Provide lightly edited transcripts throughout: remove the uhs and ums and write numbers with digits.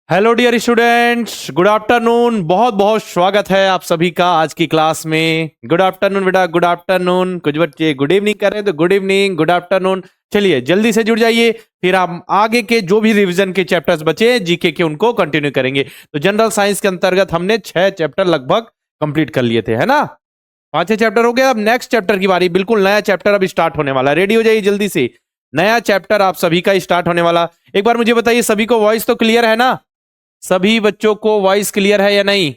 Hello dear students, good afternoon. बहुत बहुत स्वागत है आप सभी का आज की क्लास में। गुड आफ्टरनून बेटा, गुड आफ्टरनून। कुछ बच्चे गुड इवनिंग कर रहे हैं तो गुड इवनिंग, गुड आफ्टरनून। चलिए जल्दी से जुड़ जाइए, फिर हम आगे के जो भी रिवीजन के चैप्टर्स बचे जीके के उनको कंटिन्यू करेंगे। तो जनरल साइंस के अंतर्गत हमने 6 चैप्टर लगभग कंप्लीट कर लिए थे, है ना। 5 चैप्टर हो गया। अब नेक्स्ट चैप्टर की बारी, बिल्कुल नया चैप्टर अब स्टार्ट होने वाला। रेडी हो जाइए जल्दी से, नया चैप्टर आप सभी का स्टार्ट होने वाला। एक बार मुझे बताइए, सभी को वॉइस तो क्लियर है ना? सभी बच्चों को वॉइस क्लियर है या नहीं?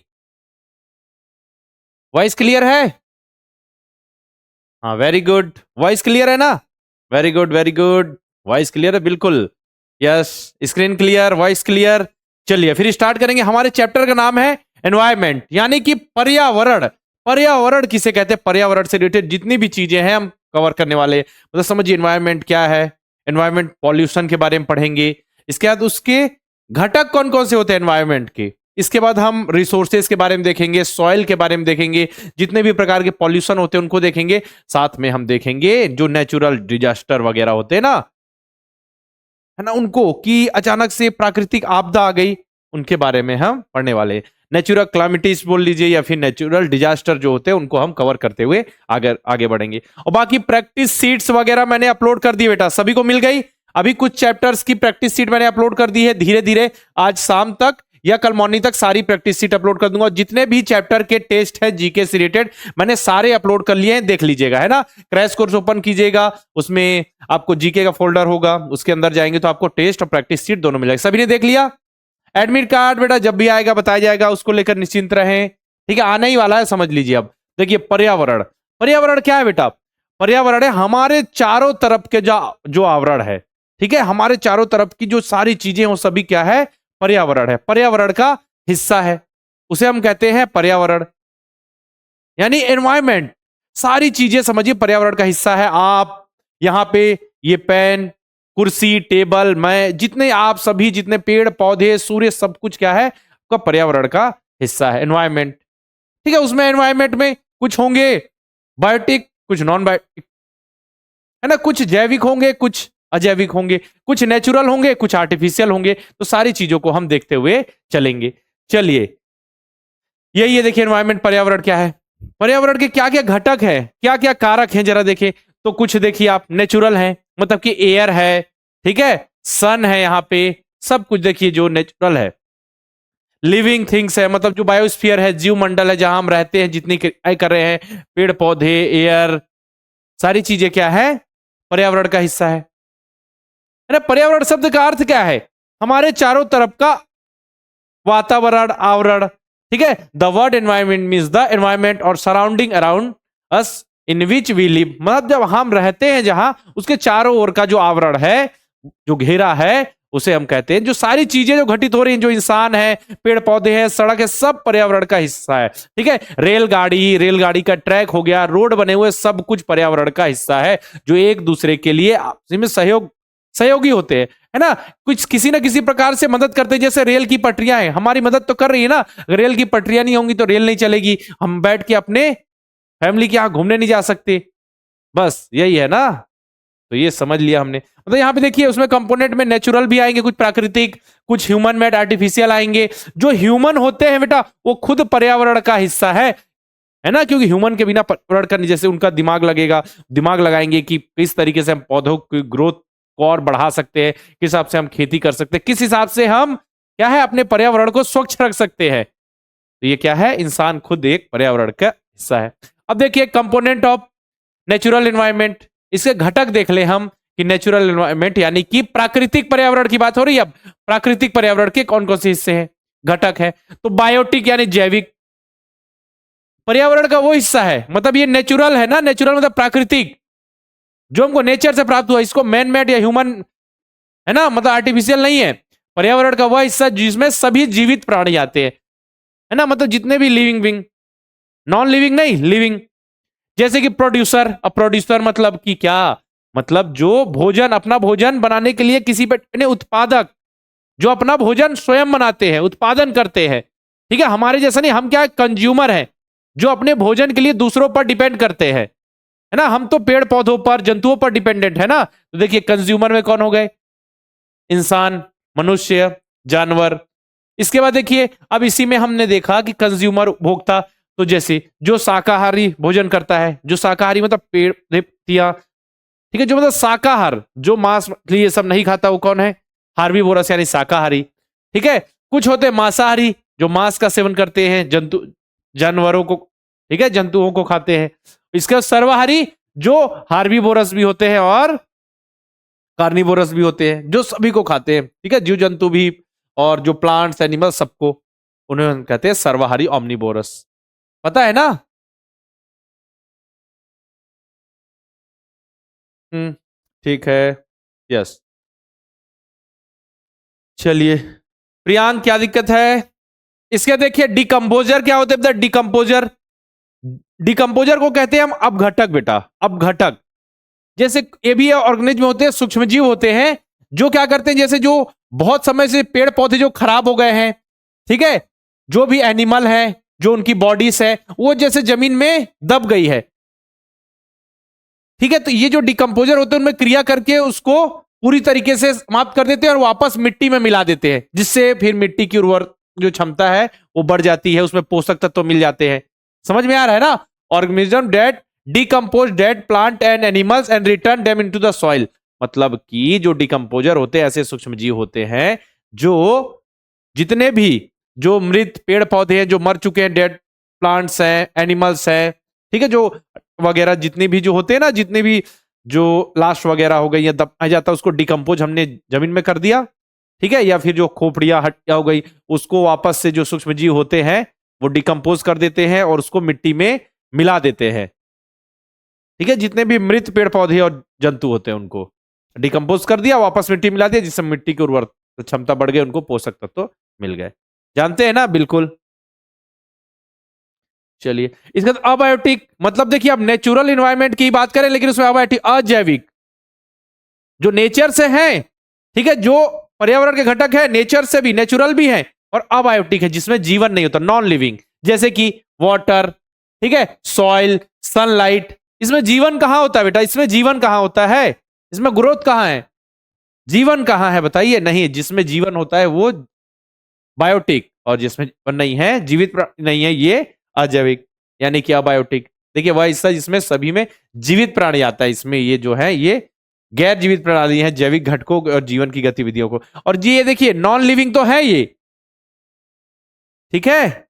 वॉइस क्लियर है? हाँ, वेरी गुड। वॉइस क्लियर है ना? Very good, very good. Voice clear है, बिल्कुल। Yes, screen clear, voice clear. चलिए फिर स्टार्ट करेंगे। हमारे चैप्टर का नाम है एनवायरमेंट, यानी कि पर्यावरण। पर्यावरण किसे कहते हैं? पर्यावरण से रिलेटेड जितनी भी चीजें हैं हम कवर करने वाले। मतलब समझिए एनवायरमेंट क्या है। एनवायरमेंट पॉल्यूशन के बारे में पढ़ेंगे। इसके बाद उसके घटक कौन कौन से होते हैं एनवायरमेंट के। इसके बाद हम रिसोर्सेज के बारे में देखेंगे, सॉइल के बारे में देखेंगे, जितने भी प्रकार के पॉल्यूशन होते हैं उनको देखेंगे। साथ में हम देखेंगे जो नेचुरल डिजास्टर वगैरह होते हैं ना, है ना, उनको कि अचानक से प्राकृतिक आपदा आ गई, उनके बारे में हम पढ़ने वाले। नेचुरल क्लामिटीज बोल लीजिए या फिर नेचुरल डिजास्टर जो होते हैं उनको हम कवर करते हुए आगे आगे बढ़ेंगे। और बाकी प्रैक्टिस सीट्स वगैरह मैंने अपलोड कर दी बेटा, सभी को मिल गई। अभी कुछ चैप्टर्स की प्रैक्टिस सीट मैंने अपलोड कर दी है। धीरे धीरे आज शाम तक या कल मॉर्निंग तक सारी प्रैक्टिस सीट अपलोड कर दूंगा। जितने भी चैप्टर के टेस्ट है जीके से रिलेटेड मैंने सारे अपलोड कर लिए हैं, देख लीजिएगा, है ना। क्रैश कोर्स ओपन कीजिएगा, उसमें आपको जीके का फोल्डर होगा, उसके अंदर जाएंगे तो आपको टेस्ट और प्रैक्टिस सीट दोनों मिलेगा। सभी ने देख लिया? एडमिट कार्ड बेटा जब भी आएगा बताया जाएगा, उसको लेकर निश्चिंत रहें। ठीक है, आने ही वाला है, समझ लीजिए। अब देखिए पर्यावरण। पर्यावरण क्या है बेटा? पर्यावरण है हमारे चारों तरफ के जो जो आवरण है। ठीक है, हमारे चारों तरफ की जो सारी चीजें वो सभी क्या है? पर्यावरण है, पर्यावरण का हिस्सा है, उसे हम कहते हैं पर्यावरण, यानी एनवायरमेंट। सारी चीजें समझिए पर्यावरण का हिस्सा है। आप यहां पे ये पेन, कुर्सी, टेबल, मैं, जितने आप सभी, जितने पेड़ पौधे, सूर्य, सब कुछ क्या है? आपका पर्यावरण का हिस्सा है, एनवायरमेंट। ठीक है, उसमें एनवायरमेंट में कुछ होंगे बायोटिक, कुछ नॉन बायोटिक, है ना। कुछ जैविक होंगे, कुछ अजैविक होंगे, कुछ नेचुरल होंगे, कुछ आर्टिफिशियल होंगे। तो सारी चीजों को हम देखते हुए चलेंगे। चलिए, यही है, देखिए एनवायरमेंट, पर्यावरण क्या है। पर्यावरण के क्या क्या घटक है, क्या क्या कारक हैं, जरा देखें। तो कुछ देखिए आप, नेचुरल है, मतलब कि एयर है, ठीक है, सन है, यहाँ पे सब कुछ देखिए जो नेचुरल है। लिविंग थिंग्स है, मतलब जो बायोस्फीयर है, जीव मंडल है, जहां हम रहते हैं, जितनी क्रियाएं कर रहे हैं, पेड़ पौधे, एयर, सारी चीजें क्या है? पर्यावरण का हिस्सा है ना। पर्यावरण शब्द का अर्थ क्या है? हमारे चारों तरफ का वातावरण, आवरण। ठीक है, the word environment means the environment और surrounding around us in which we live. मतलब जब हम रहते हैं जहां, उसके चारों ओर का जो आवरण है, जो घेरा है, उसे हम कहते हैं। जो सारी चीजें जो घटित हो रही हैं, जो इंसान है, पेड़ पौधे हैं, सड़क है, सब पर्यावरण का हिस्सा है। ठीक है, रेलगाड़ी, रेलगाड़ी का ट्रैक हो गया, रोड बने हुए, सब कुछ पर्यावरण का हिस्सा है, जो एक दूसरे के लिए आपस में सहयोगी होते हैं, है ना। कुछ किसी ना किसी प्रकार से मदद करते हैं। जैसे रेल की पटरियां हैं, हमारी मदद तो कर रही है ना। अगर रेल की पटरियां नहीं होंगी तो रेल नहीं चलेगी, हम बैठ के अपने फैमिली के यहाँ घूमने नहीं जा सकते। बस यही है ना। तो ये समझ लिया हमने। मतलब यहाँ पे देखिए, उसमें कंपोनेंट में नेचुरल भी आएंगे, कुछ प्राकृतिक, कुछ ह्यूमन मेड, आर्टिफिशियल आएंगे। जो ह्यूमन होते हैं बेटा, वो खुद पर्यावरण का हिस्सा है ना। क्योंकि ह्यूमन के बिना पर्यावरण का नहीं। जैसे उनका दिमाग लगेगा, दिमाग लगाएंगे कि किस तरीके से हम पौधों की ग्रोथ को और बढ़ा सकते हैं, किस हिसाब से हम खेती कर सकते हैं, किस हिसाब से हम क्या है अपने पर्यावरण को स्वच्छ रख सकते हैं। तो ये क्या है? इंसान खुद एक पर्यावरण का हिस्सा है। अब देखिए कंपोनेंट ऑफ नेचुरल एनवायरनमेंट, इसके घटक देख ले हम कि नेचुरल एनवायरनमेंट यानी कि प्राकृतिक पर्यावरण की बात हो रही है। अब प्राकृतिक पर्यावरण के कौन कौन से हिस्से हैं, घटक है? तो बायोटिक यानी जैविक, पर्यावरण का वो हिस्सा है। मतलब ये नेचुरल है ना, नेचुरल मतलब प्राकृतिक, जो हमको नेचर से प्राप्त हुआ। इसको मैन मेड या ह्यूमन, है ना, मतलब आर्टिफिशियल नहीं है। पर्यावरण का वह हिस्सा जिसमें सभी जीवित प्राणी आते हैं, है ना, मतलब जितने भी लिविंग बिंग, नॉन लिविंग नहीं, लिविंग। जैसे कि प्रोड्यूसर। अब प्रोड्यूसर मतलब कि क्या? मतलब जो भोजन, अपना भोजन बनाने के लिए किसी पे उत्पादक, जो अपना भोजन स्वयं बनाते हैं, उत्पादन करते हैं। ठीक है, हमारे जैसा नहीं, हम क्या कंज्यूमर हैं, जो अपने भोजन के लिए दूसरों पर डिपेंड करते हैं, है ना। हम तो पेड़ पौधों पर, जंतुओं पर डिपेंडेंट है ना। तो देखिए कंज्यूमर में कौन हो गए? इंसान, मनुष्य, जानवर, इसके बाद देखिए, अब इसी में हमने देखा कि कंज्यूमर उपभोक्ता, तो जैसे जो शाकाहारी भोजन करता है, जो शाकाहारी मतलब पेड़ पत्तियां, ठीक है, जो मतलब शाकाहार, जो मांस मछली ये सब नहीं खाता, वो कौन है? हार्बीवोरस यानी शाकाहारी। ठीक है, कुछ होते हैं मांसाहारी, जो मांस का सेवन करते हैं, जानवरों को, ठीक है, जंतुओं को खाते हैं। इसके सर्वाहारी, जो हार्बीवोरस भी होते हैं और कार्निवोरस भी होते हैं, जो सभी को खाते हैं, ठीक है, जीव जंतु भी और जो प्लांट्स एनिमल सबको, उन्हें हम कहते हैं सर्वाहारी ऑमनिवोरस। पता है ना? ठीक है, यस। चलिए, प्रियांक क्या दिक्कत है? इसके देखिए, डिकम्पोजर क्या होते हैं? डिकम्पोजर, डिकम्पोजर को कहते हैं हम अपघटक बेटा, अपघटक। जैसे ये भी ऑर्गेनिज्म होते हैं, सूक्ष्मजीव होते हैं, जो क्या करते हैं, जैसे जो बहुत समय से पेड़ पौधे जो खराब हो गए हैं, ठीक है, जो भी एनिमल है, जो उनकी बॉडीज है, वो जैसे जमीन में दब गई है, ठीक है, तो ये जो डिकम्पोजर होते हैं, उनमें क्रिया करके उसको पूरी तरीके से समाप्त कर देते हैं और वापस मिट्टी में मिला देते हैं, जिससे फिर मिट्टी की उर्वर जो क्षमता है वो बढ़ जाती है, उसमें पोषक तत्व मिल जाते हैं। समझ में आ रहा है ना? Organism that decompose dead plant and animals and return them into the soil. मतलब कि जो डिकम्पोजर होते हैं, ऐसे सूक्ष्म जीव होते हैं, जो जितने भी जो मृत पेड़ पौधे हैं, जो मर चुके हैं, डेड प्लांट्स हैं, एनिमल्स हैं, ठीक है, जो वगैरह जितने भी जो होते हैं ना, जितने भी जो लाश वगैरह हो गई या दबाया जाता है, उसको डिकम्पोज हमने जमीन में कर दिया, ठीक है, या फिर जो खोपड़ियां हड्डियां हो गई, उसको वापस से जो सूक्ष्म जीव होते हैं वो डिकम्पोज कर देते हैं और उसको मिट्टी में मिला देते हैं। ठीक है, जितने भी मृत पेड़ पौधे और जंतु होते हैं उनको डिकम्पोज कर दिया, वापस मिट्टी मिला दिया, जिससे मिट्टी की उर्वर क्षमता बढ़ गई, उनको पोषक तत्व मिल गए। जानते हैं ना? बिल्कुल। चलिए, इसके बाद अबायोटिक, मतलब देखिए, अब नेचुरल इन्वायरमेंट की बात करें, लेकिन उसमें अबायोटिक अजैविक, जो नेचर से है, ठीक है, जो पर्यावरण के घटक है, नेचर से भी, नेचुरल भी है, और अबायोटिक है, जिसमें जीवन नहीं होता, नॉन लिविंग, जैसे कि वाटर, ठीक है, सॉइल, सनलाइट। इसमें जीवन कहां होता है बेटा? इसमें जीवन कहां होता है? इसमें ग्रोथ कहां है? जीवन कहां है बताइए? नहीं, जिसमें जीवन होता है वो बायोटिक, और जिसमें जीवन नहीं है, जीवित प्राणी नहीं है, ये अजैविक, यानी कि अबायोटिक। देखिए, वह हिस्सा जिसमें सभी में जीवित प्राणी आता है, इसमें ये जो है ये गैर जीवित प्रणाली है, जैविक घटकों और जीवन की गतिविधियों को। और जी ये देखिए, नॉन लिविंग तो है ये, ठीक है,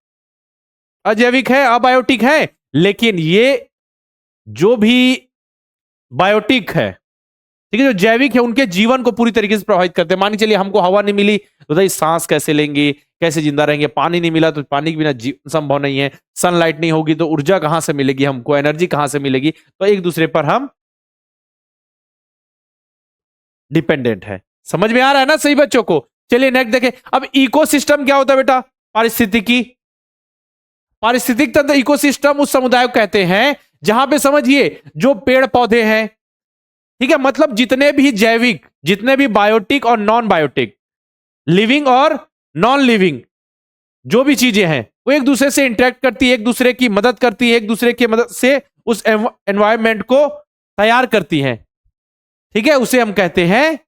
अजैविक है, अबायोटिक है, लेकिन ये जो भी बायोटिक है, ठीक है, जो जैविक है, उनके जीवन को पूरी तरीके से प्रभावित करते हैं। मान के चलिए, हमको हवा नहीं मिली तो बताइए सांस कैसे लेंगे, कैसे जिंदा रहेंगे? पानी नहीं मिला तो पानी के बिना जीवन संभव नहीं है। सनलाइट नहीं होगी तो ऊर्जा कहां से मिलेगी हमको, एनर्जी कहां से मिलेगी? तो एक दूसरे पर हम डिपेंडेंट है। समझ में आ रहा है ना सही बच्चों को? चलिए नेक्स्ट देखें। अब इकोसिस्टम क्या होता है बेटा? पारिस्थितिकी, पारिस्थितिक तंत्र, इकोसिस्टम उस समुदाय को कहते हैं जहां पे समझिए जो पेड़ पौधे हैं, ठीक है, मतलब जितने भी जैविक, जितने भी बायोटिक और नॉन बायोटिक, लिविंग और नॉन लिविंग जो भी चीजें हैं, वो एक दूसरे से इंटरेक्ट करती है, एक दूसरे की मदद करती है, एक दूसरे की मदद से उस एनवायरमेंट को तैयार करती हैं, ठीक है, उसे हम कहते हैं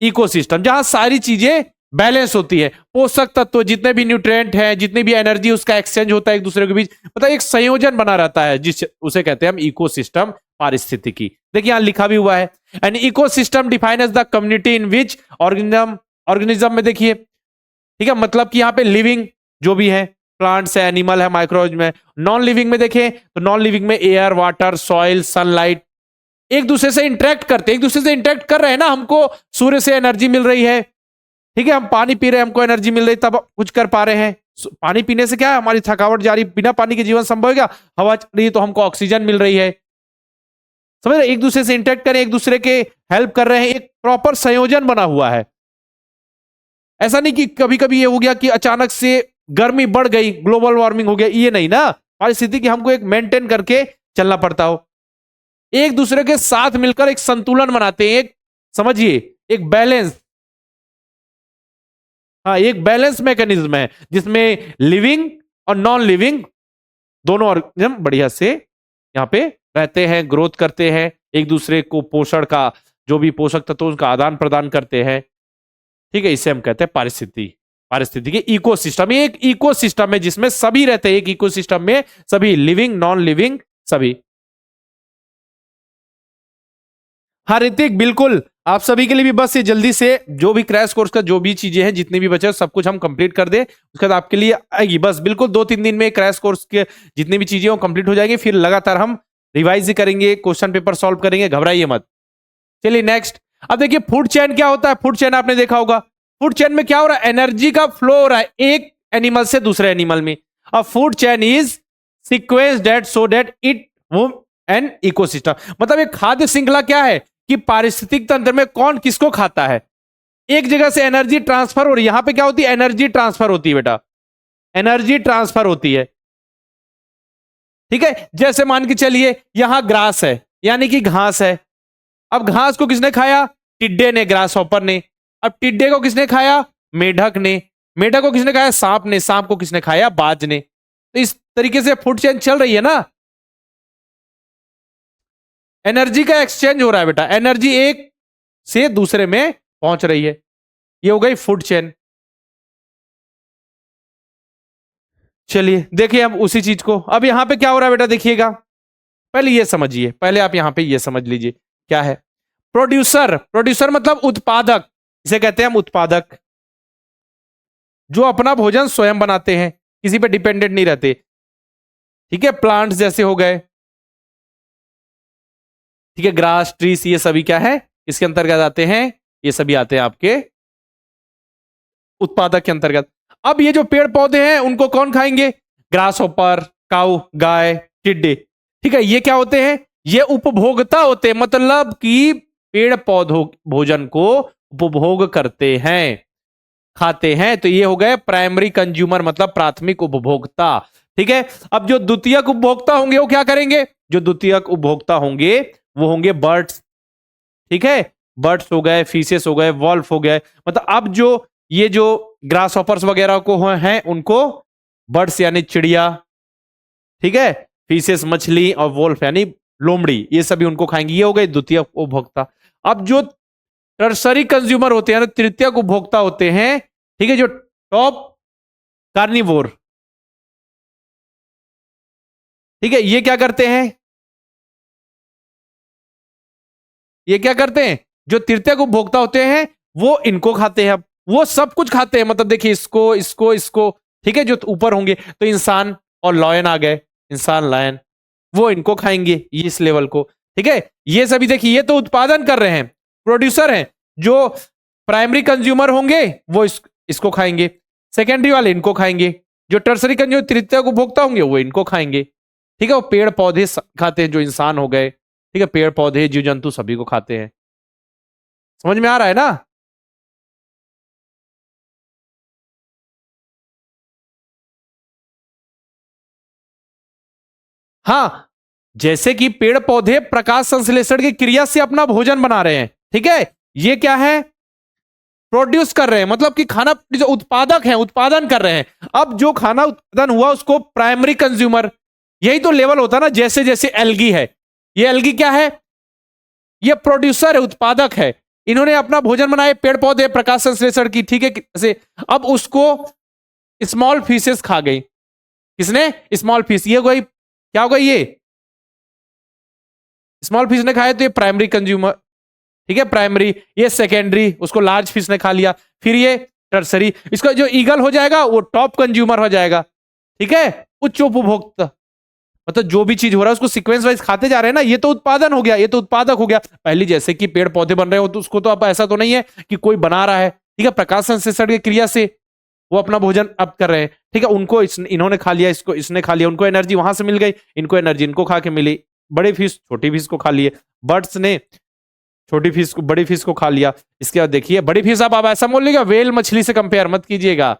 इकोसिस्टम, जहां सारी चीजें बैलेंस होती है। पोषक तत्व जितने भी न्यूट्रिएंट हैं, जितनी भी एनर्जी, उसका एक्सचेंज होता है एक दूसरे के बीच, मतलब एक संयोजन बना रहता है, जिस उसे कहते हैं हम इकोसिस्टम, पारिस्थितिकी। देखिए यहां लिखा भी हुआ है, an ecosystem define as the community in which organism में देखिए, ठीक है, मतलब कि यहाँ पे लिविंग जो भी है, प्लांट्स है, एनिमल है, माइक्रोऑर्गेनिज्म है। नॉन लिविंग में देखें तो नॉन लिविंग में एयर, वाटर, सॉइल, सनलाइट एक दूसरे से इंटरेक्ट करते हैं, एक दूसरे से इंटरेक्ट कर रहे हैं ना, हमको सूर्य से एनर्जी मिल रही है, ठीक है, हम पानी पी रहे हैं, हमको एनर्जी मिल रही है, तब कुछ कर पा रहे हैं। पानी पीने से क्या है, हमारी थकावट जा रही, बिना पानी के जीवन संभव है? हवा चल रही है तो हमको ऑक्सीजन मिल रही है। समझ रहे? एक दूसरे से इंटरेक्ट करें, एक दूसरे के हेल्प कर रहे हैं, एक प्रॉपर संयोजन बना हुआ है। ऐसा नहीं कि कभी कभी ये हो गया कि अचानक से गर्मी बढ़ गई, ग्लोबल वार्मिंग हो गया, ये नहीं ना, परिस्थिति की हमको एक मेंटेन करके चलना पड़ता हो। एक दूसरे के साथ मिलकर एक संतुलन बनाते हैं, एक समझिए एक बैलेंस, हाँ, एक बैलेंस मैकेनिज्म है जिसमें लिविंग और नॉन लिविंग दोनों ऑर्गेनिज्म बढ़िया से यहाँ पे रहते हैं, ग्रोथ करते हैं, एक दूसरे को पोषण का जो भी पोषक तत्व उसका आदान प्रदान करते हैं, ठीक है, इसे हम कहते हैं पारिस्थिति। पारिस्थितिकी इकोसिस्टम, ये एक इकोसिस्टम है जिसमें सभी रहते हैं, एक इकोसिस्टम में सभी, लिविंग नॉन लिविंग सभी। हाँ ऋतिक, बिल्कुल आप सभी के लिए भी बस ये जल्दी से जो भी क्रैश कोर्स का जो भी चीजें हैं जितने भी बचे सब कुछ हम कंप्लीट कर दे, उसके बाद आपके लिए आएगी बस बिल्कुल 2-3 दिन में क्रैश कोर्स के जितनी भी चीजें वो कंप्लीट हो जाएंगे, फिर लगातार हम रिवाइज ही करेंगे, क्वेश्चन पेपर सॉल्व करेंगे, घबराइए मत। चलिए नेक्स्ट। अब देखिए फूड चेन क्या होता है, फूड चेन आपने देखा होगा, फूड चेन में क्या हो रहा है, एनर्जी का फ्लो हो रहा है एक एनिमल से दूसरे एनिमल में। अब food chain is sequence that so that it वो एन इकोसिस्टम, मतलब एक खाद्य श्रृंखला क्या है कि पारिस्थितिक तंत्र में कौन किसको खाता है, एक जगह से एनर्जी ट्रांसफर हो रही है, यहां पे क्या होती है, एनर्जी ट्रांसफर होती है बेटा, एनर्जी ट्रांसफर होती है। ठीक है, जैसे मान के चलिए यहां ग्रास है यानी कि घास है, अब घास को किसने खाया, टिड्डे ने, ग्रास हॉपर ने। अब टिड्डे को किसने खाया, मेढक ने। मेढक को किसने खाया, सांप ने। सांप को किसने खाया, बाज ने। तो इस तरीके से फूड चेन चल रही है ना, एनर्जी का एक्सचेंज हो रहा है बेटा, एनर्जी एक से दूसरे में पहुंच रही है, ये हो गई फूड चेन। चलिए देखिए अब उसी चीज को, अब यहां पे क्या हो रहा है बेटा, देखिएगा पहले ये समझिए, पहले आप यहां पे ये समझ लीजिए क्या है प्रोड्यूसर। प्रोड्यूसर मतलब उत्पादक, इसे कहते हैं हम उत्पादक, जो अपना भोजन स्वयं बनाते हैं, किसी पे डिपेंडेंट नहीं रहते। ठीक है, प्लांट्स जैसे हो गए, ठीक है, ग्रास ट्रीज, ये सभी क्या है, इसके अंतर्गत आते हैं, ये सभी आते हैं आपके उत्पादक के अंतर्गत। अब ये जो पेड़ पौधे हैं उनको कौन खाएंगे, ग्रास हॉपर, काऊ, गाय, टिड्डे। ठीक है, ये क्या होते हैं, ये उपभोक्ता होते हैं, मतलब कि पेड़ पौधों भोजन को उपभोग करते हैं, खाते हैं। तो ये हो गए प्राइमरी कंज्यूमर, मतलब प्राथमिक उपभोक्ता। ठीक है, अब जो द्वितीयक उपभोक्ता होंगे वो क्या करेंगे, जो द्वितीयक उपभोक्ता होंगे वो होंगे बर्ड्स। ठीक है, बर्ड्स हो गए, फिशेस हो गए, वॉल्फ हो गए, मतलब अब जो ये जो ग्रास हॉपर्स वगैरह को हैं उनको बर्ड्स यानी चिड़िया, ठीक है, फिशेस मछली, और वोल्फ यानी लोमड़ी, ये सभी उनको खाएंगे, ये हो गए द्वितीय उपभोक्ता। अब जो टर्सरी कंज्यूमर होते हैं, तृतीयक उपभोक्ता होते हैं, ठीक है, जो टॉप कार्निवोर, ठीक है, ये क्या करते हैं, ये क्या करते हैं, जो तृतीयक उपभोक्ता होते हैं वो इनको खाते हैं, अब वो सब कुछ खाते हैं, मतलब देखिए इसको इसको इसको, ठीक है, जो ऊपर होंगे तो इंसान और लॉयन आ गए, इंसान लायन, वो इनको खाएंगे, ये इस लेवल को। ठीक है, ये सभी देखिए ये तो उत्पादन कर रहे हैं, प्रोड्यूसर हैं, जो प्राइमरी कंज्यूमर होंगे वो इसको खाएंगे, सेकेंडरी वाले इनको खाएंगे, जो टर्सरी कंज्यूमर तृतीयक उपभोक्ता होंगे वो इनको खाएंगे। ठीक है, वो पेड़ पौधे खाते हैं, जो इंसान हो गए, ठीक है, पेड़ पौधे जीव जंतु सभी को खाते हैं। समझ में आ रहा है ना। हाँ, जैसे कि पेड़ पौधे प्रकाश संश्लेषण की क्रिया से अपना भोजन बना रहे हैं, ठीक है, ये क्या है, प्रोड्यूस कर रहे हैं, मतलब कि खाना जो उत्पादक है उत्पादन कर रहे हैं। अब जो खाना उत्पादन हुआ उसको प्राइमरी कंज्यूमर, यही तो लेवल होता है ना, जैसे जैसे एल्गी है, ये एल्गी क्या है, ये प्रोड्यूसर है, उत्पादक है, इन्होंने अपना भोजन बनाए, पेड़ पौधे प्रकाश संश्लेषण की, ठीक है, से अब उसको स्मॉल फिशेस खा गई, किसने, स्मॉल फिश, ये कोई क्या होगा, ये स्मॉल फिश ने खाया तो ये प्राइमरी कंज्यूमर, ठीक है, प्राइमरी, ये सेकेंडरी, उसको लार्ज फिश ने खा लिया, फिर ये टर्सरी, इसका जो ईगल हो जाएगा वो टॉप कंज्यूमर हो जाएगा। ठीक है, उच्च उपभोक्ता, मतलब जो भी चीज हो रहा है उसको सीक्वेंस वाइज खाते जा रहे हैं ना, ये तो उत्पादन हो गया, ये तो उत्पादक हो गया। पहले जैसे कि पेड़ पौधे बन रहे हो तो उसको तो अब ऐसा तो नहीं है कि कोई बना रहा है, ठीक है, प्रकाश संश्लेषण की क्रिया से वो अपना भोजन अब कर रहे हैं, ठीक है, उनको इन्होंने खा लिया, इसको इसने खा लिया, उनको एनर्जी वहां से मिल गई, इनको एनर्जी इनको खा के मिली, बड़े फिश छोटी फिश को खा लिए, बर्ड्स ने छोटी फिश को बड़ी फिश को खा लिया। इसके बाद देखिए बड़ी फिश, आप ऐसा बोल लीजिएगा, वेल मछली से कंपेयर मत कीजिएगा,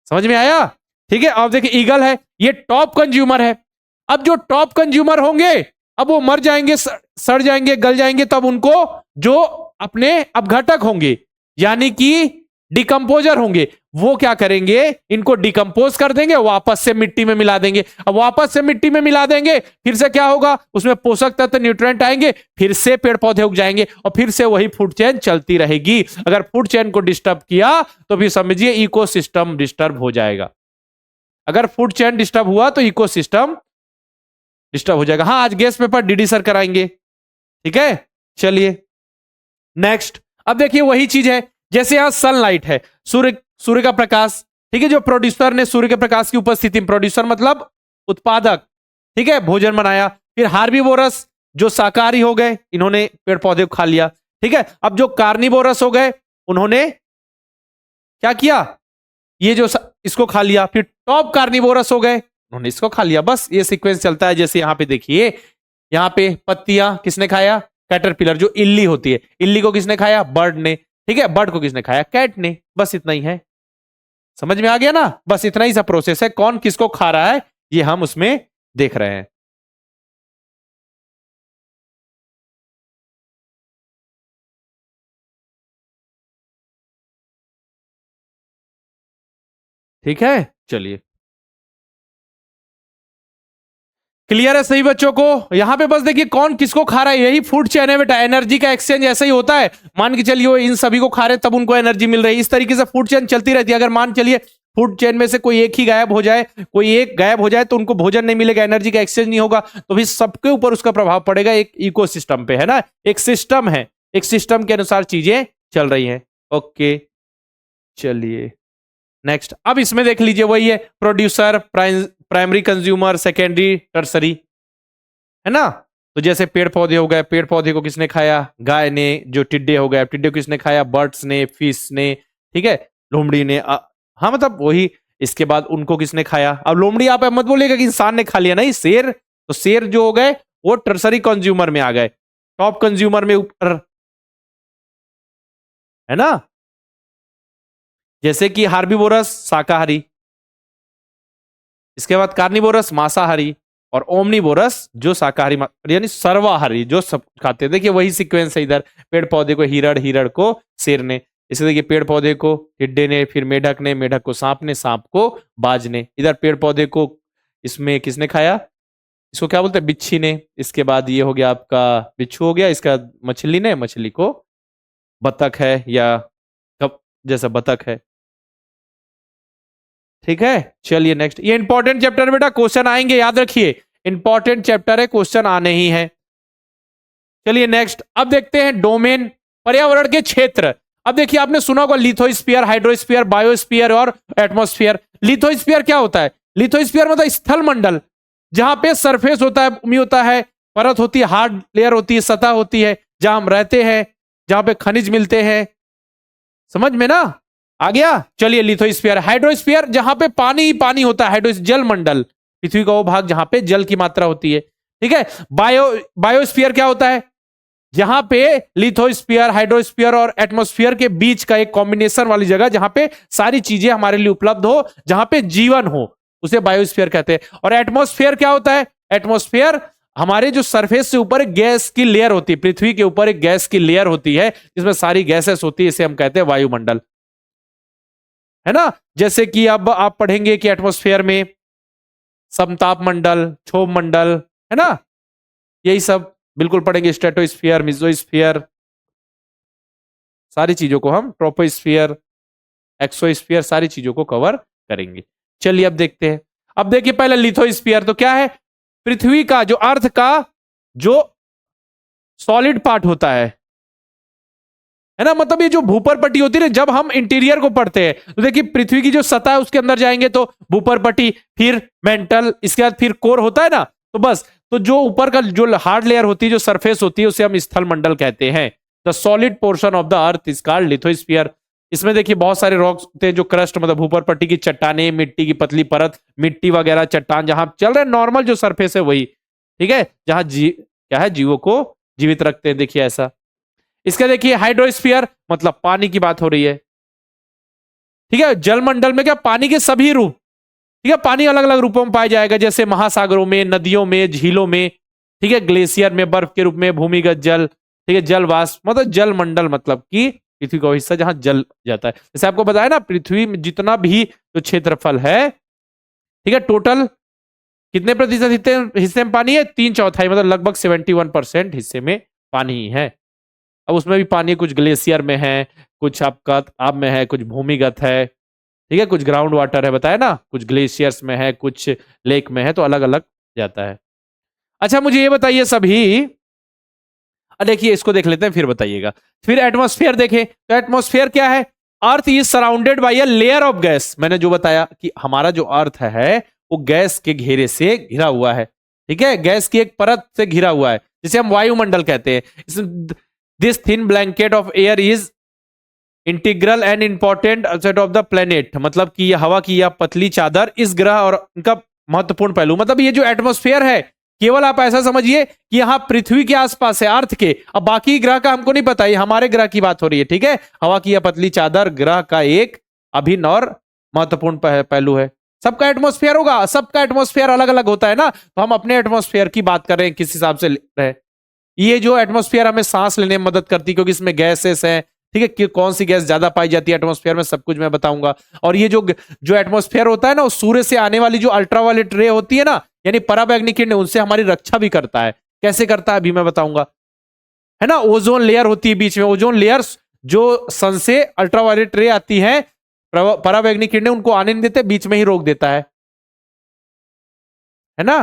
समझ में आया। ठीक है, अब देखिए ईगल है, ये टॉप कंज्यूमर है, अब जो टॉप कंज्यूमर होंगे अब वो मर जाएंगे, सड़ जाएंगे, गल जाएंगे, तब उनको जो अपने अपघटक होंगे, यानी कि डिकम्पोजर होंगे, वो क्या करेंगे, इनको डिकम्पोज कर देंगे, वापस से मिट्टी में मिला देंगे। अब वापस से मिट्टी में मिला देंगे, फिर से क्या होगा, उसमें पोषक तत्व न्यूट्रिएंट आएंगे, फिर से पेड़ पौधे उग जाएंगे और फिर से वही फूड चेन चलती रहेगी। अगर फूड चेन को डिस्टर्ब किया तो फिर समझिए इकोसिस्टम डिस्टर्ब हो जाएगा। अगर फूड चेन डिस्टर्ब हुआ तो इकोसिस्टम डिस्टर्ब हो जाएगा। हाँ, आज गेस्ट पेपर डीडी सर कराएंगे, ठीक है। चलिए नेक्स्ट, अब देखिए वही चीज है, जैसे यहां सनलाइट है, सूर्य का प्रकाश, ठीक है। जो प्रोड्यूसर ने सूर्य के प्रकाश की उपस्थिति में, प्रोड्यूसर मतलब उत्पादक, ठीक है, भोजन बनाया। फिर हार्बीवोरस जो शाकाहारी हो गए, इन्होंने पेड़ पौधे को खा लिया, ठीक है। अब जो कार्निवोरस हो गए, उन्होंने क्या किया, ये जो इसको खा लिया। फिर टॉप कार्निवोरस हो गए, उन्होंने इसको खा लिया। बस ये सीक्वेंस चलता है। जैसे यहां पे देखिए, यहां पे पत्तियां किसने खाया, कैटरपिलर, जो इल्ली होती है, इल्ली को किसने खाया, बर्ड ने, ठीक है। बर्ड को किसने खाया, कैट ने। बस इतना ही है, समझ में आ गया ना। बस इतना ही सा प्रोसेस है, कौन किसको खा रहा है ये हम उसमें देख रहे हैं। ठीक है, चलिए क्लियर है सही बच्चों को। यहां पे बस देखिए कौन किसको खा रहा है, यही फूड चेन है बेटा। एनर्जी का एक्सचेंज ऐसा ही होता है। मान के चलिए वो इन सभी को खा रहे तब उनको एनर्जी मिल रही है। इस तरीके से फूड चेन चलती रहती है। अगर मान चलिए फूड चेन में से कोई एक ही गायब हो जाए, कोई एक गायब हो जाए तो उनको भोजन नहीं मिलेगा, एनर्जी का एक्सचेंज नहीं होगा, तो भी सबके ऊपर उसका प्रभाव पड़ेगा। एक इकोसिस्टम पे है ना, एक सिस्टम है, एक सिस्टम के अनुसार चीजें चल रही हैं। ओके, चलिए नेक्स्ट। अब इसमें देख लीजिए वही है, producer, primary consumer, secondary, tertiary, है ना। तो जैसे पेड़ पौधे हो गए, पेड़ पौधे को किसने खाया, गाय ने। जो टिड्डे हो गए, टिड्डे को किसने खाया, बर्ड्स ने, फिश ने, ठीक है, लोमड़ी ने। हाँ मतलब वही। इसके बाद उनको किसने खाया। अब लोमड़ी आप मत बोलिएगा कि इंसान ने खा लिया, नहीं, शेर। तो शेर जो हो गए वो टर्सरी कंज्यूमर में आ गए, टॉप कंज्यूमर में ऊपर, है ना। जैसे कि हार्बीवोरस शाकाहारी, इसके बाद कार्निवोरस मांसाहारी, और ओमनीवोरस जो शाकाहारी यानी सर्वाहारी जो सब खाते हैं। देखिए वही सीक्वेंस है इधर, पेड़ पौधे को हिरण को शेर ने, इसे देखिए पेड़ पौधे को टिड्डे ने, फिर मेढक ने, मेढक को सांप ने, सांप को बाज ने। इधर पेड़ पौधे को इसमें किसने खाया, इसको क्या बोलते हैं, बिच्छी ने। इसके बाद ये हो गया आपका बिच्छू हो गया, इसका मछली ने, मछली को बतख है या कब जैसा बतख है, ठीक है। चलिए नेक्स्ट, ये इंपॉर्टेंट चैप्टर बेटा, क्वेश्चन आएंगे, याद रखिए इंपॉर्टेंट चैप्टर है, क्वेश्चन आने ही है। चलिए नेक्स्ट, अब देखते हैं डोमेन, पर्यावरण के क्षेत्र। अब देखिए आपने सुना होगा लिथोस्फीयर, हाइड्रोस्फीयर, बायोस्फीयर और एटमॉस्फेयर। लिथोस्फीयर क्या होता है, लिथोस्फीयर मतलब स्थल मंडल, जहां पे सरफेस होता है, भूमि होता है, परत होती है, हार्ड लेयर होती है, सतह होती है, जहां हम रहते हैं, जहां पे खनिज मिलते हैं, समझ में ना आ गया। चलिए लिथोस्फीयर। हाइड्रोस्फीयर जहां पे पानी ही पानी होता है, हाइड्रो जल मंडल, पृथ्वी का वो भाग जहां पे जल की मात्रा होती है, ठीक है। बायोस्फीयर क्या होता है, जहां पे लिथोस्फीयर, हाइड्रोस्फीयर और एटमॉस्फेयर के बीच का एक कॉम्बिनेशन वाली जगह, जहां पे सारी चीजें हमारे लिए उपलब्ध हो, जहां पे जीवन हो, उसे बायोस्फीयर कहते हैं। और एटमॉस्फेयर क्या होता है, एटमॉस्फेयर हमारे जो सरफेस से ऊपर एक गैस की लेयर होती है, पृथ्वी के ऊपर एक गैस की लेयर होती है जिसमें सारी गैसेस होती है, इसे हम कहते हैं वायुमंडल, है ना। जैसे कि अब आप पढ़ेंगे कि एटमॉस्फेयर में समताप मंडल, क्षोभ मंडल, है ना, यही सब बिल्कुल पढ़ेंगे। स्ट्रेटोस्फीयर, मिजोस्फीयर, सारी चीजों को हम, ट्रोपोस्फीयर, एक्सोस्फीयर, सारी चीजों को कवर करेंगे। चलिए अब देखते हैं। अब देखिए पहले लिथोस्फीयर, तो क्या है, पृथ्वी का जो अर्थ का जो सॉलिड पार्ट होता है ना, मतलब ये जो भूपर पट्टी होती है ना, जब हम इंटीरियर को पढ़ते हैं तो देखिए पृथ्वी की जो सतह है उसके अंदर जाएंगे तो भूपर पट्टी, फिर मेंटल, इसके बाद फिर कोर होता है ना। तो बस, तो जो ऊपर का जो हार्ड लेयर होती है, जो सरफेस होती है, उसे हम स्थल मंडल कहते हैं। The solid portion of the earth is called lithosphere. इसमें देखिए बहुत सारे रॉक्स होते हैं जो क्रस्ट, मतलब भूपर पट्टी की चट्टाने, मिट्टी की पतली परत, मिट्टी वगैरह, चट्टान, जहां चल रहे नॉर्मल जो सरफेस है वही, ठीक है, जहां क्या है, जीवों को जीवित रखते हैं। देखिए ऐसा। इसका देखिए हाइड्रोस्फीयर, मतलब पानी की बात हो रही है, ठीक है। जलमंडल में क्या, पानी के सभी रूप, ठीक है, पानी अलग अलग रूपों में पाया जाएगा, जैसे महासागरों में, नदियों में, झीलों में, ठीक है, ग्लेशियर में, बर्फ के रूप में, भूमिगत जल, ठीक है, जल वाष्प, मतलब जलमंडल मतलब कि पृथ्वी का वो हिस्सा जहां जल जाता है। जैसे आपको बताया ना, पृथ्वी में जितना भी जो क्षेत्रफल है, ठीक है, टोटल कितने प्रतिशत हिस्से में पानी है? 3/4, मतलब लगभग 71% हिस्से में पानी ही है। अब उसमें भी पानी कुछ ग्लेशियर में है, कुछ आपका आब में है, कुछ भूमिगत है, ठीक है, कुछ ग्राउंड वाटर है, बताया ना, कुछ ग्लेशियर्स में है, कुछ लेक में है, तो अलग अलग जाता है। अच्छा मुझे ये बताइए सभी, देखिए इसको देख लेते हैं फिर बताइएगा। फिर एटमॉस्फेयर देखें, तो एटमॉस्फेयर क्या है? Earth is surrounded by a layer of gas. मैंने जो बताया कि हमारा जो अर्थ है वो गैस के घेरे से घिरा हुआ है, ठीक है, गैस की एक परत से घिरा हुआ है, जिसे हम वायुमंडल कहते हैं। This thin blanket of air is integral and important set of the planet, मतलब कि यह हवा की यह पतली चादर इस ग्रह और उनका महत्वपूर्ण पहलू। मतलब ये जो एटमॉस्फेयर है, केवल आप ऐसा समझिए कि यहाँ पृथ्वी के आसपास है, अर्थ के। अब बाकी ग्रह का हमको नहीं पता, ये हमारे ग्रह की बात हो रही है, ठीक है। हवा की यह पतली चादर ग्रह का एक अभिन्न और महत्वपूर्ण पहलू है। सबका एटमॉस्फेयर होगा, सबका एटमॉस्फेयर अलग अलग होता है ना, तो हम अपने एटमॉस्फेयर की बात कर रहे हैं, किस हिसाब से रहे। ये जो एटमॉस्फेयर हमें सांस लेने में मदद करती है, क्योंकि इसमें गैसेस है, ठीक है, कि कौन सी गैस ज्यादा पाई जाती है एटमॉस्फेयर में, सब कुछ मैं बताऊंगा। और ये जो एटमॉस्फेयर होता है ना, उस सूर्य से आने वाली जो अल्ट्रावायलेट रे होती है ना, यानी पराबैंगनी किरणें, उनसे हमारी रक्षा भी करता है। कैसे करता है अभी मैं बताऊंगा, है ना। ओजोन लेयर होती है बीच में, ओजोन लेयर जो सन से अल्ट्रावायलेट रे आती है, पराबैंगनी किरणें उनको आने नहीं देते, बीच में ही रोक देता है ना।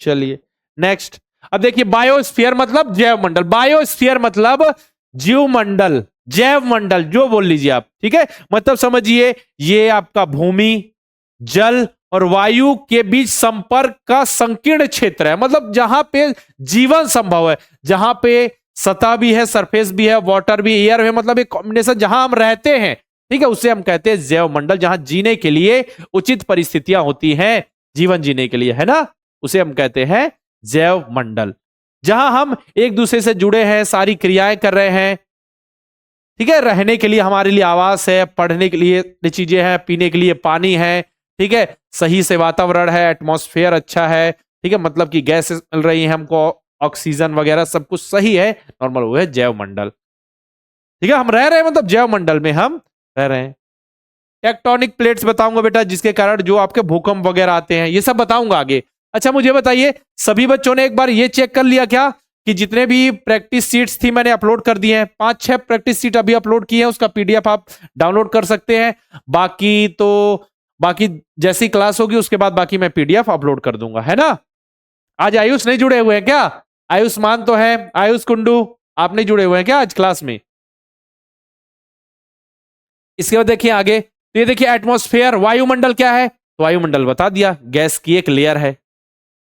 चलिए नेक्स्ट। अब देखिए बायोस्फीयर मतलब जैव मंडल, बायोस्फीयर मतलब जीव मंडल, जैव मंडल जो बोल लीजिए आप, ठीक है। मतलब समझिए ये आपका भूमि, जल और वायु के बीच संपर्क का संकीर्ण क्षेत्र है, मतलब जहां पे जीवन संभव है, जहां पे सतह भी है, सरफेस भी है, वाटर भी, एयर है, मतलब एक कॉम्बिनेशन जहां हम रहते हैं, ठीक है, उसे हम कहते हैं जैव मंडल। जहां जीने के लिए उचित परिस्थितियां होती हैं जीवन जीने के लिए, है ना, उसे हम कहते हैं जैव मंडल। जहां हम एक दूसरे से जुड़े हैं, सारी क्रियाएं कर रहे हैं, ठीक है, रहने के लिए हमारे लिए आवास है, पढ़ने के लिए चीजें हैं, पीने के लिए पानी है, ठीक है, सही से वातावरण है, एटमॉस्फेयर अच्छा है, ठीक है, मतलब कि गैस मिल रही है हमको, ऑक्सीजन वगैरह सब कुछ सही है, नॉर्मल, वो है जैव मंडल, ठीक है। हम रह रहे हैं मतलब जैव मंडल में हम रह रहे हैं। टेक्टोनिक प्लेट्स बताऊंगा बेटा, जिसके कारण जो आपके भूकंप वगैरह आते हैं, ये सब बताऊंगा आगे। अच्छा मुझे बताइए सभी बच्चों ने एक बार ये चेक कर लिया क्या कि जितने भी प्रैक्टिस सीट्स थी मैंने अपलोड कर दिए हैं, 5-6 प्रैक्टिस सीट अभी अपलोड की है, उसका पीडीएफ आप डाउनलोड कर सकते हैं। बाकी जैसी क्लास होगी उसके बाद बाकी मैं पीडीएफ अपलोड कर दूंगा, है ना। आज आयुष नहीं जुड़े हुए हैं क्या? आयुष्मान तो है, आयुष कुंडू, आप नहीं जुड़े हुए हैं क्या आज क्लास में? इसके बाद देखिए आगे, तो ये देखिए एटमॉस्फेयर, वायुमंडल क्या है, तो वायुमंडल बता दिया, गैस की एक लेयर है,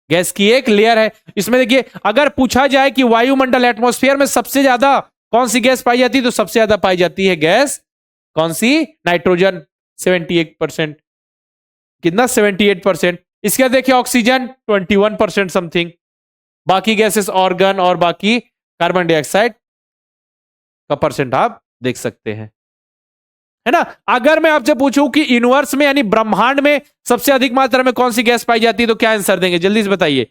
गैस की एक लेयर है। इसमें देखिए अगर पूछा जाए कि वायुमंडल एटमॉस्फेयर में सबसे ज्यादा कौन सी गैस पाई जाती है, तो सबसे ज्यादा पाई जाती है गैस कौन सी? नाइट्रोजन, 78%। कितना? 78%। इसके बाद देखिए ऑक्सीजन 21% समथिंग, बाकी गैसेस ऑर्गन और बाकी कार्बन डाइऑक्साइड का परसेंट आप देख सकते हैं, है ना। अगर मैं आपसे पूछूं कि यूनिवर्स में यानी ब्रह्मांड में सबसे अधिक मात्रा में कौन सी गैस पाई जाती है, तो क्या आंसर देंगे? जल्दी से बताइए,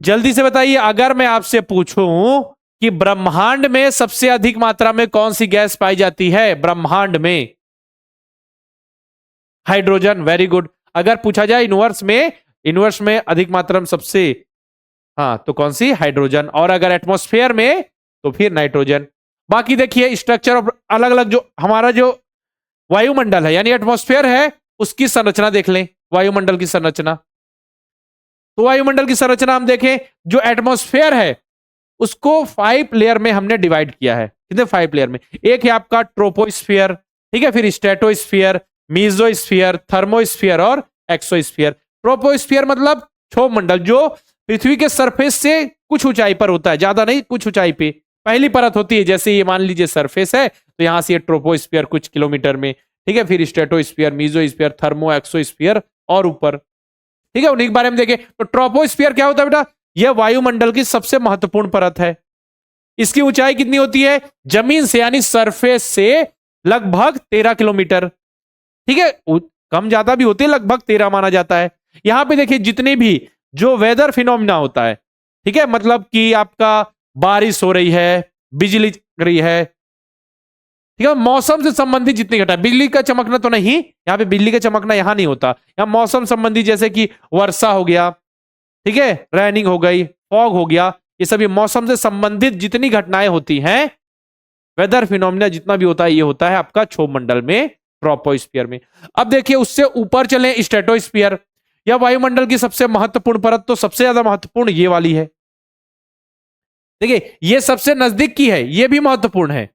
जल्दी से बताइए। अगर मैं आपसे पूछूं कि ब्रह्मांड में सबसे अधिक मात्रा में कौन सी गैस पाई जाती है ब्रह्मांड में? Hydrogen, very good. अगर पूछा जाए यूनिवर्स में अधिक मात्रा में सबसे, हाँ, तो कौन सी? हाइड्रोजन। और अगर एटमॉस्फेयर में तो फिर नाइट्रोजन। बाकी देखिए स्ट्रक्चर ऑफ अलग अलग, जो हमारा जो वायुमंडल है यानी एटमॉस्फेयर है, उसकी संरचना देख लें, वायुमंडल की संरचना। तो वायुमंडल की संरचना हम देखें, जो एटमॉस्फेयर है उसको 5 लेयर में हमने डिवाइड किया है। कितने? 5 लेयर में। एक है आपका ट्रोपोस्फियर, ठीक है, फिर स्ट्रेटोस्फियर, मीजोस्फियर, थर्मोस्फियर और एक्सोस्फियर। ट्रोपोस्फियर मतलब क्षोभ मंडल, जो पृथ्वी के सरफेस से कुछ ऊंचाई पर होता है, ज्यादा नहीं, कुछ ऊंचाई पे पहली परत होती है। जैसे ये मान लीजिए सरफेस है, तो यहां से ये ट्रोपोस्फियर कुछ किलोमीटर में, ठीक है, फिर स्ट्रेटोस्फियर, मीजोस्फियर, थर्मो, एक्सोस्फियर और ऊपर, ठीक है। उन्हीं के बारे में देखें तो ट्रोपोस्फियर क्या होता है बेटा? यह वायुमंडल की सबसे महत्वपूर्ण परत है। इसकी ऊंचाई कितनी होती है? जमीन से यानी सरफेस से लगभग 13 किलोमीटर, ठीक है, कम ज्यादा भी होती है, लगभग 13 माना जाता है। यहां पे देखिए जितने भी जो वेदर फिनोमिना होता है, ठीक है, मतलब कि आपका बारिश हो रही है, बिजली चमक रही है, ठीक है, मौसम से संबंधित जितनी घटना, बिजली का चमकना तो नहीं, यहाँ पे बिजली का चमकना यहां नहीं होता, यहाँ मौसम संबंधी जैसे कि वर्षा हो गया, ठीक है, रेनिंग हो गई, फॉग हो गया, ये सभी मौसम से संबंधित जितनी घटनाएं होती हैं, वेदर फिनोमिना जितना भी होता है, ये होता है आपका क्षोभ मंडल में, ट्रोपोस्फियर में। अब देखिए उससे ऊपर चले, स्ट्रेटोस्फियर, या वायुमंडल की सबसे महत्वपूर्ण परत, तो सबसे ज्यादा महत्वपूर्ण ये वाली है। देखिए ये सबसे नजदीक की है, ये भी महत्वपूर्ण है,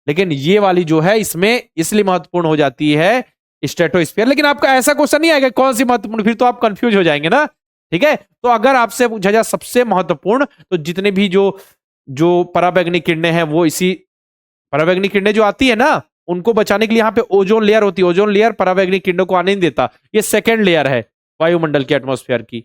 लेकिन ये वाली जो है इसमें इसलिए महत्वपूर्ण हो जाती है स्ट्रेटोस्फियर। लेकिन आपका ऐसा क्वेश्चन नहीं आएगा कौन सी महत्वपूर्ण, फिर तो आप कंफ्यूज हो जाएंगे ना। ठीक है, तो अगर आपसे पूछा जाए सबसे महत्वपूर्ण, तो जितने भी जो जो पराबैंगनी किरणें हैं वो इसी, पराबैंगनी किरणें जो आती है ना, उनको बचाने के लिए यहाँ पे ओजोन लेयर होती है, ओजोन लेयर पराबैंगनी किरणों को आने नहीं देता, ये सेकेंड लेयर है वायुमंडल की, एटमॉस्फेयर की।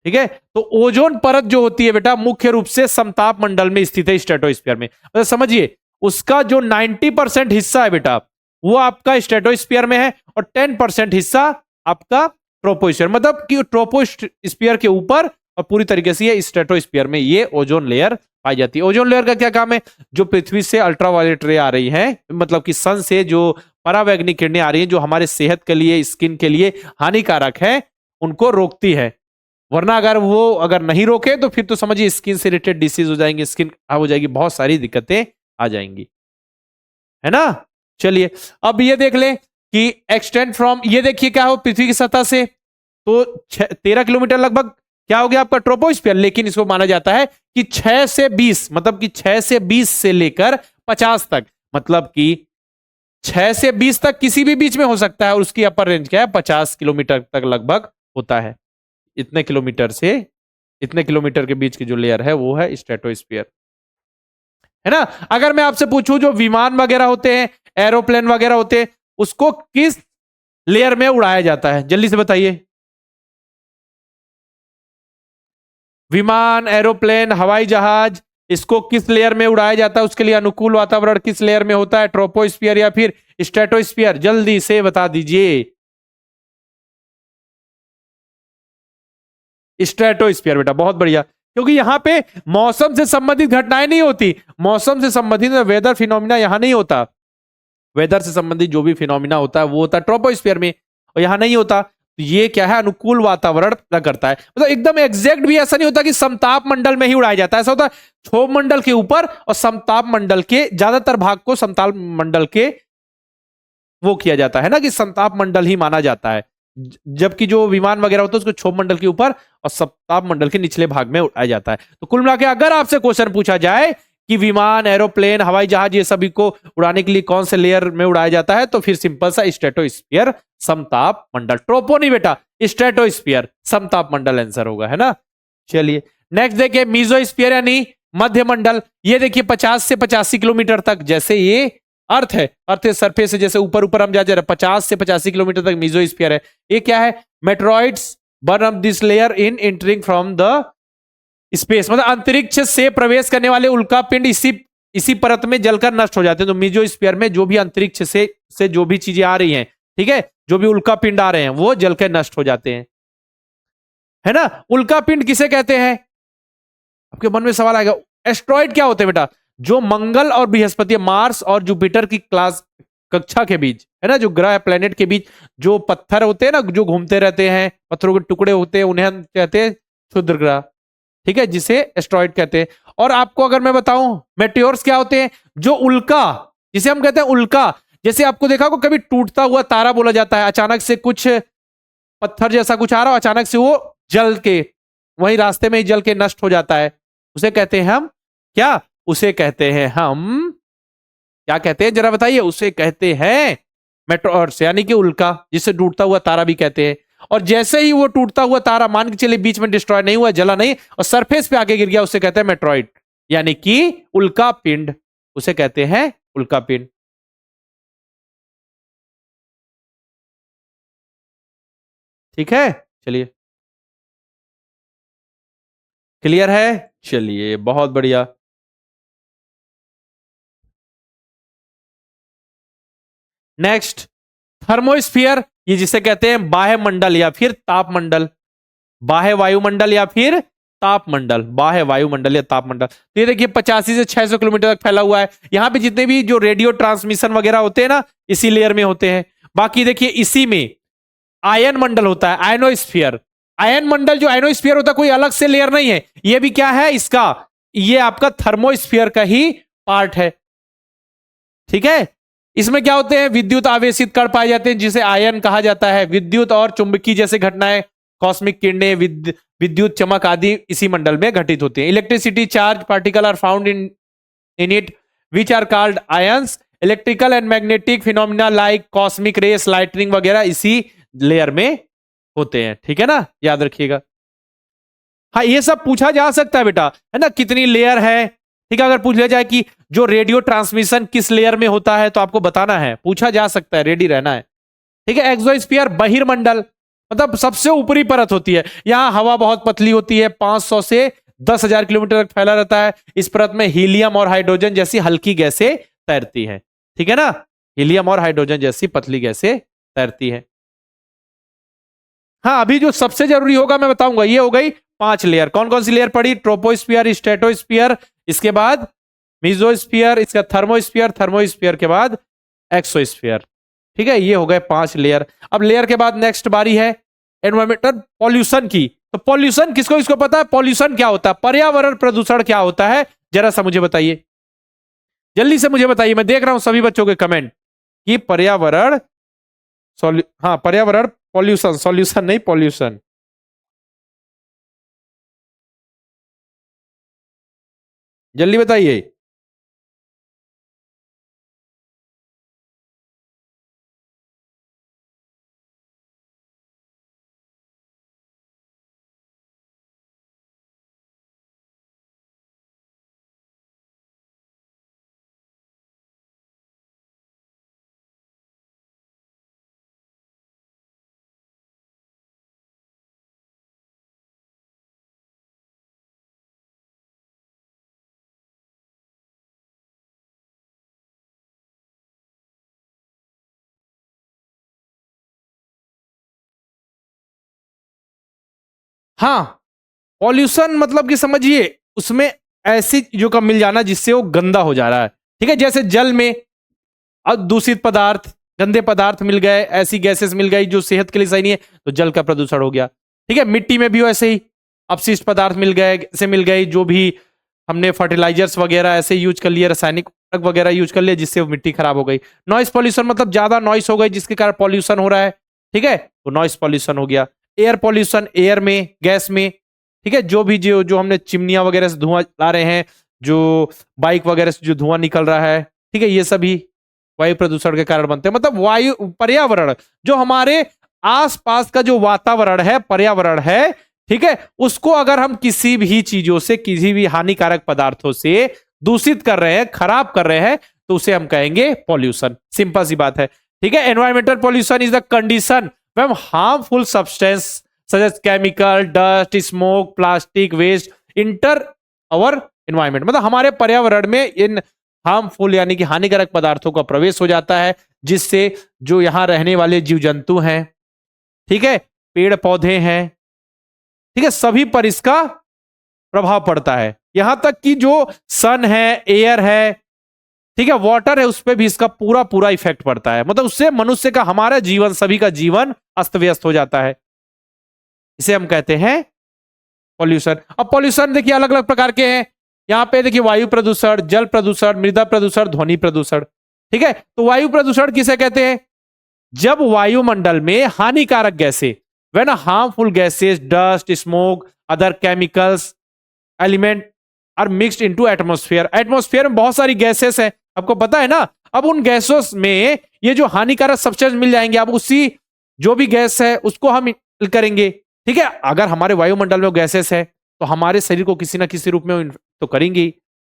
ठीक है, तो ओजोन परत जो होती है बेटा मुख्य रूप से समताप मंडल में स्थित है, स्ट्रेटोस्फीयर में। मतलब समझिए उसका जो 90% हिस्सा है बेटा वो आपका स्ट्रेटोस्फीयर में है, और 10% हिस्सा आपका ट्रोपोस्फीयर, मतलब कि ट्रोपोस्फीयर के ऊपर, और पूरी तरीके से ये स्ट्रेटोस्फीयर में ये ओजोन लेयर पाई जाती है। ओजोन लेयर का क्या काम है, जो पृथ्वी से अल्ट्रावायलेट रे आ रही है, मतलब कि सन से जो परावैंगनिक किरणें आ रही हैं जो हमारे सेहत के लिए, स्किन के लिए हानिकारक है, उनको रोकती है। वरना अगर नहीं रोके तो फिर तो समझिए स्किन से रिलेटेड डिसीज हो जाएंगे, स्किन खराब हो जाएगी, बहुत सारी दिक्कतें आ जाएंगी, है ना। चलिए अब ये देख लें कि एक्सटेंड फ्रॉम, ये देखिए क्या हो, पृथ्वी की सतह से तो 13 किलोमीटर लगभग क्या हो गया आपका ट्रोपोस्फीयर, लेकिन इसको माना जाता है कि 6 से 20, मतलब कि 6 से 20 से लेकर 50 तक, मतलब कि 6 से 20 तक किसी भी बीच में हो सकता है, और उसकी अपर रेंज क्या है, 50 किलोमीटर तक लगभग होता है। इतने किलोमीटर से इतने किलोमीटर के बीच की जो लेयर है वो है स्ट्रेटोस्फीयर, है ना। अगर मैं आपसे पूछूं जो विमान वगैरह होते हैं, एरोप्लेन वगैरह होते हैं, उसको किस लेयर में उड़ाया जाता है, जल्दी से बताइए। विमान, एरोप्लेन, हवाई जहाज, इसको किस लेयर में उड़ाया जाता है, उसके लिए अनुकूल वातावरण किस लेयर में होता है, ट्रोपोस्फियर या फिर स्ट्रेटोस्फियर, जल्दी से बता दीजिए। स्ट्रेटोस्फियर बेटा, बहुत बढ़िया, क्योंकि यहां पे मौसम से संबंधित घटनाएं नहीं होती, मौसम से संबंधित वेदर फिनोमिना यहां नहीं होता, वेदर से संबंधित जो भी फिनोमिना होता है वो होता है ट्रोपोस्फियर में, और यहां नहीं होता। तो ये क्या है, अनुकूल वातावरण पैदा करता है, मतलब एकदम एग्जैक्ट भी ऐसा नहीं होता कि समताप मंडल में ही उड़ाया जाता है, ऐसा होता है क्षोभ मंडल के ऊपर और समताप मंडल के ज्यादातर भाग को समताप मंडल के वो किया जाता है ना, कि समताप मंडल ही माना जाता है, जबकि जो विमान वगैरह होता है उसको क्षोभ मंडल के ऊपर और समताप मंडल के निचले भाग में उड़ाया जाता है। तो कुल मिलाकर अगर आपसे क्वेश्चन पूछा जाए कि विमान, एरोप्लेन, हवाई जहाज ये सभी को उड़ाने के लिए कौन से लेयर में उड़ाया जाता है, तो फिर सिंपल सा स्ट्रेटोस्फीयर, समताप मंडल, ट्रोपो नहीं बेटा, स्ट्रेटोस्फीयर, समताप मंडल आंसर होगा, है ना। चलिए नेक्स्ट देखिए मीजोस्फीयर यानी मध्य मंडल, ये देखिए 50 से 85 किलोमीटर तक, जैसे ये अर्थ है, अर्थ सरफेस से जैसे ऊपर ऊपर हम जा रहे हैं, 50 से 85 किलोमीटर तक मीजोस्फीयर है। ये क्या है, meteoroids burn up this layer in entering from the space, मतलब अंतरिक्ष से प्रवेश करने वाले उल्का पिंड इसी परत में जलकर नष्ट हो जाते हैं। तो मीजोस्फीयर में जो भी अंतरिक्ष से जो भी चीजें आ रही हैं, ठीक है, जो भी उल्का पिंड आ रहे हैं वो जलकर नष्ट हो जाते हैं, है ना। उल्का पिंड किसे कहते हैं, आपके मन में सवाल आएगा, एस्ट्रॉइड क्या होते हैं बेटा, जो मंगल और बृहस्पति, मार्स और जुपिटर की क्लास कक्षा के बीच, है ना, जो ग्रह प्लेनेट के बीच जो पत्थर होते हैं ना, जो घूमते रहते हैं, पत्थरों के टुकड़े होते हैं, उन्हें हम कहते हैं क्षुद्र ग्रह, ठीक है, जिसे एस्ट्रॉइड कहते हैं। और आपको अगर मैं बताऊं मेटियोर्स क्या होते हैं, जो उल्का, जिसे हम कहते हैं उल्का, जैसे आपको देखा होगा कभी टूटता हुआ तारा बोला जाता है, अचानक से कुछ पत्थर जैसा कुछ आ रहा हो, अचानक से वो जल के वही रास्ते में ही जल के नष्ट हो जाता है, उसे कहते हैं हम क्या, उसे कहते हैं हम क्या कहते हैं, जरा बताइए, उसे कहते हैं मेटोर्स यानी कि उल्का, जिसे टूटता हुआ तारा भी कहते हैं। और जैसे ही वो टूटता हुआ तारा मान के चलिए बीच में डिस्ट्रॉय नहीं हुआ, जला नहीं, और सरफेस पे आके गिर गया, उसे कहते हैं मेट्रॉइड यानी कि उल्का पिंड, उसे कहते हैं उल्का पिंड। ठीक है, चलिए क्लियर है, चलिए बहुत बढ़िया। नेक्स्ट थर्मोस्फियर, ये जिसे कहते हैं बाह्य मंडल या फिर ताप मंडल, बाह्य वायुमंडल या फिर तापमंडल, बाह्य वायुमंडल या तापमंडल। तो ये देखिए 85 से 600 किलोमीटर तक फैला हुआ है। यहाँ पे जितने भी जो रेडियो ट्रांसमिशन वगैरह होते हैं ना, इसी लेयर में होते हैं। बाकी देखिए इसी में आयन मंडल होता है, आयनोस्फीयर। आयन मंडल जो आयनोस्फीयर होता है कोई अलग से लेयर नहीं है, ये भी क्या है इसका, ये आपका थर्मोस्फीयर का ही पार्ट है। ठीक है, इसमें क्या होते हैं, विद्युत आवेशित कण पाए जाते हैं जिसे आयन कहा जाता है। विद्युत और चुंबकीय जैसे घटनाएं, कॉस्मिक किरणें, विद्युत चमक आदि इसी मंडल में घटित होती हैं। Electricity charge particle are found in it which are called ions. Electrical and magnetic phenomena like cosmic rays, lightning वगैरह इसी लेयर में होते हैं। ठीक है ना, याद रखिएगा। हाँ, ये सब पूछा जा सकता है बेटा, है ना, कितनी लेयर है। ठीक है, अगर पूछ लिया जाए कि जो रेडियो ट्रांसमिशन किस लेयर में होता है तो आपको बताना है, पूछा जा सकता है, रेडी रहना है। ठीक है, एक्सोस्फीयर बहिर्मंडल, मतलब सबसे ऊपरी परत होती है। यहां हवा बहुत पतली होती है, 500 से 10,000 किलोमीटर तक फैला रहता है। इस परत में हीलियम और हाइड्रोजन जैसी हल्की गैसें तैरती हैं। ठीक है ना, हीलियम और हाइड्रोजन जैसी पतली गैसें तैरती हैं। हाँ, अभी जो सबसे जरूरी होगा मैं बताऊंगा, ये हो गई 5 लेयर। कौन कौन सी लेयर पड़ी, ट्रोपोस्फियर, स्ट्रेटोस्फियर, इसके बाद मीजोस्फियर, इसका थर्मोस्फियर, थर्मोस्फियर के बाद एक्सोस्फियर। ठीक है, ये हो गए 5 लेयर। अब लेयर के बाद नेक्स्ट बारी है एनवायरमेंटल पॉल्यूशन की। तो पॉल्यूशन किसको पता है, पॉल्यूशन क्या होता है, पर्यावरण प्रदूषण क्या होता है, जरा सा मुझे बताइए, जल्दी से मुझे बताइए। मैं देख रहा हूं सभी बच्चों के कमेंट कि पर्यावरण, हाँ पर्यावरण पॉल्यूशन, सॉल्यूशन नहीं पॉल्यूशन। जल्दी बताइए। हाँ, पॉल्यूशन मतलब कि समझिए उसमें ऐसी चीजों का मिल जाना जिससे वो गंदा हो जा रहा है। ठीक है, जैसे जल में अब दूषित पदार्थ, गंदे पदार्थ मिल गए, ऐसी गैसेस मिल गई जो सेहत के लिए सही नहीं है, तो जल का प्रदूषण हो गया। ठीक है, मिट्टी में भी वैसे ही अपशिष्ट पदार्थ मिल गए, ऐसे मिल गई जो भी हमने फर्टिलाइजर्स वगैरह ऐसे यूज कर लिए, रासायनिक वगैरह यूज कर लिए, जिससे वो मिट्टी खराब हो गई। नॉइस पॉल्यूशन मतलब ज्यादा नॉइस हो गई जिसके कारण पॉल्यूशन हो रहा है। ठीक है, तो नॉइस पॉल्यूशन हो गया। एयर पॉल्यूशन, एयर में, गैस में। ठीक है, जो भी जो हमने चिमनियां वगैरह से धुआं ला रहे हैं, जो बाइक वगैरह से जो धुआं निकल रहा है, ठीक है, ये सभी वायु प्रदूषण के कारण बनते हैं। मतलब वायु, पर्यावरण, जो हमारे आसपास का जो वातावरण है, पर्यावरण है, ठीक है, उसको अगर हम किसी भी चीजों से, किसी भी हानिकारक पदार्थों से दूषित कर रहे हैं, खराब कर रहे हैं, तो उसे हम कहेंगे पॉल्यूशन। सिंपल सी बात है। ठीक है, environmental pollution is the condition when harmful substance such as chemical, dust, smoke, plastic waste enter our environment। मतलब हमारे पर्यावरण में इन हार्मफुल यानी कि हानिकारक पदार्थों का प्रवेश हो जाता है, जिससे जो यहां रहने वाले जीव जंतु हैं, ठीक है, पेड़ पौधे हैं, ठीक है, सभी पर इसका प्रभाव पड़ता है। यहां तक कि जो सन है, एयर है, ठीक है, वाटर है, उस पर भी इसका पूरा पूरा इफेक्ट पड़ता है। मतलब उससे मनुष्य का, हमारा जीवन, सभी का जीवन अस्त व्यस्त हो जाता है। इसे हम कहते हैं पॉल्यूशन। अब पॉल्यूशन देखिए अलग अलग प्रकार के हैं। यहां पे देखिए वायु प्रदूषण, जल प्रदूषण, मृदा प्रदूषण, ध्वनि प्रदूषण। ठीक है, तो वायु प्रदूषण किसे कहते हैं, जब वायुमंडल में हानिकारक गैसें, when harmful gases, dust, smoke, other chemicals, element are mixed into atmosphere. Atmosphere में बहुत सारी गैसेस हैं, आपको पता है ना। अब उन गैसों में ये जो हानिकारक सब्सटेंस मिल जाएंगे, अब उसी जो भी गैस है उसको हम करेंगे। ठीक है, अगर हमारे वायुमंडल में गैसेस है तो हमारे शरीर को किसी ना किसी रूप में तो करेंगे।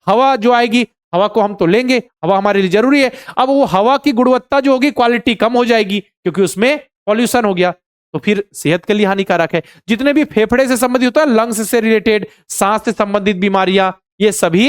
हवा जो आएगी, हवा को हम तो लेंगे, हवा हमारे लिए जरूरी है। अब वो हवा की गुणवत्ता जो होगी, क्वालिटी कम हो जाएगी, क्योंकि उसमें पॉल्यूशन हो गया, तो फिर सेहत के लिए हानिकारक है। जितने भी फेफड़े से संबंधित होता है, लंग्स से रिलेटेड, सांस से संबंधित बीमारियां, ये सभी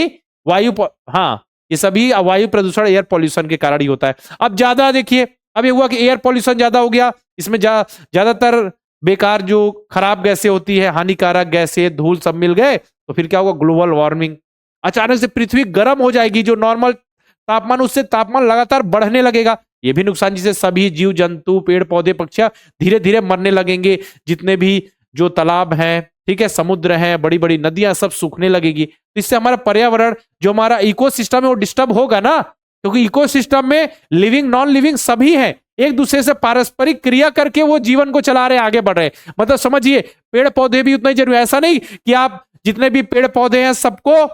ये सभी वायु प्रदूषण, एयर पॉल्यूशन के कारण ही होता है। अब ज्यादा देखिए, अब ये हुआ कि एयर पॉल्यूशन ज्यादा हो गया, इसमें ज्यादातर बेकार जो खराब गैसें होती है, हानिकारक गैसें, धूल सब मिल गए तो फिर क्या होगा, ग्लोबल वार्मिंग। अचानक से पृथ्वी गर्म हो जाएगी, जो नॉर्मल तापमान उससे तापमान लगातार बढ़ने लगेगा, ये भी नुकसान, जिससे सभी जीव जंतु, पेड़ पौधे, पक्षियां धीरे धीरे मरने लगेंगे। जितने भी जो तालाब हैं, ठीक है, समुद्र हैं, बड़ी बड़ी नदियां, सब सूखने लगेगी। इससे हमारा पर्यावरण, जो हमारा इकोसिस्टम है, वो डिस्टर्ब होगा ना, क्योंकि इकोसिस्टम में लिविंग नॉन लिविंग सभी हैं, एक दूसरे से पारस्परिक क्रिया करके वो जीवन को चला रहे, आगे बढ़ रहे। मतलब समझिए, पेड़ पौधे भी उतना ही जरूरी है। ऐसा नहीं कि आप जितने भी पेड़ पौधे हैं सबको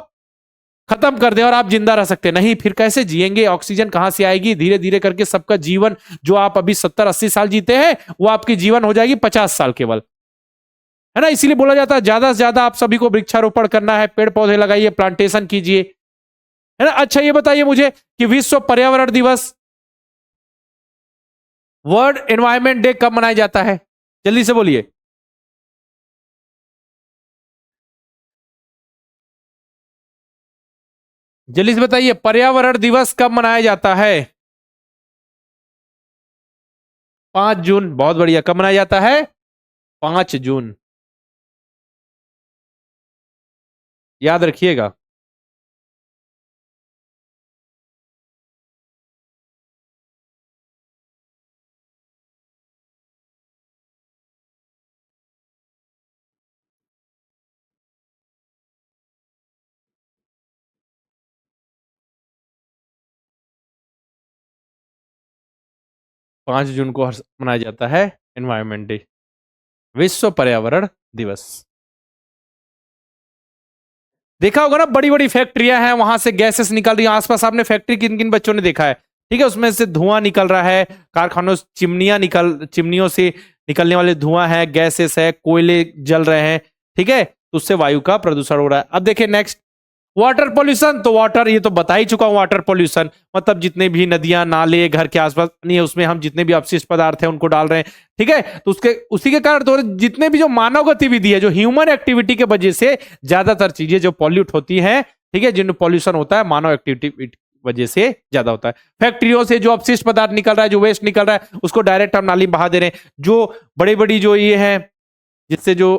खत्म कर दें और आप जिंदा रह सकते, नहीं, फिर कैसे जिएंगे, ऑक्सीजन कहां से आएगी? धीरे धीरे करके सबका जीवन, जो आप अभी 70-80 साल जीते हैं, वो आपकी जीवन हो जाएगी 50 साल केवल, है ना। इसीलिए बोला जाता है ज्यादा से ज्यादा आप सभी को वृक्षारोपण करना है, पेड़ पौधे लगाइए, प्लांटेशन कीजिए, है ना। अच्छा, ये बताइए मुझे कि विश्व पर्यावरण दिवस, वर्ल्ड एनवायरमेंट डे कब मनाया जाता है? जल्दी से बोलिए। जल्दी से बताइए, पर्यावरण दिवस कब मनाया जाता है? 5 जून, बहुत बढ़िया। कब मनाया जाता है? 5 जून, याद रखिएगा। 5 जून को मनाया जाता है एनवायरमेंट डे, विश्व पर्यावरण दिवस। देखा होगा ना, बड़ी बड़ी फैक्ट्रियां हैं, वहां से गैसेस निकल रही है आसपास। आपने फैक्ट्री किन किन बच्चों ने देखा है? ठीक है, उसमें से धुआं निकल रहा है, कारखानों से चिमनियों से निकलने वाले धुआं है, गैसेस है, कोयले जल रहे हैं, ठीक है, तो उससे वायु का प्रदूषण हो रहा है। अब देखिए नेक्स्ट, वाटर पोल्यूशन। तो वाटर, ये तो बता ही चुका हूं, वाटर पोल्यूशन मतलब जितने भी नदियां, नाले, घर के आसपास नहीं है, उसमें हम जितने भी अपशिष्ट पदार्थ हैं उनको डाल रहे हैं, ठीक है, तो उसके उसी के कारण तो जितने भी जो मानव गतिविधि है, जो ह्यूमन एक्टिविटी के वजह से ज्यादातर चीजें जो पॉल्यूट होती हैं, ठीक है, जिन पॉल्यूशन होता है मानव एक्टिविटी वजह से ज्यादा होता है। फैक्ट्रियों से जो अपशिष्ट पदार्थ निकल रहा है, जो वेस्ट निकल रहा है, उसको डायरेक्ट हम नाली में बहा दे रहे हैं। जो बड़ी बड़ी जो ये है, जिससे जो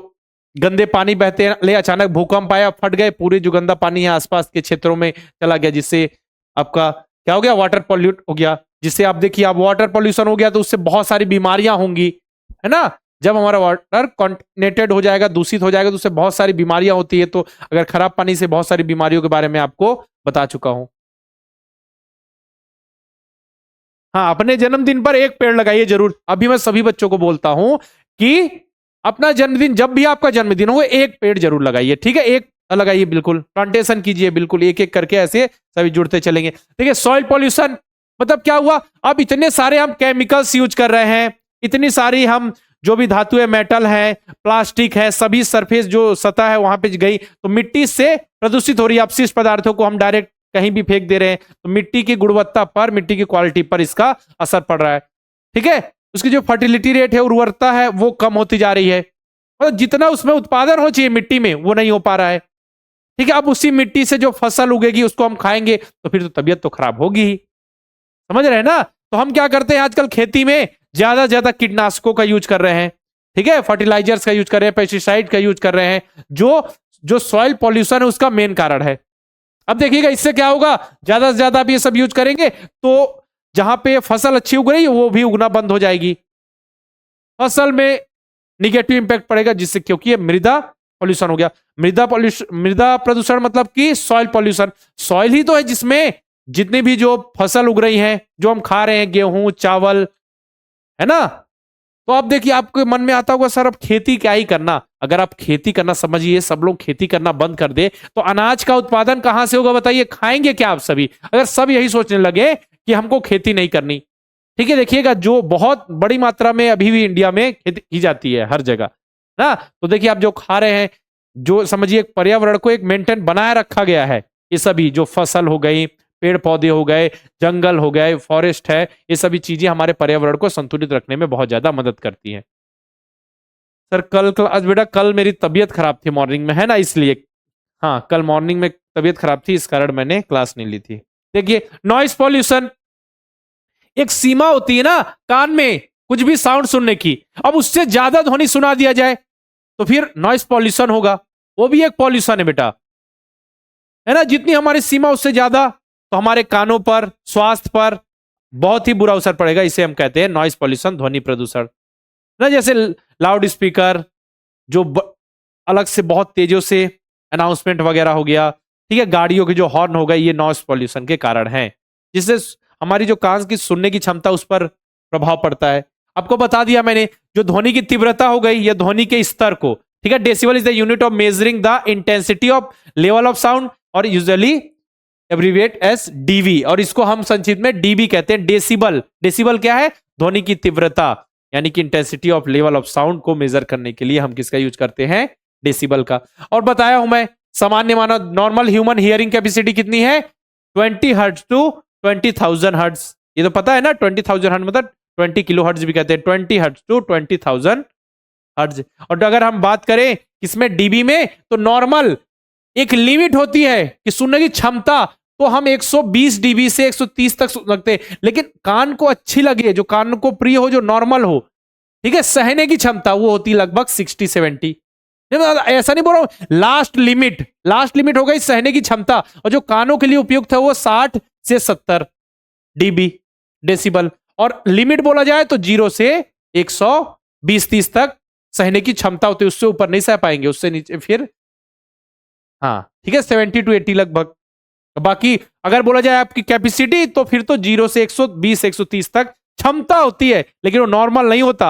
गंदे पानी बहते हैं, ले अचानक भूकंप आया, फट गए, पूरे जो गंदा पानी है आसपास के क्षेत्रों में चला गया, जिससे आपका क्या हो गया, वाटर पॉल्यूट हो गया। जिससे आप देखिए, आप वाटर पॉल्यूशन हो गया तो उससे बहुत सारी बीमारियां होंगी, है ना। जब हमारा वाटर कॉन्टेनेटेड हो जाएगा, दूषित हो जाएगा, तो उससे बहुत सारी बीमारियां होती है। तो अगर खराब पानी से बहुत सारी बीमारियों के बारे में आपको बता चुका हूं। हाँ, अपने जन्मदिन पर एक पेड़ लगाइए जरूर। अभी मैं सभी बच्चों को बोलता हूं कि अपना जन्मदिन, जब भी आपका जन्मदिन हो, एक पेड़ जरूर लगाइए, ठीक है, एक लगाइए, बिल्कुल प्लांटेशन कीजिए, बिल्कुल एक एक करके ऐसे सभी जुड़ते चलेंगे। देखिए, सॉइल पॉल्यूशन मतलब क्या हुआ, अब इतने सारे हम केमिकल्स यूज कर रहे हैं, इतनी सारी हम जो भी धातु है, मेटल है, प्लास्टिक है, सभी सरफेस जो सतह है वहां पे गई, तो मिट्टी से प्रदूषित हो रही है। अपशिष्ट पदार्थों को हम डायरेक्ट कहीं भी फेंक दे रहे हैं, तो मिट्टी की गुणवत्ता पर, मिट्टी की क्वालिटी पर इसका असर पड़ रहा है, ठीक है। उसकी जो फर्टिलिटी रेट है, उर्वरता है, वो कम होती जा रही है, और जितना उसमें उत्पादन हो चाहिए मिट्टी में, वो नहीं हो पा रहा है, ठीक है। अब उसी मिट्टी से जो फसल उगेगी उसको हम खाएंगे, तो फिर तो तबीयत तो खराब होगी ही, समझ रहे हैं ना। तो हम क्या करते हैं आजकल, खेती में ज्यादा से ज्यादा कीटनाशकों का यूज कर रहे हैं, ठीक है, फर्टिलाइजर्स का यूज कर रहे हैं, पेस्टिसाइड का यूज कर रहे हैं, जो जो सॉइल पॉल्यूशन है उसका मेन कारण है। अब देखिएगा, इससे क्या होगा, ज्यादा से ज्यादा आप ये सब यूज करेंगे तो जहां पे फसल अच्छी उग रही है वो भी उगना बंद हो जाएगी, फसल में निगेटिव इंपैक्ट पड़ेगा, जिससे, क्योंकि ये मृदा पॉल्यूशन हो गया। मृदा प्रदूषण मतलब कि सॉइल पॉल्यूशन। सॉइल ही तो है जिसमें जितनी भी जो फसल उग रही है, जो हम खा रहे हैं, गेहूं, चावल, है ना। तो आप देखिए, आपके मन में आता होगा, सर अब खेती क्या ही करना। अगर आप खेती करना, समझिए, सब लोग खेती करना बंद कर दे तो अनाज का उत्पादन कहां से होगा, बताइए, खाएंगे क्या आप सभी? अगर सब यही सोचने लगे कि हमको खेती नहीं करनी, ठीक है, देखिएगा, जो बहुत बड़ी मात्रा में अभी भी इंडिया में खेती की जाती है हर जगह ना, तो देखिए आप जो खा रहे हैं, जो समझिए पर्यावरण को एक मेंटेन बनाए रखा गया है, ये सभी जो फसल हो गई, पेड़ पौधे हो गए, जंगल हो गए, फॉरेस्ट है, ये सभी चीजें हमारे पर्यावरण को संतुलित रखने में बहुत ज्यादा मदद करती हैं। सर कल आज बेटा, कल मेरी तबीयत खराब थी मॉर्निंग में, है ना, इसलिए। हाँ, कल मॉर्निंग में तबीयत खराब थी, इस कारण मैंने क्लास नहीं ली थी। देखिए, नॉइस पॉल्यूशन, एक सीमा होती है ना, कान में कुछ भी साउंड सुनने की। अब उससे ज्यादा ध्वनि सुना दिया जाए तो फिर नॉइस पॉल्यूशन होगा, वो भी एक पॉल्यूशन है बेटा, है ना। जितनी हमारी सीमा उससे ज्यादा तो हमारे कानों पर, स्वास्थ्य पर बहुत ही बुरा असर पड़ेगा। इसे हम कहते हैं नॉइस पॉल्यूशन, ध्वनि प्रदूषण ना। जैसे लाउड स्पीकर जो अलग से बहुत तेजों से अनाउंसमेंट वगैरह हो गया, ठीक है, गाड़ियों के जो हॉर्न हो गए, ये नॉइस पॉल्यूशन के कारण हैं, जिससे हमारी जो कान की सुनने की क्षमता उस पर प्रभाव पड़ता है। आपको बता दिया मैंने, जो ध्वनि की तीव्रता हो गई, ये ध्वनि के स्तर को, ठीक है, decibel is the unit of measuring the intensity of level of sound और यूजुअली एब्रीविएट एज डीवी, और इसको हम संक्षिप्त में डीबी कहते हैं, डेसिबल। डेसिबल क्या है? ध्वनि की तीव्रता, यानी कि intensity of level of sound को मेजर करने के लिए हम किसका यूज करते हैं? डेसिबल का। और बताया हूं मैं, सामान्य मानव नॉर्मल ह्यूमन हियरिंग कैपेसिटी कितनी है? 20 हर्ट्ज टू 20,000 हर्ट्ज। ये तो पता है ना, 20,000 हर्ट्ज मतलब 20 किलो हर्ट्ज भी कहते हैं, 20 हर्ट्ज टू 20,000 हर्ट्ज। और अगर हम बात करें किसमें? डीबी में, तो नॉर्मल एक लिमिट होती है कि सुनने की क्षमता, तो हम 120 डीबी से 130 तक सुन सकते हैं, लेकिन कान को अच्छी लगे, जो कान को प्रिय हो, जो नॉर्मल हो, ठीक है, सहने की क्षमता वो होती है लगभग 60-70। ऐसा नहीं बोल रहा हूं, लास्ट लिमिट हो गई सहने की क्षमता, और जो कानों के लिए उपयुक्त है वो 60 से 70 डीबी डेसिबल। और लिमिट बोला जाए तो 0 से 120-30 तक सहने की क्षमता होती है, उससे ऊपर नहीं सह पाएंगे, उससे नीचे फिर हाँ ठीक है 70 to 80 लगभग। बाकी अगर बोला जाए आपकी कैपेसिटी, तो फिर तो 0 से 120-130 तक क्षमता होती है, लेकिन वो नॉर्मल नहीं होता।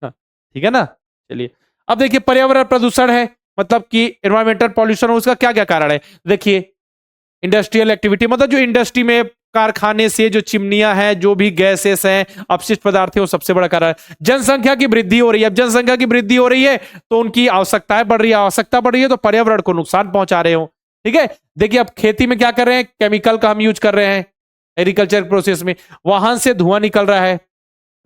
हाँ, ठीक है ना। चलिए अब देखिए, पर्यावरण प्रदूषण है, मतलब कि एनवायरमेंटल पॉल्यूशन, उसका क्या क्या कारण है? देखिए, इंडस्ट्रियल एक्टिविटी, मतलब जो इंडस्ट्री में, कारखाने से जो चिमनियां हैं, जो भी गैसेस हैं, अपशिष्ट पदार्थ है, वो सबसे बड़ा कारण है। जनसंख्या की वृद्धि हो रही है, अब जनसंख्या की वृद्धि हो रही है तो उनकी आवश्यकताएं बढ़ रही है, आवश्यकता बढ़ रही है तो पर्यावरण को नुकसान पहुंचा रहे हो, ठीक है। देखिए, अब खेती में क्या कर रहे हैं? केमिकल का हम यूज कर रहे हैं एग्रीकल्चर प्रोसेस में, वाहन से धुआं निकल रहा है,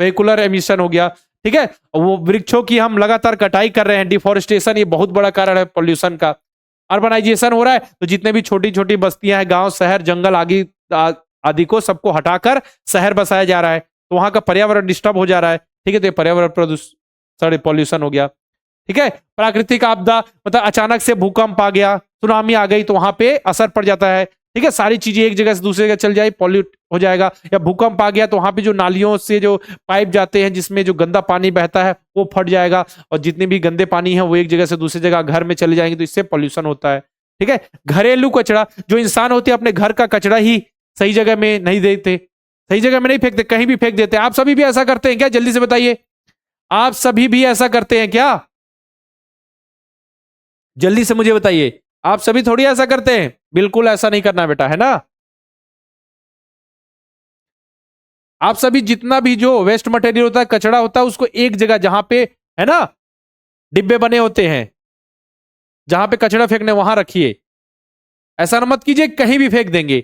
वेहिकुलर एमिशन हो गया, ठीक है। वो वृक्षों की हम लगातार कटाई कर रहे हैं, डिफोरेस्टेशन, ये बहुत बड़ा कारण है पॉल्यूशन का। अर्बनाइजेशन हो रहा है, तो जितने भी छोटी छोटी बस्तियां हैं, गांव, शहर, जंगल आदि को सबको हटाकर शहर बसाया जा रहा है, तो वहां का पर्यावरण डिस्टर्ब हो जा रहा है, ठीक है। तो ये पर्यावरण प्रदूषण, पॉल्यूशन हो गया, ठीक है। प्राकृतिक आपदा, मतलब अचानक से भूकंप आ गया, सुनामी आ गई, तो वहां पे असर पड़ जाता है, ठीक है। सारी चीजें एक जगह से दूसरी जगह चल जाए, पॉल्यूट हो जाएगा। या भूकंप आ गया तो वहां पे जो नालियों से जो पाइप जाते हैं, जिसमें जो गंदा पानी बहता है, वो फट जाएगा, और जितने भी गंदे पानी है वो एक जगह से दूसरी जगह घर में चले जाएंगे, तो इससे पॉल्यूशन होता है, ठीक है। घरेलू कचरा, जो इंसान होते हैं अपने घर का कचरा ही सही जगह में नहीं देते, सही जगह में नहीं फेंकते, कहीं भी फेंक देते हैं। आप सभी भी ऐसा करते हैं क्या? जल्दी से बताइए, आप सभी भी ऐसा करते हैं क्या? जल्दी से मुझे बताइए, आप सभी थोड़ी ऐसा करते हैं? बिल्कुल ऐसा नहीं करना बेटा, है ना। आप सभी जितना भी जो वेस्ट मटेरियल होता है, कचरा होता है, उसको एक जगह, जहां पे, है ना, डिब्बे बने होते हैं, जहां पे कचरा फेंकने, वहां रखिए। ऐसा ना मत कीजिए कहीं भी फेंक देंगे,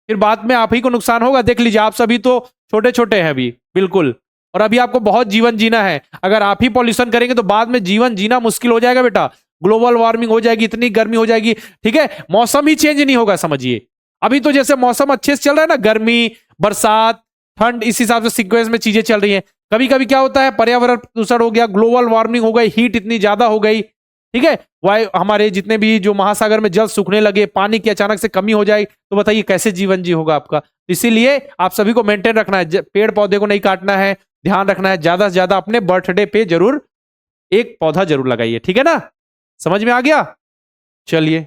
फिर बाद में आप ही को नुकसान होगा। देख लीजिए, आप सभी तो छोटे छोटे हैं अभी, बिल्कुल, और अभी आपको बहुत जीवन जीना है। अगर आप ही पॉल्यूशन करेंगे तो बाद में जीवन जीना मुश्किल हो जाएगा बेटा। ग्लोबल वार्मिंग हो जाएगी, इतनी गर्मी हो जाएगी, ठीक है, मौसम ही चेंज नहीं होगा, समझिए। अभी तो जैसे मौसम अच्छे से चल रहा है ना, गर्मी, बरसात, ठंड, इस हिसाब से सीक्वेंस में चीजें चल रही हैं। कभी कभी क्या होता है, पर्यावरण प्रदूषण हो गया, ग्लोबल वार्मिंग हो गई, हीट इतनी ज्यादा हो गई, ठीक है, वायु, हमारे जितने भी जो महासागर में जल सूखने लगे, पानी की अचानक से कमी हो जाए, तो बताइए कैसे जीवन जी होगा आपका। इसीलिए आप सभी को मेंटेन रखना है, पेड़ पौधे को नहीं काटना है, ध्यान रखना है, ज्यादा से ज्यादा अपने बर्थडे पे जरूर एक पौधा जरूर लगाइए, ठीक है ना। समझ में आ गया? चलिए,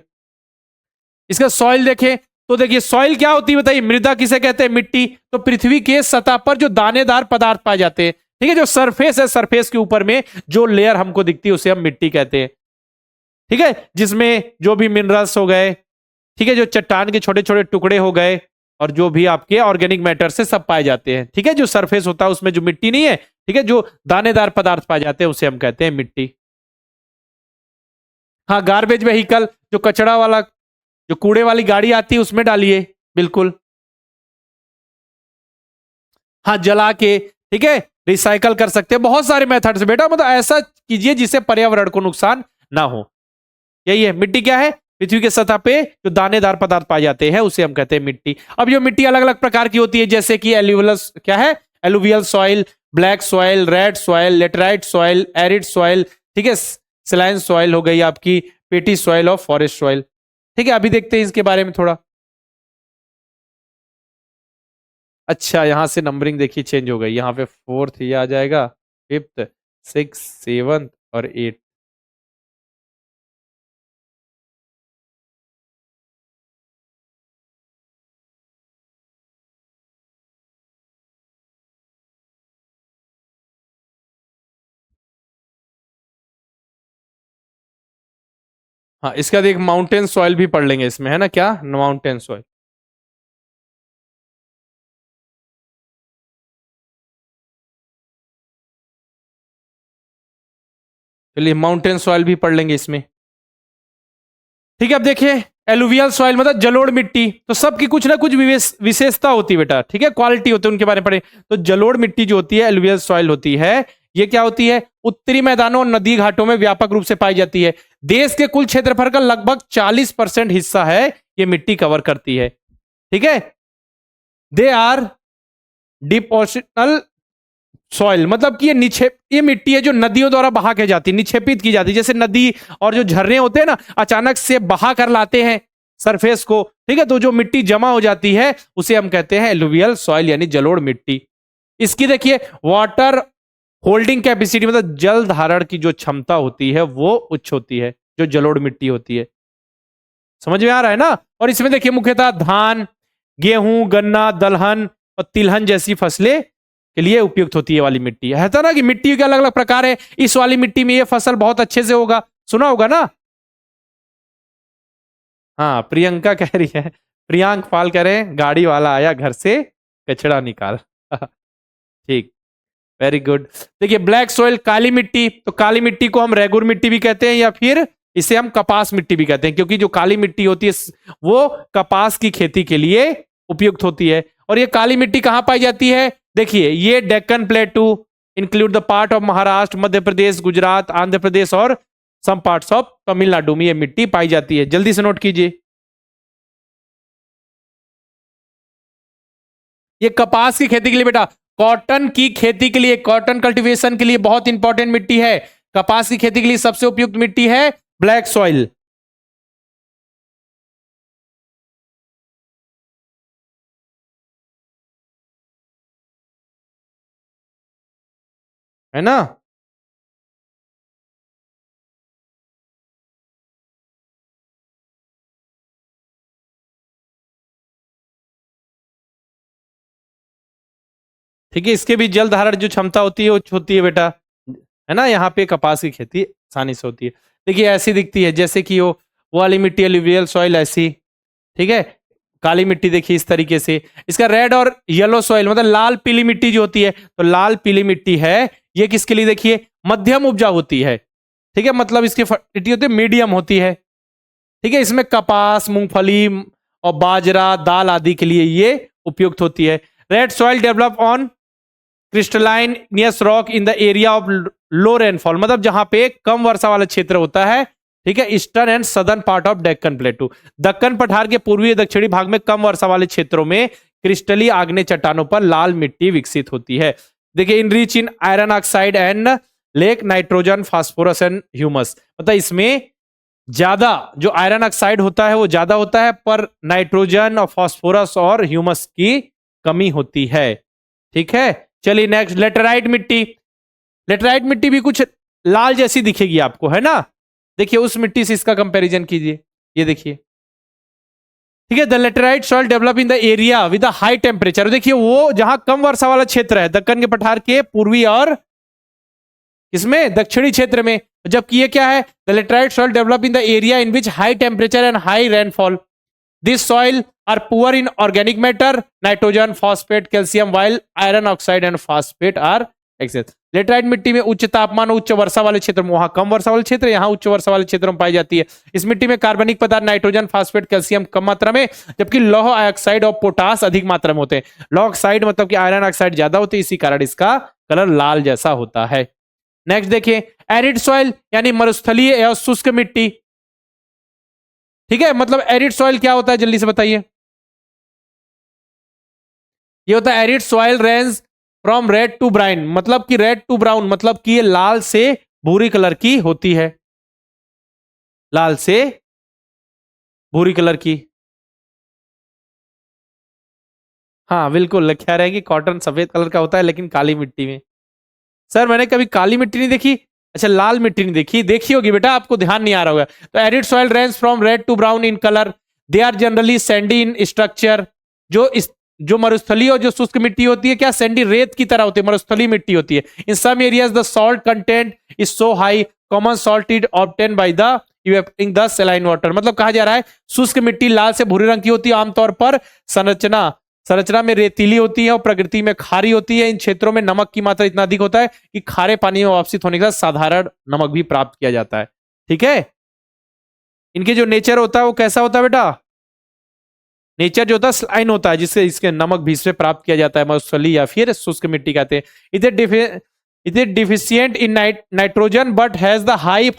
इसका सॉइल देखें, तो देखिए सॉइल क्या होती है बताइए? मृदा किसे कहते हैं? मिट्टी। तो पृथ्वी के सतह पर जो दानेदार पदार्थ पाए जाते हैं, ठीक है, जो सरफेस है, सरफेस के ऊपर में जो लेयर हमको दिखती है, उसे हम मिट्टी कहते हैं, ठीक है, जिसमें जो भी मिनरल्स हो गए, ठीक है, जो चट्टान के छोटे छोटे टुकड़े हो गए, और जो भी आपके ऑर्गेनिक मैटर से सब पाए जाते हैं, ठीक है। जो सरफेस होता है उसमें जो मिट्टी नहीं है, ठीक है, जो दानेदार पदार्थ पाए जाते हैं, उसे हम कहते हैं मिट्टी। हाँ, गार्बेज व्हीकल, जो कचरा वाला, जो कूड़े वाली गाड़ी आती है, उसमें डालिए, बिल्कुल। हाँ, जला के, ठीक है, रिसाइकल कर सकते हैं, बहुत सारे मेथड से बेटा, मतलब ऐसा कीजिए जिससे पर्यावरण को नुकसान ना हो। यही है मिट्टी। क्या है? पृथ्वी के सतह पे जो दानेदार पदार्थ पाए जाते हैं, उसे हम कहते हैं मिट्टी। अब जो मिट्टी अलग अलग प्रकार की होती है, जैसे कि एल्यूवियस, क्या है? Alluvial soil, black soil, red soil, laterite soil, arid soil, ठीक है, सलाइन सॉइल हो गई आपकी, पेटी सॉइल और फॉरेस्ट सॉइल। ठीक है, अभी देखते हैं इसके बारे में थोड़ा। अच्छा, यहां से नंबरिंग देखिए चेंज हो गई, यहाँ पे फोर्थ ये आ जाएगा, फिफ्थ, सिक्स, सेवंथ और एट। हाँ, इसका देख माउंटेन सॉइल भी पढ़ लेंगे इसमें, है ना, क्या माउंटेन सॉइल। चलिए माउंटेन सॉइल भी पढ़ लेंगे इसमें। ठीक है, अब देखिए एलुवियल सॉइल मतलब जलोढ़ मिट्टी, तो सबकी कुछ ना कुछ विशेषता होती है बेटा, ठीक है, क्वालिटी होती है, उनके बारे में पढ़े। तो जलोढ़ मिट्टी जो होती है, एलुवियल सॉइल होती है, ये क्या होती है, उत्तरी मैदानों और नदी घाटों में व्यापक रूप से पाई जाती है। देश के कुल क्षेत्रफल का लगभग 40% हिस्सा है ये मिट्टी कवर करती है। ठीक है, दे आर डिपोजिशनल सॉइल, मतलब कि ये मिट्टी है जो नदियों द्वारा बहा के जाती है, निक्षेपित की जाती है, जैसे नदी और जो झरने होते हैं ना, अचानक से बहा कर लाते हैं सरफेस को, ठीक है, तो जो मिट्टी जमा हो जाती है उसे हम कहते हैं एलुवियल सॉइल यानी जलोढ़ मिट्टी। इसकी देखिए वाटर होल्डिंग कैपेसिटी मतलब जल धारण की जो क्षमता होती है वो उच्च होती है, जो जलोढ़ मिट्टी होती है। समझ में आ रहा है ना। और इसमें देखिए मुख्यतः धान, गेहूं, गन्ना, दलहन और तिलहन जैसी फसलें के लिए उपयुक्त होती है वाली मिट्टी है। तो ना कि मिट्टी के अलग अलग प्रकार है, इस वाली मिट्टी में ये फसल बहुत अच्छे से होगा, सुना होगा ना। हाँ, प्रियंका कह रही है, प्रियांक पाल कह रहे हैं गाड़ी वाला आया घर से कचड़ा निकाल। ठीक, वेरी गुड। देखिए ब्लैक सॉइल काली मिट्टी, तो काली मिट्टी को हम रेगुर मिट्टी भी कहते हैं या फिर इसे हम कपास मिट्टी भी कहते हैं, क्योंकि जो काली मिट्टी होती है वो कपास की खेती के लिए उपयुक्त होती है। और ये काली मिट्टी कहां पाई जाती है, देखिए ये Deccan plateau include the part of Maharashtra, Madhya Pradesh, Gujarat, Andhra Pradesh और सम पार्ट्स ऑफ तमिलनाडु में ये मिट्टी पाई जाती है। जल्दी से नोट कीजिए, ये कपास की खेती के लिए बेटा, कॉटन की खेती के लिए, कॉटन कल्टीवेशन के लिए बहुत इंपॉर्टेंट मिट्टी है। कपास की खेती के लिए सबसे उपयुक्त मिट्टी है ब्लैक सॉइल, है ना। ठीक है, इसके भी जल धारण जो क्षमता होती है वो होती है बेटा, है ना। यहाँ पे कपास की खेती आसानी से होती है। देखिए ऐसी दिखती है जैसे कि वो वाली मिट्टी एलुवियल सॉइल ऐसी, ठीक है। काली मिट्टी देखिए इस तरीके से। इसका रेड और येलो सॉइल मतलब लाल पीली मिट्टी जो होती है, तो लाल पीली मिट्टी है ये किसके लिए, देखिए मध्यम उपजाऊ होती है, ठीक है, मतलब इसकी फर्टिलिटी होती है मीडियम होती है, ठीक है। इसमें कपास, मूंगफली और बाजरा, दाल आदि के लिए ये उपयुक्त होती है। Red soil develop on crystalline igneous rock in the area of low rainfall, मतलब जहां पे कम वर्षा वाला क्षेत्र होता है, ठीक है, eastern and southern part of Deccan प्लेटू, Deccan पठार के पूर्वी दक्षिणी भाग में कम वर्षा वाले क्षेत्रों में क्रिस्टली आग्नेय चट्टानों पर लाल मिट्टी विकसित होती है। देखिए in rich in iron oxide and lack nitrogen, phosphorus and humus, मतलब इसमें ज्यादा जो आयरन ऑक्साइड होता है वो ज्यादा होता है, पर नाइट्रोजन और फास्फोरस और ह्यूमस की कमी होती है। ठीक है, चलिए नेक्स्ट लेटराइट मिट्टी। लेटराइट मिट्टी भी कुछ लाल जैसी दिखेगी आपको, है ना। देखिए उस मिट्टी से इसका कंपैरिजन कीजिए, ये देखिए, ठीक है। The laterite soil develop in the area with high temperature, देखिए वो जहां कम वर्षा वाला क्षेत्र है, दक्कन के पठार के पूर्वी और इसमें दक्षिणी क्षेत्र में, जबकि ये क्या है, the laterite soil develop in the area in which high temperature and high rainfall, this soil are poor in organic matter, nitrogen, phosphate, calcium, while iron oxide and phosphate are excess. Laterite मिट्टी में उच्च तापमान, उच्च वर्षा वाले क्षेत्र में, वहां कम वर्षा वाले क्षेत्र, यहाँ उच्च वर्षा वाले क्षेत्र में पाई जाती है। इस मिट्टी में कार्बनिक पदार्थ नाइट्रोजन, फॉस्फेट, कैल्शियम कम मात्रा में, जबकि लौह ऑक्साइड और पोटास अधिक मात्रा में होते हैं। लौह ऑक्साइड मतलब कि आयरन ऑक्साइड ज्यादा होती है, इसी कारण इसका कलर लाल जैसा होता है। नेक्स्ट देखिए एरिड सॉइल यानी मरुस्थलीय या शुष्क मिट्टी, ठीक है। मतलब एरिड सॉइल क्या होता है, जल्दी से बताइए। ये होता है arid soil range from red to brown, मतलब कि रेड टू ब्राउन मतलब कि ये लाल से भूरी कलर की होती है, लाल से भूरी कलर की। हाँ बिल्कुल, कह रहे हैं कि कॉटन सफेद कलर का होता है लेकिन काली मिट्टी में। सर मैंने कभी काली मिट्टी नहीं देखी। अच्छा, लाल मिट्टी नहीं देखी, देखी होगी बेटा, आपको ध्यान नहीं आ रहा होगा। तो arid soil range from red to brown in colour, they are generally sandy in structure. जो मरुस्थली और जो शुष्क मिट्टी होती है, क्या सैंडी रेत की तरह होती है, मरुस्थली मिट्टी होती है। In some areas the salt content is so high, common salt is obtain by the evaporating the saline water. मतलब कहा जा रहा है शुष्क मिट्टी लाल से भूरे रंग की होती है आमतौर पर, संरचना में रेतीली होती है और प्रकृति में खारी होती है। इन क्षेत्रों में नमक की मात्रा इतना अधिक होता है कि खारे पानी में वापसित होने के बाद साधारण नमक भी प्राप्त किया जाता है। ठीक है, इनके जो नेचर होता है वो कैसा होता है बेटा, नेचर जो होता है स्लाइन होता है, जिससे इसके नमक भी से प्राप्त किया जाता है, मरुस्थली या फिर शुष्क मिट्टी कहते हैं। It is deficient in nitrogen but has the high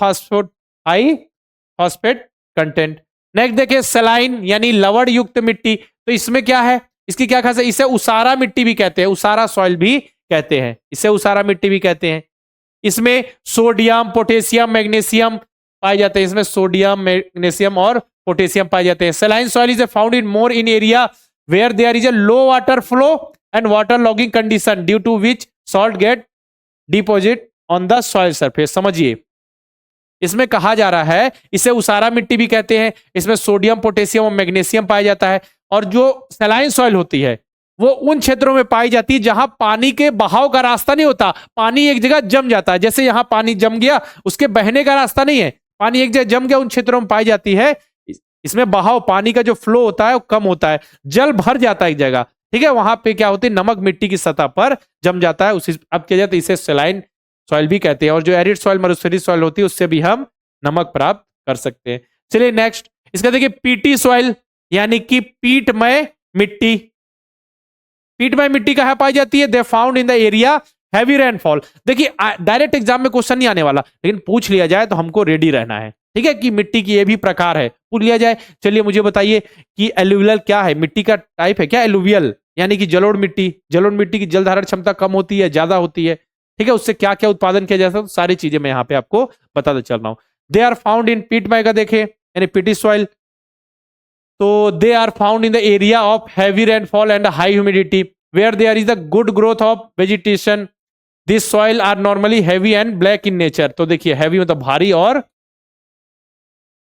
phosphate content. Next देखिए सलाइन यानी लवण युक्त मिट्टी। तो इसमें क्या है, इसकी क्या खास है, इसे उसारा मिट्टी भी कहते हैं, उसारा सॉइल भी कहते हैं, इसे उसारा मिट्टी भी कहते हैं। इसमें सोडियम पोटेशियम मैग्नीशियम पाए जाते हैं, इसमें सोडियम मैग्नीशियम और पोटेशियम पाए जाते हैं। Saline soil is found in more in area where there is a low water flow and water logging condition due to which salt get deposit on the soil surface. समझिए, इसमें कहा जा रहा है इसे उसारा मिट्टी भी कहते हैं, इसमें सोडियम पोटेशियम और मैग्नीशियम पाया जाता है। और जो सलाइन सॉइल होती है वो उन क्षेत्रों में पाई जाती है जहां पानी के बहाव का रास्ता नहीं होता, पानी एक जगह जम जाता है। जैसे यहां पानी जम गया, उसके बहने का रास्ता नहीं है, पानी एक जगह जम गया, उन क्षेत्रों में पाई जाती है। इसमें बहाव, पानी का जो फ्लो होता है वो कम होता है, जल भर जाता है एक जगह। ठीक है, वहां पे क्या होती है, नमक मिट्टी की सतह पर जम जाता है, उसी अब क्या जाता है, इसे सलाइन सॉइल भी कहते हैं। और जो एरिड सॉइल मरुस्थली सॉइल होती है उससे भी हम नमक प्राप्त कर सकते हैं। चलिए नेक्स्ट, इसका देखिए पीटी सॉइल यानी कि पीटमय मिट्टी। पीटमय मिट्टी कहां पाई जाती है, they found in the area heavy rainfall. देखिए डायरेक्ट एग्जाम में क्वेश्चन नहीं आने वाला, लेकिन पूछ लिया जाए तो हमको रेडी रहना है। ठीक है, कि मिट्टी की ये भी प्रकार है, पूछ लिया जाए। चलिए मुझे बताइए कि एलुवियल क्या है, मिट्टी का टाइप है क्या एलुवियल, यानी कि जलोढ़ मिट्टी। जलोढ़ मिट्टी की जल धारण क्षमता कम होती है, ज्यादा होती है। ठीक है, उससे क्या क्या उत्पादन किया जा सकता है, सारी चीजें मैं यहाँ पे आपको बताता चल रहा हूँ। दे आर फाउंड इन पीटमय का देखे यानी पीटी सॉइल, तो they are found in the area of heavy rainfall and high humidity where there is the good growth of vegetation. This soil are normally heavy and black in nature. तो देखिए heavy मतलब भारी और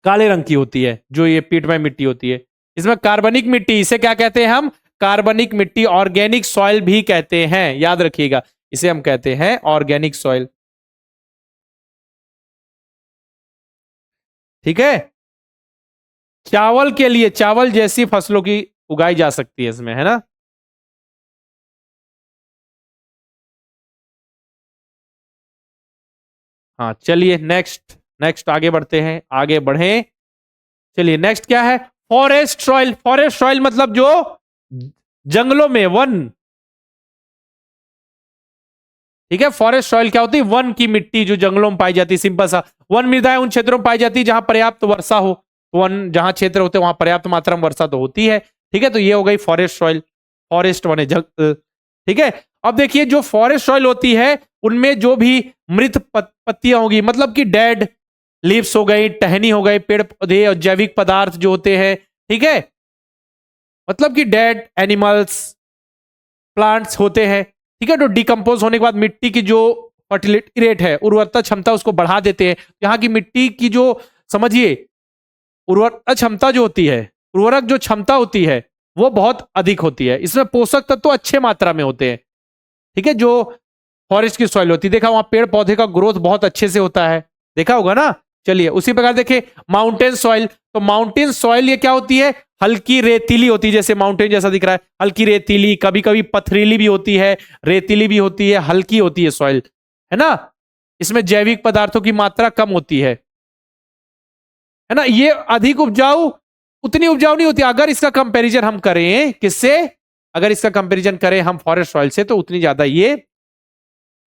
काले रंग की होती है जो ये पीटमय मिट्टी होती है। इसमें कार्बनिक मिट्टी, इसे क्या कहते हैं हम, कार्बनिक मिट्टी, ऑर्गेनिक सॉइल भी कहते हैं, याद रखिएगा, इसे हम कहते हैं ऑर्गेनिक सॉइल। ठीक है, चावल के लिए, चावल जैसी फसलों की उगाई जा सकती है इसमें, है ना। हाँ चलिए नेक्स्ट, नेक्स्ट आगे बढ़ते हैं, आगे बढ़े। चलिए नेक्स्ट क्या है, फॉरेस्ट सॉइल। फॉरेस्ट सॉइल मतलब जो जंगलों में, वन। ठीक है, फॉरेस्ट सॉइल क्या होती है, वन की मिट्टी जो जंगलों में पाई जाती है। सिंपल सा, वन मृदाएं उन क्षेत्रों में पाई जाती है जहां पर्याप्त वर्षा हो। वन जहां क्षेत्र होते हैं वहां पर्याप्त मात्रा में वर्षा तो होती है। ठीक है, तो ये हो गई फॉरेस्ट सॉइल, फॉरेस्ट बने जंगल। ठीक है, अब देखिए जो फॉरेस्ट सॉइल होती है उनमें जो भी मृत पत्तियां होगी, मतलब कि डेड लीव्स हो गई, टहनी हो गई, पेड़ पौधे और जैविक पदार्थ जो होते हैं। ठीक है, मतलब कि डेड एनिमल्स, प्लांट्स होते हैं। ठीक है, तो डिकम्पोज होने के बाद मिट्टी की जो फर्टिलिटी रेट है, उर्वरता क्षमता, उसको बढ़ा देते हैं। यहाँ की मिट्टी की जो, समझिए, उर्वरता क्षमता जो होती है, उर्वरक जो क्षमता होती है वो बहुत अधिक होती है। इसमें पोषक तत्व तो अच्छे मात्रा में होते हैं। ठीक है, जो फॉरेस्ट की सॉइल होती है, देखा वहां पेड़ पौधे का ग्रोथ बहुत अच्छे से होता है, देखा होगा ना। चलिए उसी प्रकार देखिए माउंटेन सॉइल। तो माउंटेन सॉइल ये क्या होती है, हल्की रेतीली होती है, जैसे माउंटेन जैसा दिख रहा है, हल्की रेतीली, कभी कभी पथरीली भी होती है, रेतीली भी होती है, हल्की होती है सॉइल, है ना। इसमें जैविक पदार्थों की मात्रा कम होती है ना। ये अधिक उपजाऊ, उतनी उपजाऊ नहीं होती। अगर इसका कंपैरिजन हम करें किससे, अगर इसका कंपैरिजन करें हम फॉरेस्ट सॉइल से, तो उतनी ज्यादा ये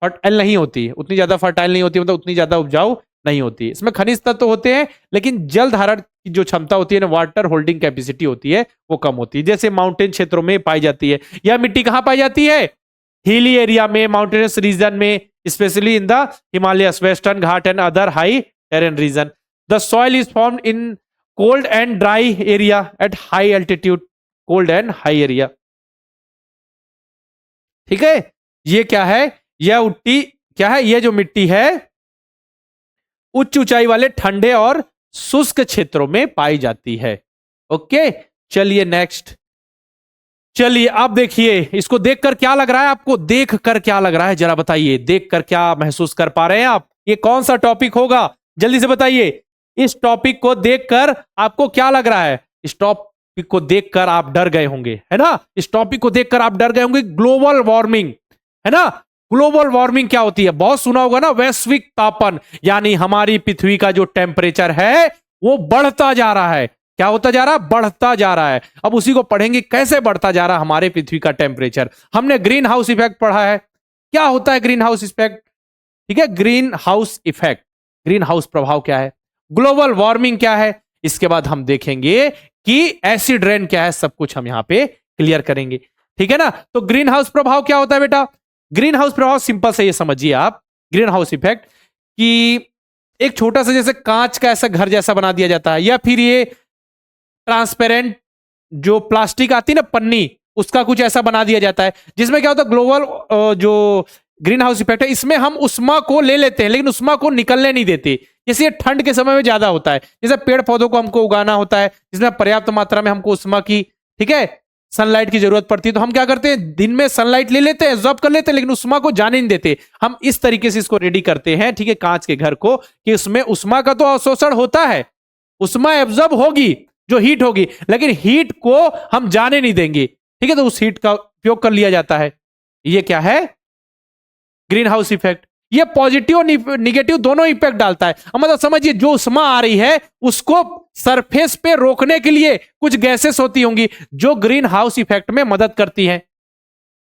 फर्टाइल नहीं होती, उतनी ज्यादा फर्टाइल नहीं होती, मतलब उतनी ज्यादा उपजाऊ नहीं होती। इसमें खनिज तत्व तो होते हैं, लेकिन जल धारण की जो क्षमता होती है ना, वाटर होल्डिंग कैपेसिटी होती है, वो कम होती है, जैसे माउंटेन क्षेत्रों में पाई जाती है। यह मिट्टी कहां पाई जाती है, हिली एरिया में, माउंटेनस रीजन में, specially in the Himalayas, western Ghat and other high terrain region. The soil is formed in cold and dry area at high altitude, cold and high area. ठीक है, ये क्या है, यह उट्टी क्या है, ये जो मिट्टी है उच्च ऊंचाई वाले ठंडे और शुष्क क्षेत्रों में पाई जाती है। ओके, चलिए नेक्स्ट। चलिए अब देखिए, इसको देखकर क्या लग रहा है आपको, देखकर क्या लग रहा है जरा बताइए, देखकर क्या महसूस कर पा रहे हैं आप, ये कौन सा टॉपिक होगा, जल्दी से बताइए। इस टॉपिक को देखकर आपको क्या लग रहा है, इस टॉपिक को देखकर आप डर गए होंगे, है ना, इस टॉपिक को देखकर आप डर गए होंगे। ग्लोबल वार्मिंग, है ना, ग्लोबल वार्मिंग क्या होती है, बहुत सुना होगा ना, वैश्विक तापन, यानी हमारी पृथ्वी का जो टेम्परेचर है वो बढ़ता जा रहा है। क्या होता जा रहा है, बढ़ता जा रहा है। अब उसी को पढ़ेंगे, कैसे बढ़ता जा रहा है हमारे पृथ्वी का टेम्परेचर। हमने ग्रीन हाउस इफेक्ट पढ़ा है, क्या होता है ग्रीन हाउस इफेक्ट, ठीक है, green house effect, green house प्रभाव क्या है, ग्लोबल वार्मिंग क्या है, इसके बाद हम देखेंगे कि एसिड रेन क्या है, सब कुछ हम यहां पे क्लियर करेंगे। ठीक है ना, तो ग्रीन हाउस प्रभाव क्या होता है बेटा, ग्रीन हाउस प्रभाव सिंपल से ये समझिए आप, ग्रीन हाउस इफेक्ट कि एक छोटा सा जैसे कांच का ऐसा घर जैसा बना दिया जाता है, या फिर ये ट्रांसपेरेंट जो प्लास्टिक आती है ना पन्नी, उसका कुछ ऐसा बना दिया जाता है, जिसमें क्या होता है, ग्लोबल जो ग्रीन हाउस इफेक्ट है, इसमें हम उष्मा को ले लेते हैं लेकिन उष्मा को निकलने नहीं देते। जैसे ये ठंड के समय में ज्यादा होता है, जैसे पेड़ पौधों को हमको उगाना होता है जिसमें पर्याप्त मात्रा में हमको उष्मा की, ठीक है, सनलाइट की जरूरत पड़ती है, तो हम क्या करते हैं, दिन में सनलाइट ले लेते हैं, एब्जॉर्ब कर लेते हैं, लेकिन उष्मा को जाने नहीं देते। हम इस तरीके से इसको रेडी करते हैं, ठीक है, कांच के घर को, कि उसमें उष्मा का तो अवशोषण होता है, उष्मा एब्जॉर्ब होगी जो हीट होगी, लेकिन हीट को हम जाने नहीं देंगे, ठीक है, तो उस हीट का उपयोग कर लिया जाता है। ये क्या है, ग्रीन हाउस इफेक्ट। ये पॉजिटिव और निगेटिव दोनों इफेक्ट डालता है। मतलब समझिए, जो उष्मा आ रही है उसको सरफेस पे रोकने के लिए कुछ गैसेस होती होंगी जो ग्रीन हाउस इफेक्ट में मदद करती हैं।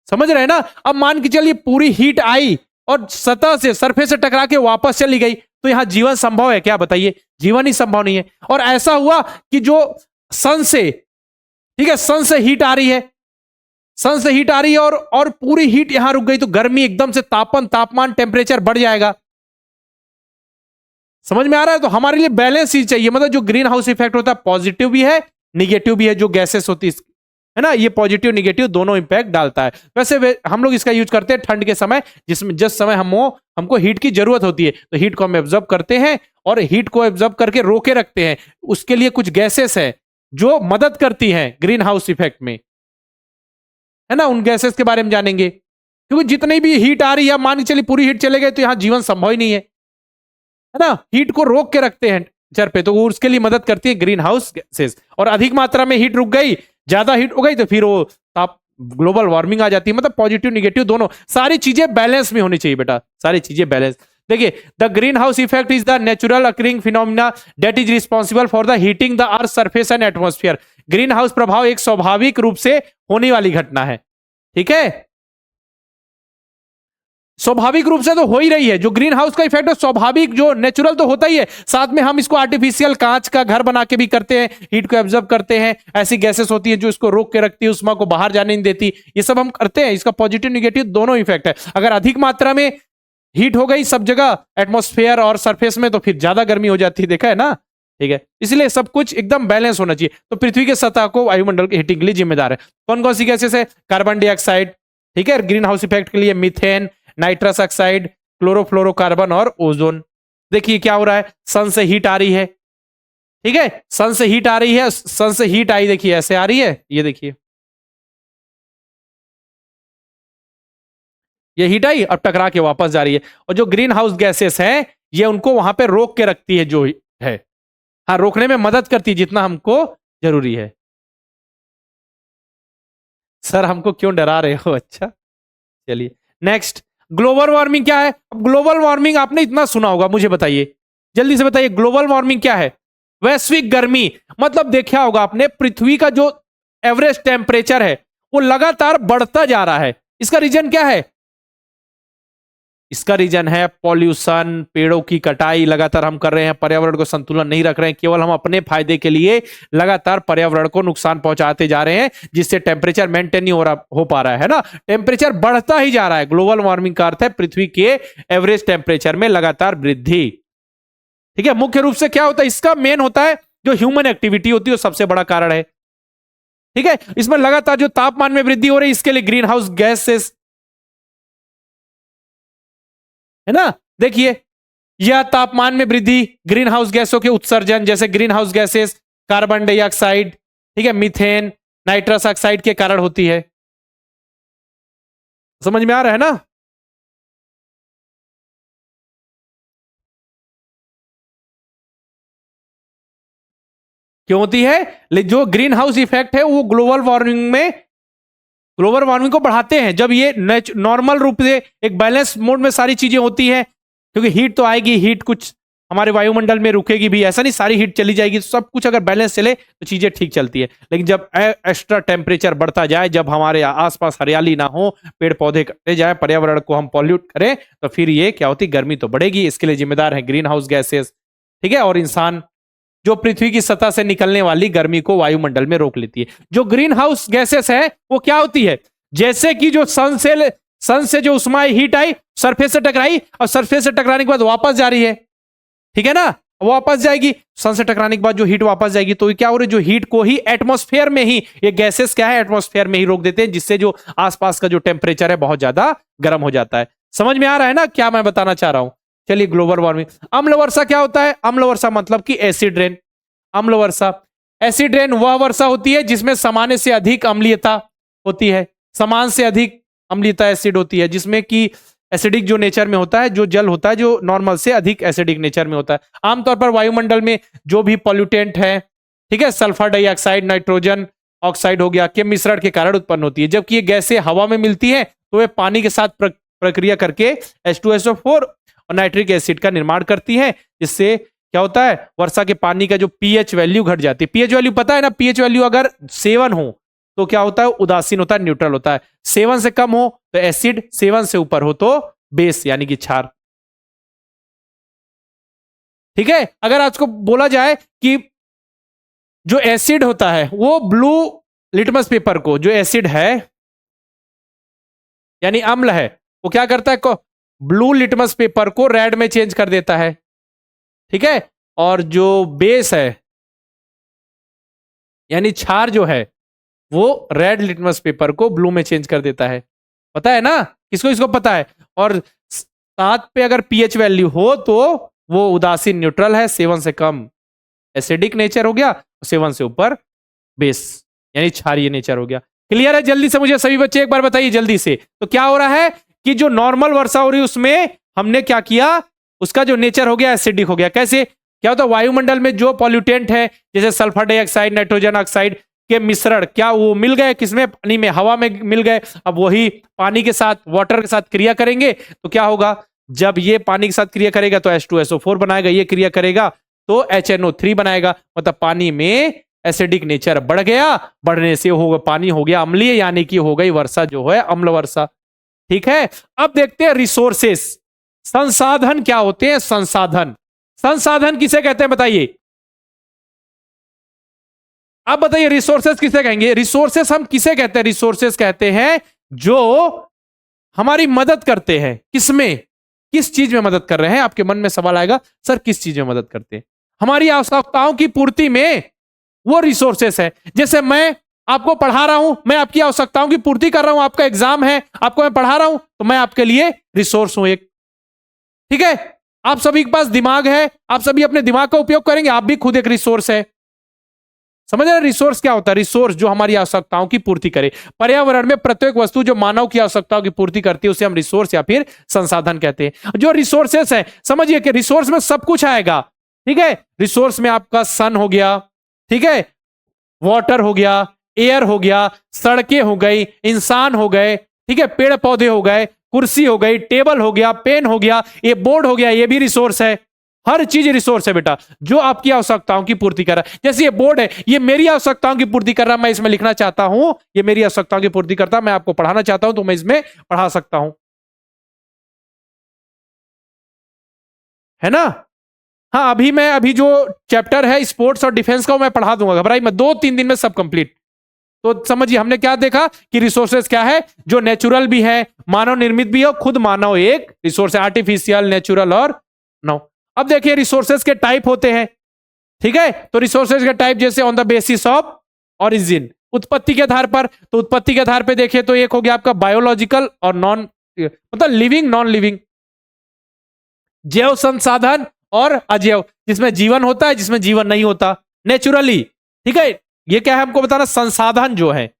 समझ रहे हैं ना। अब मान के चलिए पूरी हीट आई और सतह से, सरफेस से टकरा के वापस चली गई, तो यहां जीवन संभव है क्या, बताइए, जीवन ही संभव नहीं है। और ऐसा हुआ कि जो सन से, ठीक है, सन से हीट आ रही है, सन से हीट आ रही है और पूरी हीट यहां रुक गई, तो गर्मी एकदम से, तापमान टेम्परेचर बढ़ जाएगा। समझ में आ रहा है। तो हमारे लिए बैलेंस चीज चाहिए, मतलब जो ग्रीन हाउस इफेक्ट होता है पॉजिटिव भी है निगेटिव भी है, जो गैसेस होती है ना, ये पॉजिटिव निगेटिव दोनों इंपैक्ट डालता है। वैसे हम लोग इसका यूज करते हैं ठंड के समय, जिसमें जिस समय हमको हीट की जरूरत होती है, तो हीट को हम एब्जॉर्ब करते हैं और हीट को एब्जॉर्ब करके रोके रखते हैं। उसके लिए कुछ गैसेस है जो मदद करती हैं ग्रीन हाउस इफेक्ट में, है ना। उन गैसेस के बारे में जानेंगे, क्योंकि जितनी भी हीट आ रही है, मान के चलिए पूरी हीट चले गए तो यहां जीवन संभव ही नहीं है ना। हीट को रोक के रखते हैं चर पे, तो वो उसके लिए मदद करती है ग्रीन हाउस गैसेस। और अधिक मात्रा में हीट रुक गई, ज्यादा हीट हो गई, तो फिर वो ग्लोबल वार्मिंग आ जाती है। मतलब पॉजिटिव निगेटिव दोनों, सारी चीजें बैलेंस में होनी चाहिए बेटा, सारी चीजें बैलेंस। देखिए, the green house effect is the natural occurring phenomena that is responsible for the heating the earth surface and atmosphere. Green house प्रभाव एक स्वाभाविक रूप से होने वाली घटना है, ठीक है, स्वाभाविक रूप से तो हो ही रही है। जो ग्रीन हाउस का इफेक्ट है स्वाभाविक, जो नेचुरल तो होता ही है, साथ में हम इसको आर्टिफिशियल कांच का घर बना के भी करते हैं, हीट को एब्जॉर्ब करते हैं। ऐसी गैसेस होती है जो इसको रोक के रखती है, उष्मा को बाहर जाने नहीं देती, ये सब हम करते हैं। इसका पॉजिटिव निगेटिव दोनों इफेक्ट है। अगर अधिक मात्रा में हीट हो गई सब जगह, एटमॉस्फेयर और सरफेस में, तो फिर ज्यादा गर्मी हो जाती है, देखा है ना, ठीक है। इसलिए सब कुछ एकदम बैलेंस होना चाहिए। तो पृथ्वी के सतह को वायुमंडल की हीटिंग के लिए जिम्मेदार है। कौन कौन सी गैसेस है, कार्बन डाइऑक्साइड, ठीक है, ग्रीन हाउस इफेक्ट के लिए मीथेन, नाइट्रस ऑक्साइड, क्लोरोफ्लोरोकार्बन और ओजोन। देखिए क्या हो रहा है, सन से हीट आ रही है, ठीक है, सन से हीट आ रही है, सन से हीट आई, देखिए ऐसे आ रही है, ये देखिए, ये हीट आई अब टकरा के वापस जा रही है। और जो ग्रीन हाउस गैसेस हैं, ये उनको वहां पे रोक के रखती है, जो है, हाँ, रोकने में मदद करती है जितना हमको जरूरी है। सर हमको क्यों डरा रहे हो, अच्छा चलिए नेक्स्ट। ग्लोबल वार्मिंग क्या है। अब ग्लोबल वार्मिंग आपने इतना सुना होगा, मुझे बताइए, जल्दी से बताइए, ग्लोबल वार्मिंग क्या है। वैश्विक गर्मी, मतलब देखा होगा आपने, पृथ्वी का जो एवरेज टेम्परेचर है वो लगातार बढ़ता जा रहा है। इसका रीजन क्या है, इसका रीजन है पॉल्यूशन, पेड़ों की कटाई लगातार हम कर रहे हैं, पर्यावरण को संतुलन नहीं रख रहे हैं, केवल हम अपने फायदे के लिए लगातार पर्यावरण को नुकसान पहुंचाते जा रहे हैं, जिससे टेम्परेचर मेंटेन नहीं हो पा रहा है ना, टेम्परेचर बढ़ता ही जा रहा है। ग्लोबल वार्मिंग का अर्थ है पृथ्वी के एवरेज टेम्परेचर में लगातार वृद्धि। ठीक है, मुख्य रूप से क्या होता है, इसका मेन होता है जो ह्यूमन एक्टिविटी होती है, वो सबसे बड़ा कारण है। ठीक है, इसमें लगातार जो तापमान में वृद्धि हो रही है, इसके लिए ग्रीन हाउस गैसेस, है ना, देखिए यह तापमान में वृद्धि, ग्रीन हाउस गैसों के उत्सर्जन, जैसे green house gases carbon dioxide, ठीक है, मीथेन, नाइट्रस ऑक्साइड के कारण होती है। समझ में आ रहा है ना? क्यों होती है? जो ग्रीन हाउस इफेक्ट है वो ग्लोबल वार्मिंग को बढ़ाते हैं। जब ये नॉर्मल रूप से एक बैलेंस मोड में सारी चीजें होती हैं, क्योंकि हीट तो आएगी, हीट कुछ हमारे वायुमंडल में रुकेगी भी, ऐसा नहीं सारी हीट चली जाएगी, तो सब कुछ अगर बैलेंस चले तो चीजें ठीक चलती है। लेकिन जब एक्स्ट्रा टेम्परेचर बढ़ता जाए, जब हमारे आसपास हरियाली ना हो, पेड़ पौधे कटते जाए, पर्यावरण को हम पॉल्यूट करें, तो फिर ये क्या होती, गर्मी तो बढ़ेगी। इसके लिए जिम्मेदार है ग्रीन हाउस गैसेस। ठीक है, और इंसान जो पृथ्वी की सतह से निकलने वाली गर्मी को वायुमंडल में रोक लेती है। जो ग्रीन हाउस गैसेस है वो क्या होती है, जैसे कि जो सन से जो उष्मा हीट आई, सरफेस से टकराई, और सरफेस से टकराने के बाद वापस जा रही है, ठीक है ना, वापस जाएगी, सन से टकराने के बाद जो हीट वापस जाएगी, तो क्या हो रहा है, जो हीट को ही एटमॉस्फेयर में ही, ये गैसेस क्या है, एटमॉस्फेयर में ही रोक देते हैं, जिससे जो आसपास का जो टेम्परेचर है बहुत ज्यादा गर्म हो जाता है। समझ में आ रहा है ना क्या मैं बताना चाह रहा हूं? चलिए, ग्लोबल वार्मिंग। अम्ल वर्षा क्या होता है? अम्ल वर्षा मतलब कि एसिड रेन। अम्ल वर्षा, एसिड रेन वह वर्षा होती है जिसमें सामान्य से अधिक अम्लीयता होती है, समान से अधिक अम्लीयता एसिड होती है, जिसमें कि एसिडिक जो नेचर में होता है, जो जल होता है, जो नॉर्मल से अधिक एसिडिक नेचर में होता है। आमतौर पर वायुमंडल में जो भी पॉल्यूटेंट है, ठीक है, सल्फर डाइऑक्साइड, नाइट्रोजन ऑक्साइड हो गया, के मिश्रण के कारण उत्पन्न होती है। जबकि ये गैसें हवा में मिलती है तो वे पानी के साथ प्रक्रिया करके H2SO4 और नाइट्रिक एसिड का निर्माण करती है, जिससे क्या होता है, वर्षा के पानी का जो पीएच वैल्यू घट जाती है। पीएच वैल्यू पता है ना, पीएच वैल्यू अगर 7 हो तो क्या होता है, उदासीन होता है, न्यूट्रल होता है। 7 से कम हो तो एसिड, 7 से ऊपर हो तो बेस यानी कि क्षार। ठीक है, अगर आपको बोला जाए कि जो एसिड होता है वो ब्लू लिटमस पेपर को, जो एसिड है यानी अम्ल है, वो क्या करता है, ब्लू लिटमस पेपर को रेड में चेंज कर देता है। ठीक है, और जो बेस है यानी क्षार जो है, वो रेड लिटमस पेपर को ब्लू में चेंज कर देता है। पता है ना, किसको इसको पता है? और 7 पे अगर पीएच वैल्यू हो तो वो उदासीन न्यूट्रल है, 7 से कम एसिडिक नेचर हो गया, 7 से ऊपर बेस यानी क्षारीय नेचर हो गया। क्लियर है? जल्दी से मुझे सभी बच्चे एक बार बताइए जल्दी से। तो क्या हो रहा है कि जो नॉर्मल वर्षा हो रही है उसमें हमने क्या किया, उसका जो नेचर हो गया एसिडिक हो गया। कैसे? क्या होता है, वायुमंडल में जो पॉल्यूटेंट है जैसे सल्फर डाइऑक्साइड, नाइट्रोजन ऑक्साइड के मिश्रण, क्या वो मिल गए किसमें, पानी में, हवा में मिल गए। अब वही पानी के साथ, वाटर के साथ क्रिया करेंगे तो क्या होगा, जब ये पानी के साथ क्रिया करेगा तो H2SO4 बनाएगा, ये क्रिया करेगा तो HNO3 बनाएगा। मतलब पानी में एसिडिक नेचर बढ़ गया, बढ़ने से होगा पानी हो गया अम्लीय, यानी कि हो गई वर्षा जो है अम्ल वर्षा। ठीक है, अब देखते हैं रिसोर्सेस, संसाधन क्या होते हैं। संसाधन किसे कहते हैं बताइए? आप बताइए रिसोर्सेस किसे कहेंगे? रिसोर्सेस हम किसे कहते हैं? रिसोर्सेस कहते हैं जो हमारी मदद करते हैं। किसमें, किस चीज में मदद कर रहे हैं? आपके मन में सवाल आएगा, सर किस चीज में मदद करते हैं? हमारी आवश्यकताओं की पूर्ति में वो रिसोर्सेस है। जैसे मैं आपको पढ़ा रहा हूं, मैं आपकी आवश्यकताओं की पूर्ति कर रहा हूं, आपका एग्जाम है, आपको मैं पढ़ा रहा हूं, तो मैं आपके लिए रिसोर्स हूं एक। ठीक है, आप सभी के पास दिमाग है, आप सभी अपने दिमाग का उपयोग करेंगे, आप भी खुद एक रिसोर्स है। समझ रहे? रिसोर्स क्या होता है? रिसोर्स जो हमारी आवश्यकताओं की पूर्ति करे। पर्यावरण में प्रत्येक वस्तु जो मानव की आवश्यकताओं की पूर्ति करती है उसे हम रिसोर्स या फिर संसाधन कहते हैं। जो रिसोर्सेस है, समझिए कि रिसोर्स में सब कुछ आएगा। ठीक है, रिसोर्स में आपका सन हो गया, ठीक है, वाटर हो गया, एयर हो गया, सड़कें हो गई, इंसान हो गए, ठीक है, पेड़ पौधे हो गए, कुर्सी हो गई, टेबल हो गया, पेन हो गया, ये बोर्ड हो गया, ये भी रिसोर्स है। हर चीज रिसोर्स है बेटा, जो आपकी आवश्यकताओं की पूर्ति कर रहा है। जैसे ये बोर्ड है, ये मेरी आवश्यकताओं की पूर्ति कर रहा है, मैं इसमें लिखना चाहता हूं, ये मेरी आवश्यकताओं की पूर्ति करता है, मैं आपको पढ़ाना चाहता हूं तो मैं इसमें पढ़ा सकता हूं। है ना? हाँ, अभी जो चैप्टर है स्पोर्ट्स और डिफेंस का वो मैं पढ़ा दूंगा, घबराई मत, 2-3 दिन में सब कंप्लीट। तो समझिए हमने क्या देखा कि रिसोर्सेज क्या है, जो नेचुरल भी है, मानव निर्मित भी है, खुद मानव एक रिसोर्स है, आर्टिफिशियल, नेचुरल और नो। अब देखिए रिसोर्सेज के टाइप होते हैं, ठीक है? तो रिसोर्सेज के टाइप जैसे on the basis of origin, उत्पत्ति के आधार पर। तो उत्पत्ति के आधार पर देखिए तो एक हो गया आपका बायोलॉजिकल और नॉन, मतलब लिविंग, नॉन लिविंग, जैव संसाधन और अजैव, जिसमें जीवन होता है, जिसमें जीवन नहीं होता, नेचुरली, ठीक है? ये क्या है हमको बताना, संसाधन जो है,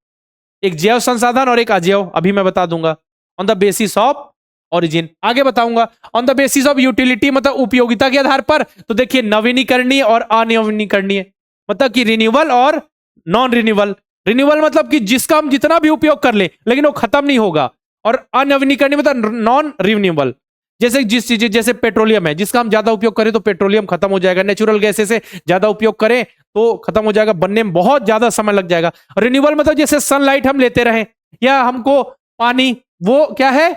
एक जैव संसाधन और एक अजैव, अभी मैं बता दूंगा। On the basis of origin आगे बताऊंगा। On the basis of utility मतलब उपयोगिता के आधार पर, तो देखिए नवीनीकरणीय और अनवीनीकरणीय, मतलब कि रिन्यूअल और नॉन रिन्यूअल। रिन्यूअल मतलब कि जिसका हम जितना भी उपयोग कर ले लेकिन वो खत्म नहीं होगा, और अनवीनीकरणीय मतलब नॉन रिन्यूएबल। जैसे जिस चीज, जैसे पेट्रोलियम है, जिसका हम ज्यादा उपयोग करें तो पेट्रोलियम खत्म हो जाएगा, नेचुरल गैसेस से ज्यादा उपयोग करें तो खत्म हो जाएगा, बनने में बहुत ज्यादा समय लग जाएगा। रिन्यूएबल मतलब जैसे सनलाइट हम लेते रहे, या हमको पानी, वो क्या है,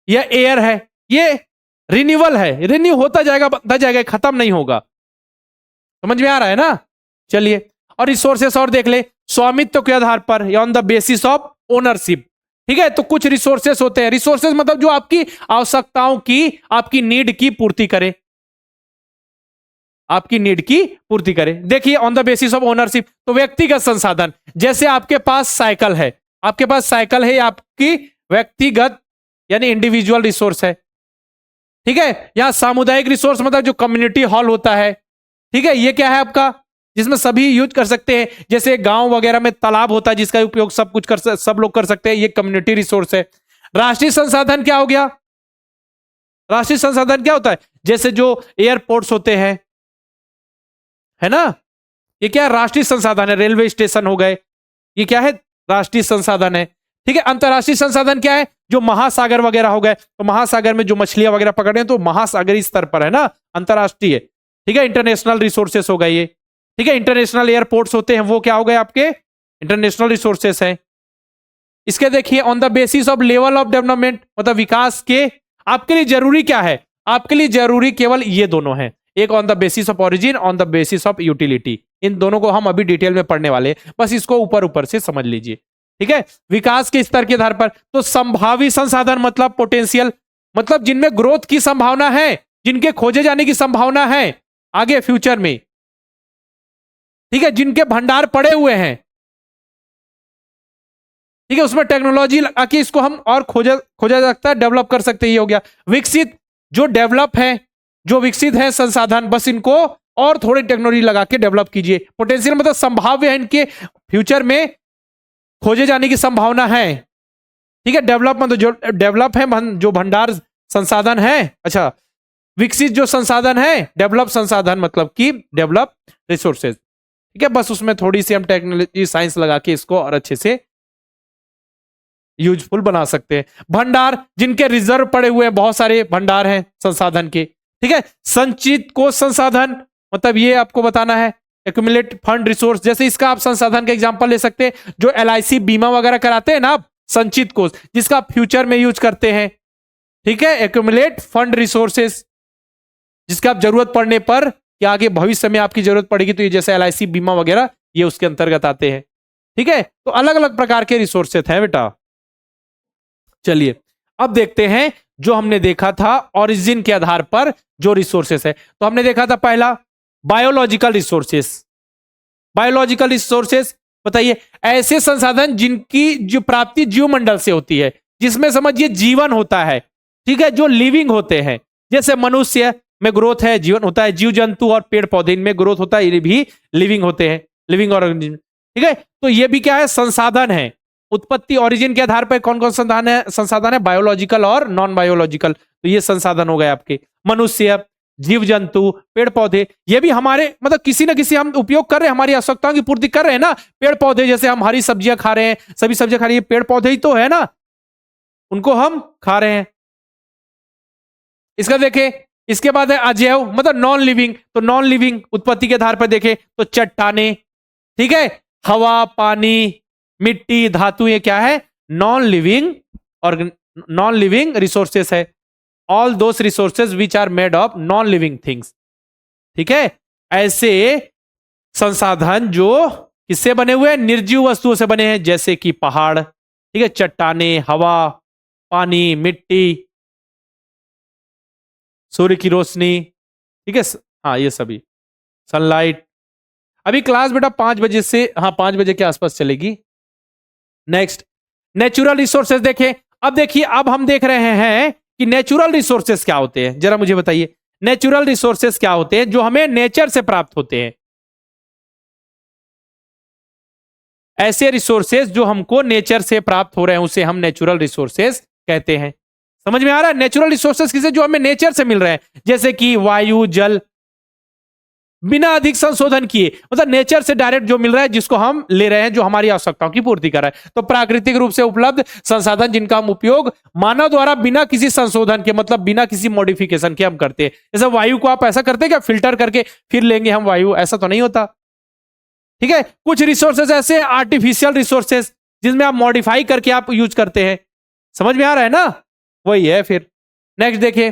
या एयर है, ये रिन्यूअल है, रिन्यू होता जाएगा, बनता जाएगा, खत्म नहीं होगा। समझ में आ रहा है ना? चलिए, और रिसोर्सेस और देख ले, स्वामित्व के आधार पर या on the basis of ownership, ठीक है? तो कुछ रिसोर्सेस होते हैं, रिसोर्सेस मतलब जो आपकी आवश्यकताओं की, आपकी नीड की पूर्ति करे, आपकी नीड की पूर्ति करे। देखिए on the basis of ownership, तो व्यक्तिगत संसाधन, जैसे आपके पास साइकिल है, आपके पास साइकिल है, आपकी व्यक्तिगत यानी इंडिविजुअल रिसोर्स है, ठीक है? यहां सामुदायिक रिसोर्स मतलब जो कम्युनिटी हॉल होता है, ठीक है? ये क्या है आपका, जिसमें सभी यूज कर सकते हैं, जैसे गांव वगैरह में तालाब होता है जिसका उपयोग सब लोग कर सकते हैं, ये कम्युनिटी रिसोर्स है। राष्ट्रीय संसाधन क्या हो गया? राष्ट्रीय संसाधन क्या होता है? जैसे जो एयरपोर्ट्स होते हैं, है ना, ये क्या है? राष्ट्रीय संसाधन है। रेलवे स्टेशन हो गए, ये क्या है? राष्ट्रीय संसाधन है, ठीक है? अंतरराष्ट्रीय संसाधन क्या है? जो महासागर वगैरह हो गए, तो महासागर में जो मछलियां वगैरह पकड़े हैं तो महासागरीय स्तर पर है ना, अंतरराष्ट्रीय, ठीक है? इंटरनेशनल रिसोर्सेस हो गए ये, ठीक है? इंटरनेशनल एयरपोर्ट्स होते हैं, वो क्या हो गए आपके? इंटरनेशनल रिसोर्सेस हैं। इसके देखिए on the basis of level of development मतलब विकास के, आपके लिए जरूरी क्या है? आपके लिए जरूरी केवल ये दोनों हैं, एक on the basis of origin, on the basis of utility. इन दोनों को हम अभी डिटेल में पढ़ने वाले हैं, बस इसको ऊपर ऊपर से समझ लीजिए, ठीक है? विकास के स्तर के आधार पर, तो संभावी संसाधन मतलब पोटेंशियल, मतलब जिनमें ग्रोथ की संभावना है, जिनके खोजे जाने की संभावना है आगे फ्यूचर में, ठीक है? जिनके भंडार पड़े हुए हैं, ठीक है? उसमें टेक्नोलॉजी लगा के इसको हम और खोजा खोजा जा सकता है, डेवलप कर सकते हैं, ये हो गया। विकसित, जो डेवलप है, जो विकसित है संसाधन, बस इनको और थोड़ी टेक्नोलॉजी लगा के डेवलप कीजिए। पोटेंशियल मतलब संभाव्य है, इनके फ्यूचर में खोजे जाने की संभावना है, ठीक है? डेवलप मतलब जो डेवलप है, जो भंडार संसाधन है, अच्छा, विकसित जो संसाधन है, डेवलप संसाधन मतलब कि डेवलप रिसोर्सेज, ठीक है? बस उसमें थोड़ी सी हम टेक्नोलॉजी साइंस लगा के इसको और अच्छे से यूजफुल बना सकते हैं। भंडार, जिनके रिजर्व पड़े हुए हैं, बहुत सारे भंडार हैं संसाधन के, ठीक है? संचित कोष संसाधन मतलब ये आपको बताना है, एक्यूमुलेट फंड रिसोर्स, जैसे इसका आप संसाधन का एग्जांपल ले सकते हैं, जो एलआईसी बीमा वगैरह कराते हैं ना आप, संचित कोष, जिसका आप फ्यूचर में यूज करते हैं, ठीक है? एक्यूमुलेट फंड रिसोर्सेस, जिसका आप जरूरत पड़ने पर कि आगे भविष्य में आपकी जरूरत पड़ेगी, तो ये जैसे एलआईसी बीमा वगैरह ये उसके अंतर्गत आते हैं, ठीक है? तो अलग अलग प्रकार के रिसोर्सेस हैं बेटा। चलिए अब देखते हैं जो हमने देखा था ओरिजिन के आधार पर जो रिसोर्सेस है। तो हमने देखा था पहला बायोलॉजिकल रिसोर्सेस। बायोलॉजिकल रिसोर्सेस बताइए, ऐसे संसाधन जिनकी जो प्राप्ति जीवमंडल से होती है, जिसमें समझिए जीवन होता है, ठीक है? जो लिविंग होते हैं, जैसे मनुष्य में ग्रोथ है, जीवन होता है, जीव जंतु और पेड़ पौधे इनमें ग्रोथ होता है, ये भी लिविंग होते हैं, लिविंग ऑर्गेनिज्म, ठीक है? तो ये भी क्या है? संसाधन है। उत्पत्ति ओरिजिन के आधार पर कौन कौन संसाधन है? बायोलॉजिकल और नॉन बायोलॉजिकल। तो ये संसाधन हो गए आपके, मनुष्य, जीव जंतु, पेड़ पौधे, ये भी हमारे मतलब किसी ना किसी हम उपयोग कर रहे हैं, हमारी आवश्यकताओं की पूर्ति कर रहे हैं ना। पेड़ पौधे जैसे हम हरी सब्जियां खा रहे हैं, सभी सब्जियां खा रही है, पेड़ पौधे ही तो है ना, उनको हम खा रहे हैं। इसका देखें, इसके बाद है अजैव मतलब नॉन लिविंग। तो नॉन लिविंग उत्पत्ति के आधार पर देखें तो चट्टाने, ठीक है? हवा, पानी, मिट्टी, धातु, ये क्या है? नॉन लिविंग और नॉन लिविंग रिसोर्सेस है। All those resources which are made of non living things. ठीक है, ऐसे संसाधन जो किससे बने हुए हैं, निर्जीव वस्तुओं से बने हैं, जैसे कि पहाड़, ठीक है, चट्टाने, हवा, पानी, मिट्टी, सूर्य की रोशनी, ठीक है, हाँ ये सभी, सनलाइट। अभी क्लास बेटा 5 बजे से, हाँ 5 बजे के आसपास चलेगी। नेक्स्ट, नेचुरल रिसोर्सेज देखें। अब देखिए, अब हम देख रहे हैं कि नेचुरल रिसोर्सेज क्या होते हैं, जरा मुझे बताइए नेचुरल रिसोर्सेज क्या होते हैं जो हमें नेचर से प्राप्त होते हैं। ऐसे रिसोर्सेज जो हमको नेचर से प्राप्त हो रहे हैं उसे हम नेचुरल रिसोर्सेज कहते हैं। समझ में आ रहा है? नेचुरल रिसोर्सेज किसे, जो हमें नेचर से मिल रहे हैं, जैसे कि वायु, जल, बिना अधिक संशोधन किए, मतलब नेचर से डायरेक्ट जो मिल रहा है, जिसको हम ले रहे हैं, जो हमारी आवश्यकताओं की पूर्ति कर रहा है। तो प्राकृतिक रूप से उपलब्ध संसाधन जिनका हम उपयोग मानव द्वारा बिना किसी संशोधन के, मतलब बिना किसी मॉडिफिकेशन के हम करते हैं। जैसे वायु को आप ऐसा करते हैं क्या, फिल्टर करके फिर लेंगे हम वायु, ऐसा तो नहीं होता। ठीक है, कुछ रिसोर्सेज ऐसे आर्टिफिशियल रिसोर्सेज जिसमें आप मॉडिफाई करके आप यूज करते हैं। समझ में आ रहा है ना, वही है। फिर नेक्स्ट देखिए,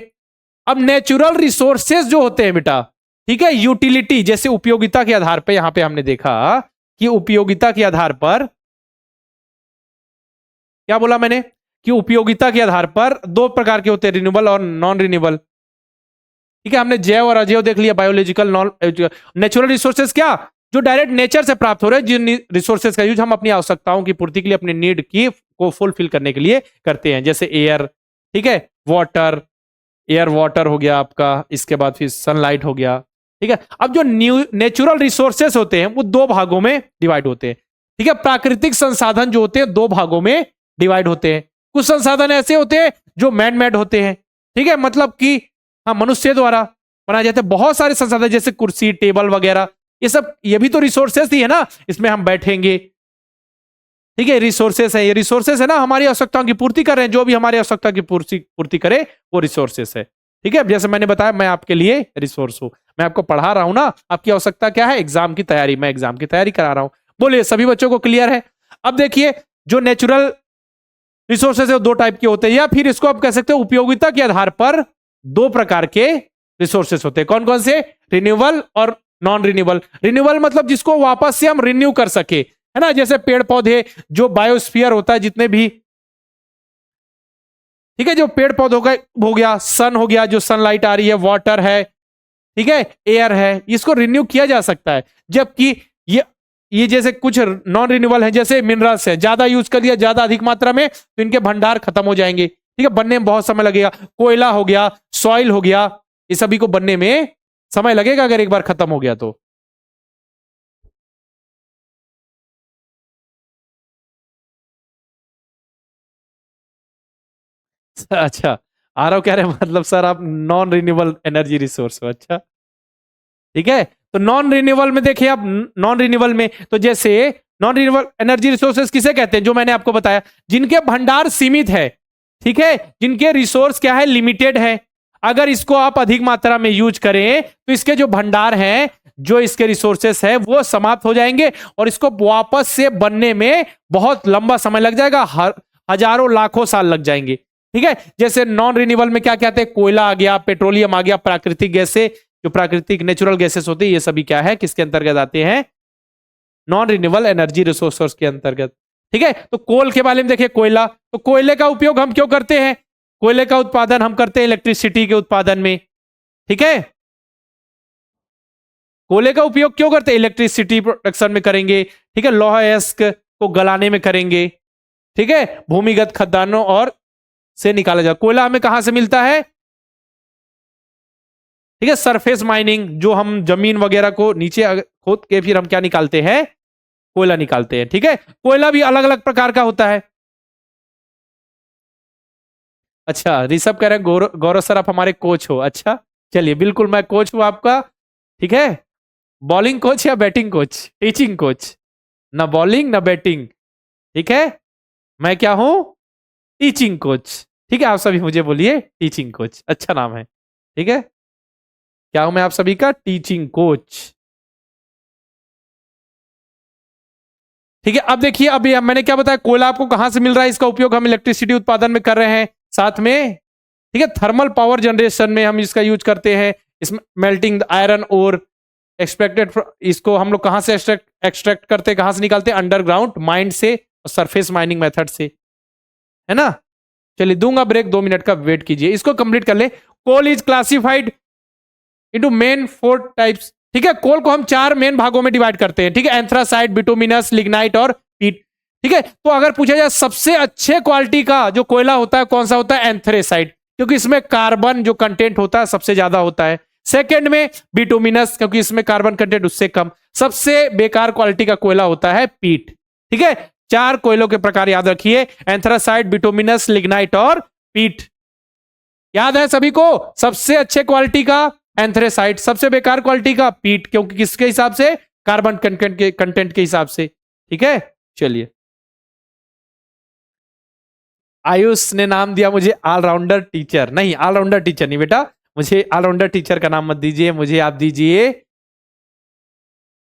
अब नेचुरल रिसोर्सेज जो होते हैं बेटा, ठीक है, यूटिलिटी, जैसे उपयोगिता के आधार पर, यहां पे हमने देखा कि उपयोगिता के आधार पर, क्या बोला मैंने कि उपयोगिता के आधार पर दो प्रकार के होते हैं, रिन्यूएबल और नॉन रिन्यूएबल। ठीक है, हमने जैव और अजैव देख लिया, बायोलॉजिकल, नॉन। नेचुरल रिसोर्सेज क्या, जो डायरेक्ट नेचर से प्राप्त हो रहे हैं, जिन रिसोर्सेज का यूज हम अपनी आवश्यकताओं की पूर्ति के लिए, अपने नीड की को फुलफिल करने के लिए करते हैं, जैसे एयर, ठीक है, वाटर, एयर वाटर हो गया आपका, इसके बाद फिर सनलाइट हो गया। ठीक है, अब जो नेचुरल रिसोर्सेस होते हैं वो दो भागों में डिवाइड होते हैं। ठीक है, प्राकृतिक संसाधन जो होते हैं दो भागों में डिवाइड होते हैं। कुछ संसाधन ऐसे होते हैं जो मैन मेड होते हैं, ठीक है, मतलब कि हाँ मनुष्य द्वारा बनाए जाते हैं। बहुत सारे संसाधन जैसे कुर्सी, टेबल वगैरह, ये सब, ये भी तो रिसोर्सेस ही है ना, इसमें हम बैठेंगे। ठीक है, रिसोर्सेस है, ये रिसोर्सेस है ना, हमारी आवश्यकताओं की पूर्ति कर रहे हैं, जो भी हमारी आवश्यकता की पूर्ति करे वो रिसोर्सेस है। ठीक है, जैसे मैंने बताया, मैं आपके लिए रिसोर्स हूं, मैं आपको पढ़ा रहा हूं ना, आपकी आवश्यकता क्या है, एग्जाम की तैयारी, मैं एग्जाम की तैयारी करा रहा हूं। बोलिए, सभी बच्चों को क्लियर है? अब देखिए, जो नेचुरल रिसोर्सेज है वो दो टाइप के होते हैं, या फिर इसको आप कह सकते हो उपयोगिता के आधार पर दो प्रकार के रिसोर्सेज होते हैं। कौन कौन से? रिन्यूएबल और नॉन रिन्यूएबल। रिन्यूएबल मतलब जिसको वापस से हम रिन्यू कर सके, है ना, जैसे पेड़ पौधे, जो बायोस्फीयर होता है, जितने भी, ठीक है, जो पेड़ पौधों का हो गया, सन हो गया, जो सनलाइट आ रही है, वाटर है, ठीक है, एयर है, इसको रिन्यू किया जा सकता है। जबकि ये जैसे कुछ नॉन रिन्यूएबल है, जैसे मिनरल्स है, ज्यादा यूज कर लिया, ज्यादा अधिक मात्रा में, तो इनके भंडार खत्म हो जाएंगे। ठीक है, बनने में बहुत समय लगेगा। कोयला हो गया, सॉइल हो गया, ये सभी को बनने में समय लगेगा अगर एक बार खत्म हो गया तो। अच्छा, आरव कह रहे हैं मतलब सर आप नॉन रिन्यूएबल एनर्जी रिसोर्स हो। अच्छा, ठीक है, तो नॉन रिन्यूएबल में देखिए आप, नॉन रिन्यूएबल में तो जैसे नॉन रिन्यूएबल एनर्जी रिसोर्सेज किसे कहते हैं, जो मैंने आपको बताया, जिनके भंडार सीमित है, ठीक है, जिनके रिसोर्स क्या है, लिमिटेड है। अगर इसको आप अधिक मात्रा में यूज करें तो इसके जो भंडार हैं, जो इसके रिसोर्सेस है, वो समाप्त हो जाएंगे और इसको वापस से बनने में बहुत लंबा समय लग जाएगा, हजारों लाखों साल लग जाएंगे। ठीक है, जैसे नॉन रिन्यूएबल में क्या कहते हैं, कोयला आ गया, पेट्रोलियम आ गया, प्राकृतिक गैसें, जो प्राकृतिक नेचुरल गैसेस होती है, ये सभी क्या है, किसके अंतर्गत आते हैं, नॉन रिन्यूएबल एनर्जी रिसोर्स के अंतर्गत। ठीक है, तो कोल के बारे में देखिए, कोयला, तो कोयले का उपयोग हम क्यों करते हैं, कोयले का उत्पादन हम करते हैं इलेक्ट्रिसिटी के उत्पादन में। ठीक है, कोयले का उपयोग क्यों करते हैं, इलेक्ट्रिसिटी प्रोडक्शन में करेंगे। ठीक है, लौह अयस्क को गलाने में करेंगे। ठीक है, भूमिगत खदानों और से निकाला जाए। कोयला हमें कहां से मिलता है, ठीक है, सरफेस माइनिंग, जो हम जमीन वगैरह को नीचे खोद के फिर हम क्या निकालते हैं, कोयला निकालते हैं। ठीक है, कोयला भी अलग अलग प्रकार का होता है। अच्छा, ऋषभ कह रहे हैं गौरव सर आप हमारे कोच हो। अच्छा, चलिए बिल्कुल मैं कोच हूं आपका। ठीक है, बॉलिंग कोच या बैटिंग कोच, टीचिंग कोच, ना बॉलिंग ना बैटिंग। ठीक है, मैं क्या हूं, टीचिंग कोच। ठीक है, आप सभी मुझे बोलिए टीचिंग कोच, अच्छा नाम है। ठीक है, क्या हूं मैं आप सभी का, टीचिंग कोच। ठीक है, अब देखिए, अब मैंने क्या बताया, कोयला आपको कहां से मिल रहा है, इसका उपयोग हम इलेक्ट्रिसिटी उत्पादन में कर रहे हैं, साथ में ठीक है, थर्मल पावर जनरेशन में हम इसका यूज करते हैं। इसमें मेल्टिंग द आयरन और एक्सट्रैक्टेड, इसको हम लोग कहां से एक्सट्रैक्ट करते हैं, कहां से निकालते हैं, अंडरग्राउंड माइंड से और सरफेस माइनिंग मेथड से, है ना। चलिए दूंगा ब्रेक, 2 मिनट का वेट कीजिए, इसको कंप्लीट कर ले। Coal is classified into main 4 types. ठीक है, कोल को हम 4 मेन भागों में डिवाइड करते हैं। ठीक है, एंथ्रासाइट, बिटुमिनस, लिग्नाइट और पीट। ठीक है, तो अगर पूछा जाए सबसे अच्छे क्वालिटी का जो कोयला होता है कौन सा होता है, एंथ्रेसाइट, क्योंकि इसमें कार्बन जो कंटेंट होता है सबसे ज्यादा होता है। सेकंड में बिटुमिनस, क्योंकि इसमें कार्बन कंटेंट उससे कम। सबसे बेकार क्वालिटी का कोयला होता है पीट। ठीक है, 4 कोयलों के प्रकार याद रखिए, एंथ्रासाइट, बिटुमिनस, लिग्नाइट और पीट। याद है सभी को, सबसे अच्छे क्वालिटी का एंथ्रेसाइट, सबसे बेकार क्वालिटी का पीट, क्योंकि किसके हिसाब से, कार्बन कंटेंट के हिसाब से। ठीक है, चलिए। आयुष ने नाम दिया मुझे ऑलराउंडर टीचर। नहीं, ऑलराउंडर टीचर नहीं बेटा, मुझे ऑलराउंडर टीचर का नाम मत दीजिए, मुझे आप दीजिए,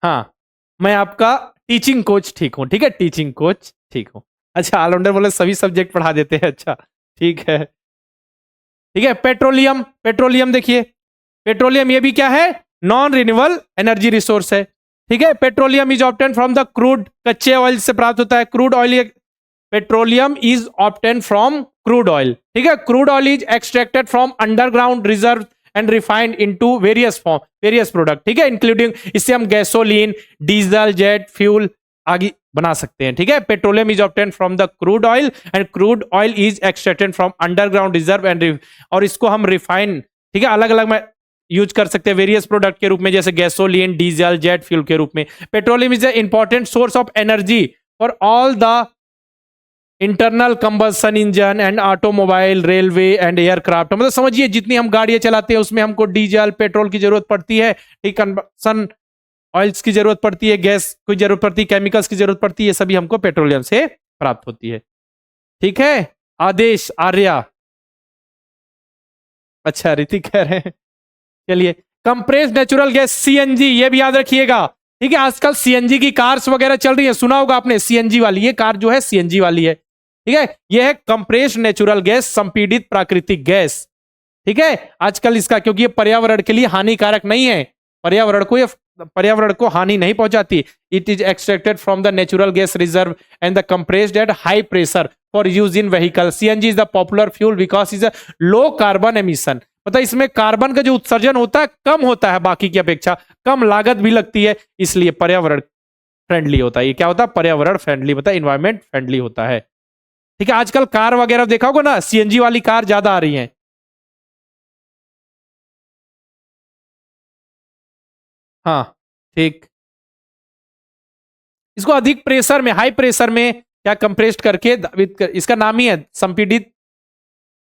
हाँ, मैं आपका टीचिंग कोच ठीक हूं। ठीक है, टीचिंग कोच ठीक हूं। अच्छा, ऑलराउंडर बोले सभी सब्जेक्ट पढ़ा देते हैं, अच्छा ठीक है। ठीक है, पेट्रोलियम, पेट्रोलियम देखिए, पेट्रोलियम ये भी क्या है, नॉन रिन्यूएबल एनर्जी रिसोर्स है। ठीक है, petroleum is obtain from the crude, कच्चे ऑयल से प्राप्त होता है। Crude oil, petroleum is obtain from crude oil. ठीक है, crude oil is extracted from underground reserve and refined into various form, various product. ठीक है, इंक्लूडिंग, इससे हम गैसोलीन, डीजल, जेट फ्यूल आगे बना सकते हैं। ठीक है, petroleum is obtain from the crude oil and crude oil is extracted from underground reserve and, और इसको हम रिफाइन, ठीक है, अलग अलग में यूज कर सकते हैं वेरियस प्रोडक्ट के रूप में, जैसे गैसोलीन, डीजल, जेट फ्यूल के रूप में। Petroleum is a important source of energy for all the internal combustion engine and automobile, railway and aircraft. मतलब समझिए जितनी हम गाड़ियां चलाते हैं उसमें हमको डीजल, पेट्रोल की जरूरत पड़ती है, ठीक, कंबशन ऑयल्स की जरूरत पड़ती है, गैस की जरूरत पड़ती है, केमिकल्स की जरूरत पड़ती है, सभी हमको पेट्रोलियम से प्राप्त होती है। ठीक है, आदेश, आर्या, अच्छा ऋतिक कह रहे हैं। चलिए, कंप्रेस्ड नेचुरल गैस सीएनजी, ये भी याद रखिएगा। ठीक है, आजकल सीएनजी की कार्स वगैरह चल रही है, सुना होगा आपने सीएनजी वाली, ये कार जो है सीएनजी वाली है। ठीक है, ये है कंप्रेस्ड नेचुरल गैस, संपीड़ित प्राकृतिक गैस। ठीक है, आजकल इसका, क्योंकि ये पर्यावरण के लिए हानिकारक नहीं है, पर्यावरण को हानि नहीं पहुंचाती। It is extracted from the natural gas reserve and the compressed at high pressure for use in vehicle. CNG is the popular fuel because is a low carbon emission. मतलब इसमें कार्बन का जो उत्सर्जन होता है कम होता है बाकी की अपेक्षा, कम लागत भी लगती है, इसलिए पर्यावरण फ्रेंडली होता है। ये क्या होता है, पर्यावरण फ्रेंडली, मतलब इन्वायरमेंट फ्रेंडली होता है। ठीक है, आजकल कार वगैरह देखा होगा ना, सीएनजी वाली कार ज्यादा आ रही हैं। हाँ, ठीक, इसको अधिक प्रेशर में, हाई प्रेशर में क्या कंप्रेस्ड करके, इसका नाम ही है संपीड़ित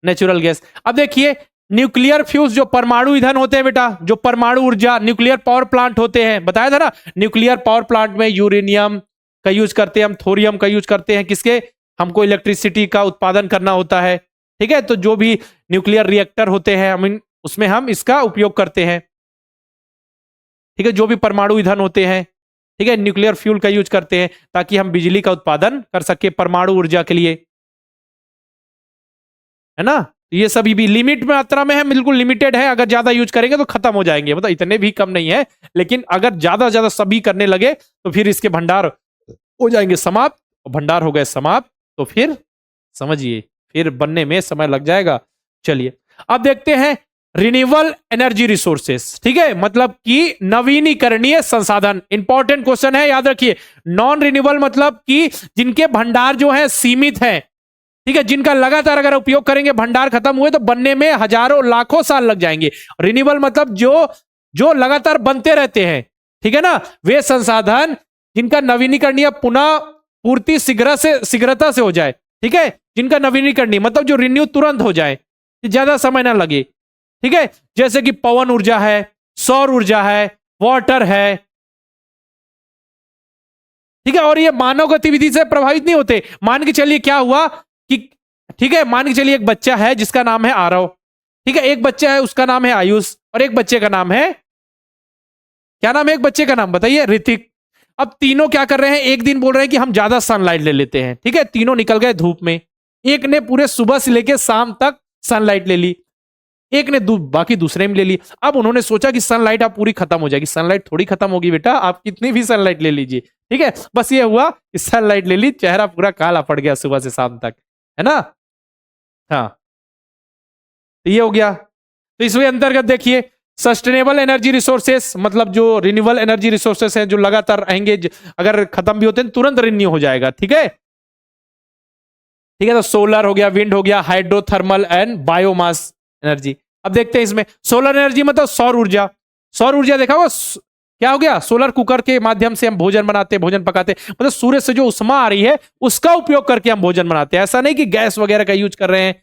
नेचुरल गैस। अब देखिए, न्यूक्लियर फ्यूज, जो परमाणु ईंधन होते हैं बेटा, जो परमाणु ऊर्जा, न्यूक्लियर पावर प्लांट होते हैं, बताया था ना, न्यूक्लियर पावर प्लांट में यूरेनियम का यूज करते हैं हम, थोरियम का यूज करते हैं, किसके, हमको इलेक्ट्रिसिटी का उत्पादन करना होता है। ठीक है, तो जो भी न्यूक्लियर रिएक्टर होते हैं उसमें हम इसका उपयोग करते हैं। ठीक है, जो भी परमाणु ईंधन होते हैं, ठीक है, न्यूक्लियर फ्यूल का यूज करते हैं ताकि हम बिजली का उत्पादन कर सके परमाणु ऊर्जा के लिए, है ना। ये सभी भी लिमिट में, मात्रा में है, बिल्कुल लिमिटेड है, अगर ज्यादा यूज करेंगे तो खत्म हो जाएंगे, मतलब इतने भी कम नहीं है, लेकिन अगर ज्यादा ज्यादा सभी करने लगे तो फिर इसके भंडार हो जाएंगे समाप्त, भंडार हो गए समाप्त तो फिर समझिए फिर बनने में समय लग जाएगा। चलिए, अब देखते हैं रिन्यूएबल एनर्जी रिसोर्सेस। ठीक है, मतलब कि नवीनीकरणीय संसाधन, इंपॉर्टेंट क्वेश्चन है, याद रखिए। नॉन रिन्यूएबल मतलब कि जिनके भंडार जो है सीमित है, ठीक है, जिनका लगातार अगर उपयोग करेंगे भंडार खत्म हुए तो बनने में हजारों लाखों साल लग जाएंगे। रिन्यूएबल मतलब जो लगातार बनते रहते हैं, ठीक है ना, वे संसाधन जिनका नवीनीकरणीय पुनः पूर्ति शीघ्रता से हो जाए। ठीक है, जिनका नवीनीकरणीय मतलब जो रिन्यू तुरंत हो जाए, ज्यादा समय ना लगे। ठीक है, जैसे कि पवन ऊर्जा है, सौर ऊर्जा है, वाटर है। ठीक है, और ये मानव गतिविधि से प्रभावित नहीं होते। मान के चलिए क्या हुआ कि, ठीक है, मान के चलिए एक बच्चा है जिसका नाम है आरव, ठीक है, एक बच्चा है उसका नाम है आयुष, और एक बच्चे का नाम है, क्या नाम है एक बच्चे का नाम बताइए, ऋतिक। अब तीनों क्या कर रहे हैं, एक दिन बोल रहे हैं कि हम ज्यादा सनलाइट ले लेते हैं। ठीक है, तीनों निकल गए धूप में, एक ने पूरे सुबह से लेकर शाम तक सनलाइट ले ली, एक ने बाकी दूसरे में ले ली। अब उन्होंने सोचा कि सनलाइट आप पूरी खत्म हो जाएगी, सनलाइट थोड़ी खत्म होगी बेटा, आप कितनी भी सनलाइट ले लीजिए, ठीक है। बस ये हुआ कि सनलाइट ले ली, चेहरा पूरा काला पड़ गया सुबह से शाम तक, है ना। हाँ, तो ये हो गया। तो इसमें अंतर्गत देखिए, सस्टेनेबल एनर्जी रिसोर्सेस मतलब जो रिन्यूएबल एनर्जी रिसोर्सेस हैं जो लगातार रहेंगे, अगर खत्म भी होते हैं तुरंत रिन्यू हो जाएगा, ठीक है। ठीक है, तो सोलर हो गया, विंड हो गया, हाइड्रोथर्मल एंड बायोमास एनर्जी। अब देखते हैं इसमें सोलर एनर्जी मतलब सौर ऊर्जा। सौर ऊर्जा देखा होगा, क्या हो गया, सोलर कुकर के माध्यम से हम भोजन बनाते हैं, भोजन पकाते हैं, मतलब सूर्य से जो उष्मा आ रही है उसका उपयोग करके हम भोजन बनाते हैं। ऐसा नहीं कि गैस वगैरह का यूज कर रहे हैं,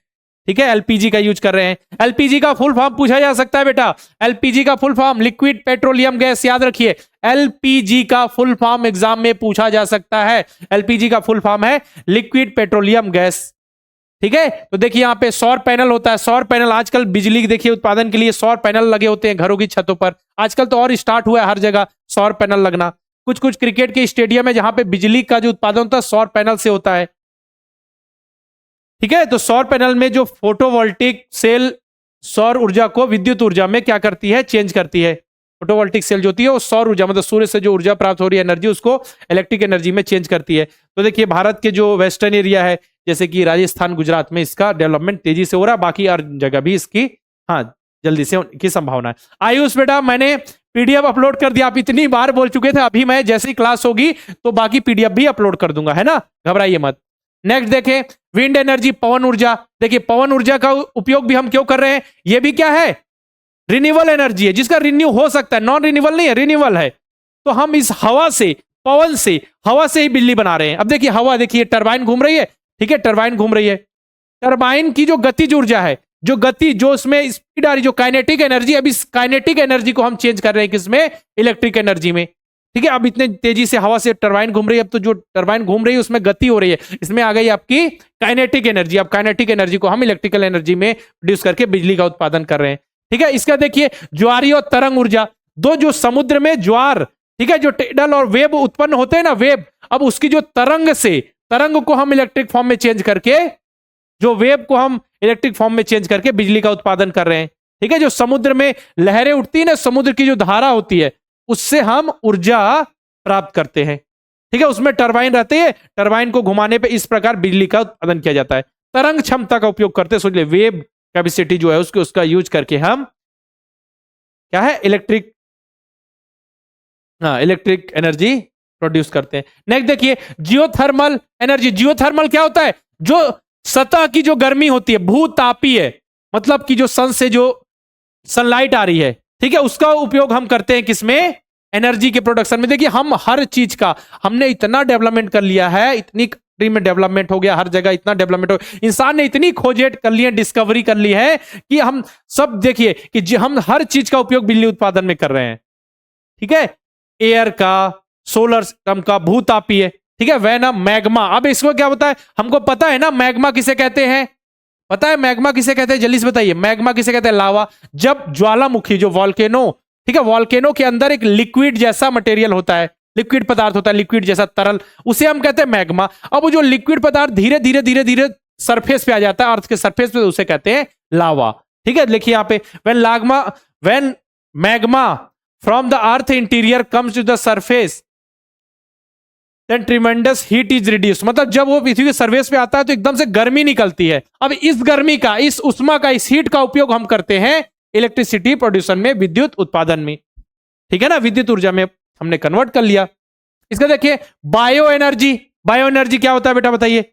ठीक है, एलपीजी का यूज कर रहे हैं। एलपीजी का फुल फॉर्म पूछा जा सकता है बेटा, एलपीजी का full form liquid petroleum gas, याद रखिए एलपीजी का फुल फॉर्म एग्जाम में पूछा जा सकता है। एलपीजी का फुल फॉर्म है लिक्विड पेट्रोलियम गैस, ठीक है। तो देखिए यहाँ पे सौर पैनल होता है, सौर पैनल आजकल बिजली देखिए उत्पादन के लिए सौर पैनल लगे होते हैं घरों की छतों पर, आजकल तो और स्टार्ट हुआ है हर जगह सौर पैनल लगना। कुछ कुछ क्रिकेट के स्टेडियम है जहां पे बिजली का जो उत्पादन होता है सौर पैनल से होता है, ठीक है। तो सौर पैनल में जो फोटोवोल्टिक सेल सौर ऊर्जा को विद्युत ऊर्जा में क्या करती है, चेंज करती है। फोटोवोल्टिक सेल जो होती है वो सौर ऊर्जा मतलब सूर्य से जो ऊर्जा प्राप्त हो रही है एनर्जी, उसको इलेक्ट्रिक एनर्जी में चेंज करती है। तो देखिए भारत के जो वेस्टर्न एरिया है जैसे कि राजस्थान गुजरात में इसका डेवलपमेंट तेजी से हो रहा है, बाकी हर जगह भी इसकी हाँ जल्दी से की संभावना है। आयुष बेटा मैंने पीडीएफ अपलोड कर दिया, आप इतनी बार बोल चुके थे, अभी मैं जैसे ही क्लास होगी तो बाकी पीडीएफ भी अपलोड कर दूंगा, है ना, घबराइए मत। नेक्स्ट देखें विंड एनर्जी, पवन ऊर्जा। देखिए पवन ऊर्जा का उपयोग भी हम क्यों कर रहे हैं, ये भी क्या है, रिन्यूएबल एनर्जी है जिसका रिन्यू हो सकता है, नॉन रिन्यूएबल नहीं है, रिन्यूएबल है। तो हम इस हवा से, पवन से, हवा से ही बिजली बना रहे हैं। अब देखिए हवा, देखिए टरबाइन घूम रही है, ठीक है, टरबाइन घूम रही है, टरबाइन की जो गतिज ऊर्जा है, जो गति, जो उसमें स्पीड आ रही, जो काइनेटिक एनर्जी, अब इस काइनेटिक एनर्जी को हम चेंज कर रहे हैं किसमें, इलेक्ट्रिक एनर्जी में, ठीक है। अब इतने तेजी से हवा से टरबाइन घूम रही है, अब तो जो टरबाइन घूम रही है उसमें गति हो रही है, इसमें आ गई आपकी काइनेटिक एनर्जी। अब काइनेटिक एनर्जी को हम इलेक्ट्रिकल एनर्जी में प्रोड्यूस करके बिजली का उत्पादन कर रहे हैं, ठीक है। इसका देखिए ज्वारी और तरंग ऊर्जा, दो जो समुद्र में ज्वार, ठीक है, जो टेडल और वेब उत्पन्न होते हैं ना, वेब, अब उसकी जो तरंग से, तरंग को हम इलेक्ट्रिक फॉर्म में चेंज करके, जो वेब को हम इलेक्ट्रिक फॉर्म में चेंज करके बिजली का उत्पादन कर रहे हैं, ठीक है। जो समुद्र में लहरें उठती है ना, समुद्र की जो धारा होती है उससे हम ऊर्जा प्राप्त करते हैं, ठीक है। उसमें टरबाइन रहती है, टरबाइन को घुमाने पे इस प्रकार बिजली का उत्पादन किया जाता है। तरंग क्षमता का उपयोग करते हैं, सोच ले वेब कैपेसिटी जो है उसका यूज करके हम क्या है, इलेक्ट्रिक एनर्जी प्रोड्यूस करते हैं। नेक्स्ट देखिए जियोथर्मल एनर्जी। जियोथर्मल क्या होता है, जो सतह की जो गर्मी होती है, भूतापीय, मतलब कि जो सन से जो सनलाइट आ रही है, ठीक है, उसका उपयोग हम करते हैं किसमें, एनर्जी के प्रोडक्शन में। देखिए हम हर चीज का हमने इतना डेवलपमेंट कर लिया है, इतनी कंट्री में डेवलपमेंट हो गया, हर जगह इतना डेवलपमेंट हो, इंसान ने इतनी खोजें कर ली है, डिस्कवरी कर ली है कि हम सब देखिए कि हम हर चीज का उपयोग बिजली उत्पादन में कर रहे हैं, ठीक है। एयर का, सोलर सिस्टम का, भूतापीय, ठीक है, वह ना मैग्मा। अब इसको क्या होता है, हमको पता है ना मैग्मा किसे कहते हैं, पता है मैग्मा किसे कहते हैं, जल्दी से बताइए, मैग्मा किसे कहते हैं, लावा। जब ज्वालामुखी, जो वॉल्केनो, ठीक है, वॉल्केनो के अंदर एक लिक्विड जैसा मटेरियल होता है, लिक्विड पदार्थ होता है, लिक्विड जैसा तरल, उसे हम कहते हैं मैग्मा। अब वो जो लिक्विड पदार्थ धीरे धीरे धीरे धीरे सरफेस पे आ जाता है, अर्थ के सरफेस पे, उसे कहते हैं लावा, ठीक है। देखिए यहाँ पे when magma from the earth interior comes to the surface then tremendous heat is reduce, मतलब जब वो पृथ्वी के सरफेस पे आता है तो एकदम से गर्मी निकलती है। अब इस गर्मी का, इस उष्मा का, इस हीट का उपयोग हम करते हैं इलेक्ट्रिसिटी प्रोड्यूसन में, विद्युत उत्पादन में, ठीक है ना, विद्युत ऊर्जा में हमने कन्वर्ट कर लिया। इसका देखिए बायो एनर्जी। बायो एनर्जी क्या होता है बेटा बताइए,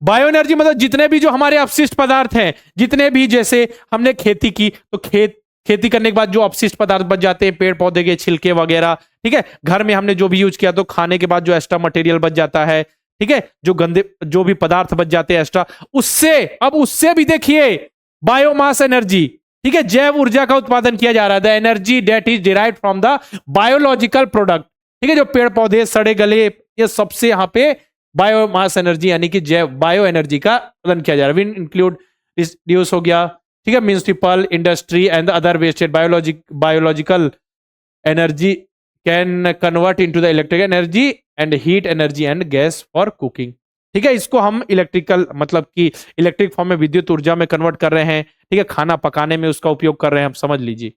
बायो एनर्जी मतलब जितने भी जो हमारे अपशिष्ट पदार्थ हैं, जितने भी, जैसे हमने खेती की तो खेती करने के बाद जो अपशिष्ट पदार्थ बच जाते हैं, पेड़ पौधे के छिलके वगैरह, ठीक है, घर में हमने जो भी यूज किया तो खाने के बाद जो एक्स्ट्रा मटेरियल बच जाता है, ठीक है, जो गंदे जो भी पदार्थ बच जाते हैं एक्स्ट्रा, उससे, अब उससे भी देखिए बायोमास एनर्जी, ठीक है, जैव ऊर्जा का उत्पादन किया जा रहा है। The energy date is derived from the biological product, ठीक है, जो पेड़ पौधे, सड़े गले, ये सबसे यहाँ पे बायोमास एनर्जी यानी कि जैव बायो एनर्जी का उत्पादन किया जा रहा है। विंड इंक्लूड रिड्यूस हो गया, ठीक है, municipal industry and other wasted biological energy can convert into the electric energy and heat energy and gas for cooking, ठीक है, इसको हम इलेक्ट्रिकल मतलब कि इलेक्ट्रिक फॉर्म में विद्युत ऊर्जा में कन्वर्ट कर रहे हैं। ठीक है, खाना पकाने में उसका उपयोग कर रहे हैं, हम समझ लीजिए।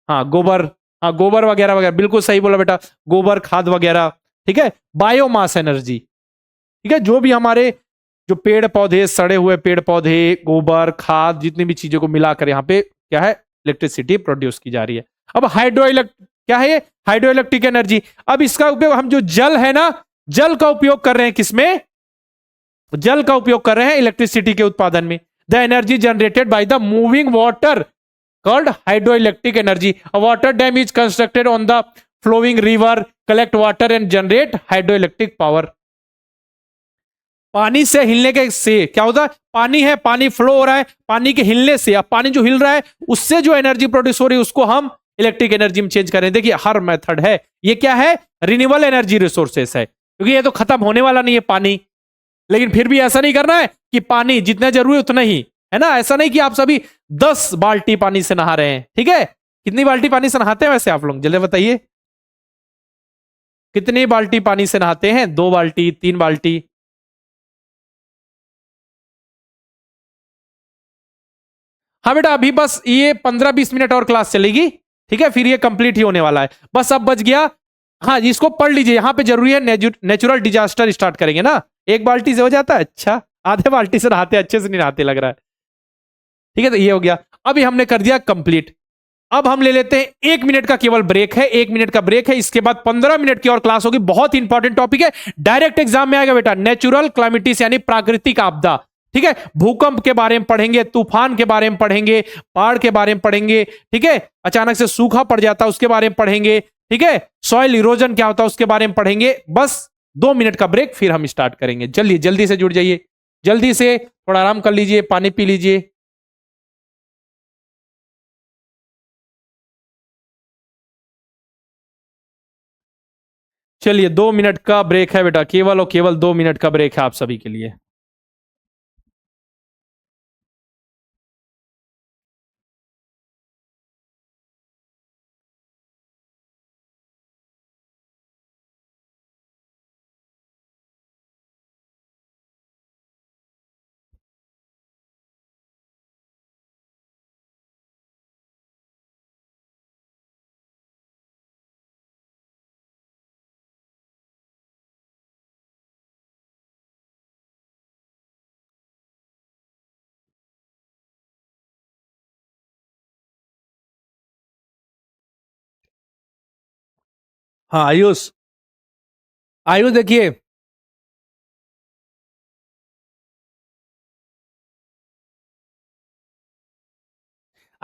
हाँ गोबर, हाँ गोबर वगैरह वगैरह, बिल्कुल सही बोला बेटा, गोबर खाद वगैरह। ठीक है, बायोमास एनर्जी। ठीक है, जो भी हमारे जो पेड़ पौधे, सड़े हुए पेड़ पौधे, गोबर खाद, जितनी भी चीजों को मिलाकर यहाँ पे क्या है, इलेक्ट्रिसिटी प्रोड्यूस की जा रही है। अब क्या है ये, हाइड्रो इलेक्ट्रिक एनर्जी। अब इसका उपयोग हम जो जल है ना, जल का उपयोग कर रहे हैं किसमें, जल का उपयोग कर रहे हैं इलेक्ट्रिसिटी के उत्पादन में। The energy generated by the moving water called hydro electric energy. A water dam is constructed on the flowing river, collect water and generate hydro electric power. पानी से हिलने के से क्या होता है, पानी है, पानी फ्लो हो रहा है, पानी के हिलने से, अब पानी जो हिल रहा है उससे जो एनर्जी प्रोड्यूस हो रही है उसको हम इलेक्ट्रिक एनर्जी में चेंज करें। देखिए हर मेथड है, ये क्या है, रिन्यूएबल एनर्जी रिसोर्सेस है, क्योंकि ये तो खत्म होने वाला नहीं है पानी। लेकिन फिर भी ऐसा नहीं करना है कि पानी जितना जरूरी उतना ही, है ना, ऐसा नहीं कि आप सभी 10 बाल्टी पानी से नहा रहे हैं। ठीक है, कितनी बाल्टी पानी से नहाते हैं वैसे आप लोग, जल्दी बताइए, कितनी बाल्टी पानी से नहाते हैं, 2 बाल्टी, 3 बाल्टी? हाँ बेटा, अभी बस ये 15-20 मिनट और क्लास चलेगी। ठीक है, फिर ये कंप्लीट ही होने वाला है, बस अब बच गया। हाँ इसको पढ़ लीजिए, यहाँ पे जरूरी है, नेचुरल डिजास्टर स्टार्ट करेंगे ना, 1 बाल्टी से हो जाता है, अच्छा आधे बाल्टी से नहाते, अच्छे से नहीं नहाते लग रहा है। ठीक है, तो ये हो गया, अभी हमने कर दिया कंप्लीट। अब हम ले लेते हैं 1 मिनट का केवल ब्रेक है, 1 मिनट का ब्रेक है, इसके बाद 15 मिनट की और क्लास होगी। बहुत इंपॉर्टेंट टॉपिक है, डायरेक्ट एग्जाम में आएगा बेटा, नेचुरल क्लामिटीज यानी प्राकृतिक आपदा। ठीक है, भूकंप के बारे में पढ़ेंगे, तूफान के बारे में पढ़ेंगे, बाढ़ के बारे में पढ़ेंगे। ठीक है, अचानक से सूखा पड़ जाता है उसके बारे में पढ़ेंगे। ठीक है, सॉइल इरोजन क्या होता है उसके बारे में पढ़ेंगे। बस 2 मिनट का ब्रेक, फिर हम स्टार्ट करेंगे। जल्दी जल्दी से जुड़ जाइए, जल्दी से थोड़ा आराम कर लीजिए, पानी पी लीजिए। चलिए 2 मिनट का ब्रेक है बेटा, केवल और केवल 2 मिनट का ब्रेक है आप सभी के लिए। हाँ आयुष, आयुष देखिए,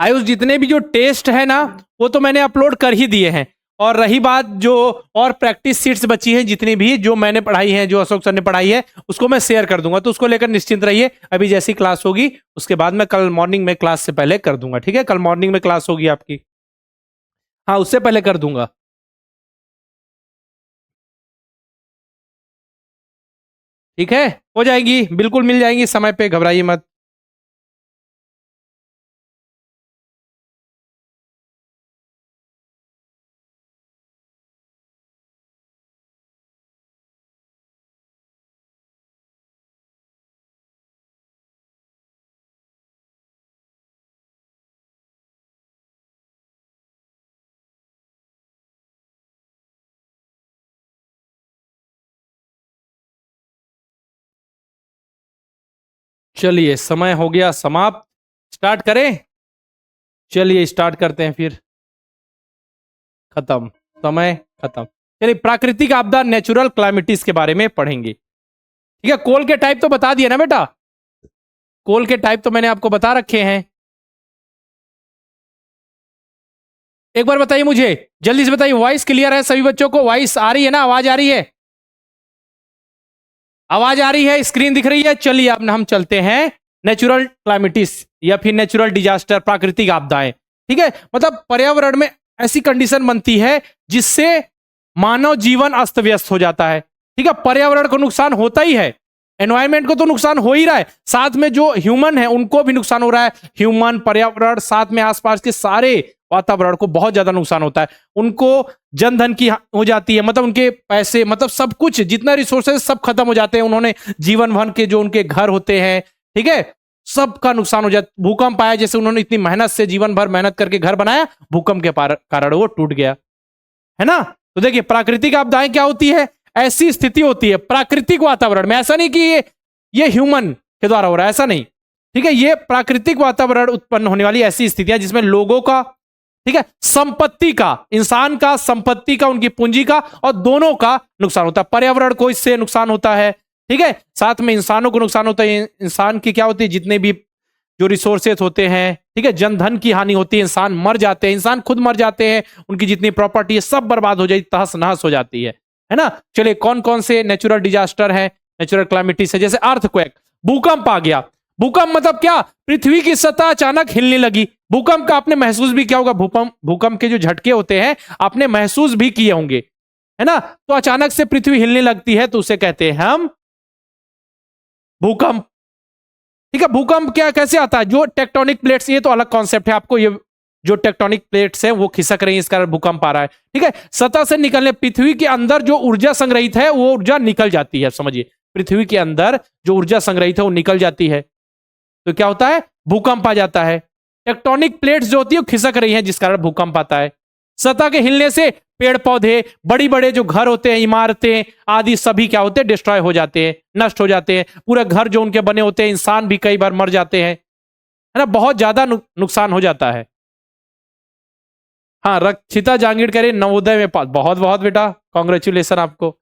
आयुष जितने भी जो टेस्ट है ना वो तो मैंने अपलोड कर ही दिए हैं। और रही बात जो और प्रैक्टिस सीट्स बची हैं जितनी भी जो मैंने पढ़ाई है, जो अशोक सर ने पढ़ाई है, उसको मैं शेयर कर दूंगा, तो उसको लेकर निश्चिंत रहिए। अभी जैसी क्लास होगी उसके बाद मैं कल मॉर्निंग में क्लास से पहले कर दूंगा। ठीक है, कल मॉर्निंग में क्लास होगी आपकी, हाँ उससे पहले कर दूंगा। ठीक है, हो जाएगी, बिल्कुल मिल जाएंगी समय पे, घबराइए मत। चलिए समय हो गया समाप्त, स्टार्ट करें। चलिए स्टार्ट करते हैं फिर। खत्म, समय खत्म। चलिए प्राकृतिक आपदा, नेचुरल क्लामिटीज के बारे में पढ़ेंगे। ठीक है, कोल के टाइप तो बता दिए ना बेटा, कोल के टाइप तो मैंने आपको बता रखे हैं। एक बार बताइए मुझे, जल्दी से बताइए, वॉइस क्लियर है सभी बच्चों को, वॉइस आ रही है ना, आवाज आ रही है, आवाज आ रही है, स्क्रीन दिख रही है। चलिए अब हम चलते हैं नेचुरल क्लामिटीज या फिर नेचुरल डिजास्टर, प्राकृतिक आपदाएं। ठीक है, मतलब पर्यावरण में ऐसी कंडीशन बनती है जिससे मानव जीवन अस्त व्यस्त हो जाता है। ठीक है, पर्यावरण को नुकसान होता ही है, एनवायरमेंट को तो नुकसान हो ही रहा है, साथ में जो ह्यूमन है उनको भी नुकसान हो रहा है। ह्यूमन, पर्यावरण, साथ में आसपास के सारे वातावरण को बहुत ज्यादा नुकसान होता है। उनको जनधन की हो जाती है, मतलब उनके पैसे, मतलब सब कुछ, जितना रिसोर्सेज सब खत्म हो जाते हैं। उन्होंने जीवन भर के जो उनके घर होते हैं, ठीक है, सबका नुकसान हो जाता। भूकंप आया, जैसे उन्होंने इतनी मेहनत से जीवन भर मेहनत करके घर बनाया, भूकंप के कारण वो टूट गया, है ना। तो देखिए प्राकृतिक आपदाएं क्या होती है, ऐसी स्थिति होती है प्राकृतिक वातावरण में, ऐसा नहीं कि ये ह्यूमन के द्वारा हो रहा है, ऐसा नहीं, ठीक है। ये प्राकृतिक वातावरण उत्पन्न होने वाली ऐसी स्थितियां जिसमें लोगों का, ठीक है, संपत्ति का, इंसान का, संपत्ति का, उनकी पूंजी का, और दोनों का नुकसान होता है। पर्यावरण को इससे नुकसान होता है, ठीक है, साथ में इंसानों को नुकसान होता है। इंसान की क्या होती है, जितने भी जो रिसोर्सेज होते हैं, ठीक है, जनधन की हानि होती है, इंसान मर जाते हैं, इंसान खुद मर जाते हैं, उनकी जितनी प्रॉपर्टी है सब बर्बाद हो जाती, तहस नहस हो जाती है ना। चलिए कौन कौन से नेचुरल डिजास्टर है, नेचुरल क्लाइमिटीज है, जैसे अर्थक्वेक, भूकंप आ गया। भूकंप मतलब क्या, पृथ्वी की सतह अचानक हिलने लगी। भूकंप का आपने महसूस भी किया होगा, भूकंप के जो झटके होते हैं आपने महसूस भी किए होंगे, है ना। तो अचानक से पृथ्वी हिलने लगती है तो उसे कहते हैं हम भूकंप, ठीक है। भूकंप क्या कैसे आता है, जो टेक्टोनिक प्लेट्स, ये तो अलग कॉन्सेप्ट है, आपको ये जो टेक्टोनिक प्लेट्स है वो खिसक रही है, इस कारण भूकंप आ रहा है, ठीक है। सतह से निकलने, पृथ्वी के अंदर जो ऊर्जा संग्रहित है वो ऊर्जा निकल जाती है, समझिए, पृथ्वी के अंदर जो ऊर्जा संग्रहित है वो निकल जाती है, तो क्या होता है, भूकंप आ जाता है। टेक्टोनिक प्लेट्स जो होती है वो खिसक रही है जिस कारण भूकंप आता है। सतह के हिलने से पेड़ पौधे, बड़ी बड़े जो घर होते हैं, इमारतें आदि सभी क्या होते हैं, डिस्ट्रॉय हो जाते हैं, नष्ट हो जाते हैं। पूरे घर जो उनके बने होते हैं, इंसान भी कई बार मर जाते हैं, है ना, बहुत ज्यादा नुकसान हो जाता है। हाँ, रक्षिता जांगीड़ कह रही नवोदय में पास, बहुत बहुत बेटा, कॉन्ग्रेचुलेशन आपको,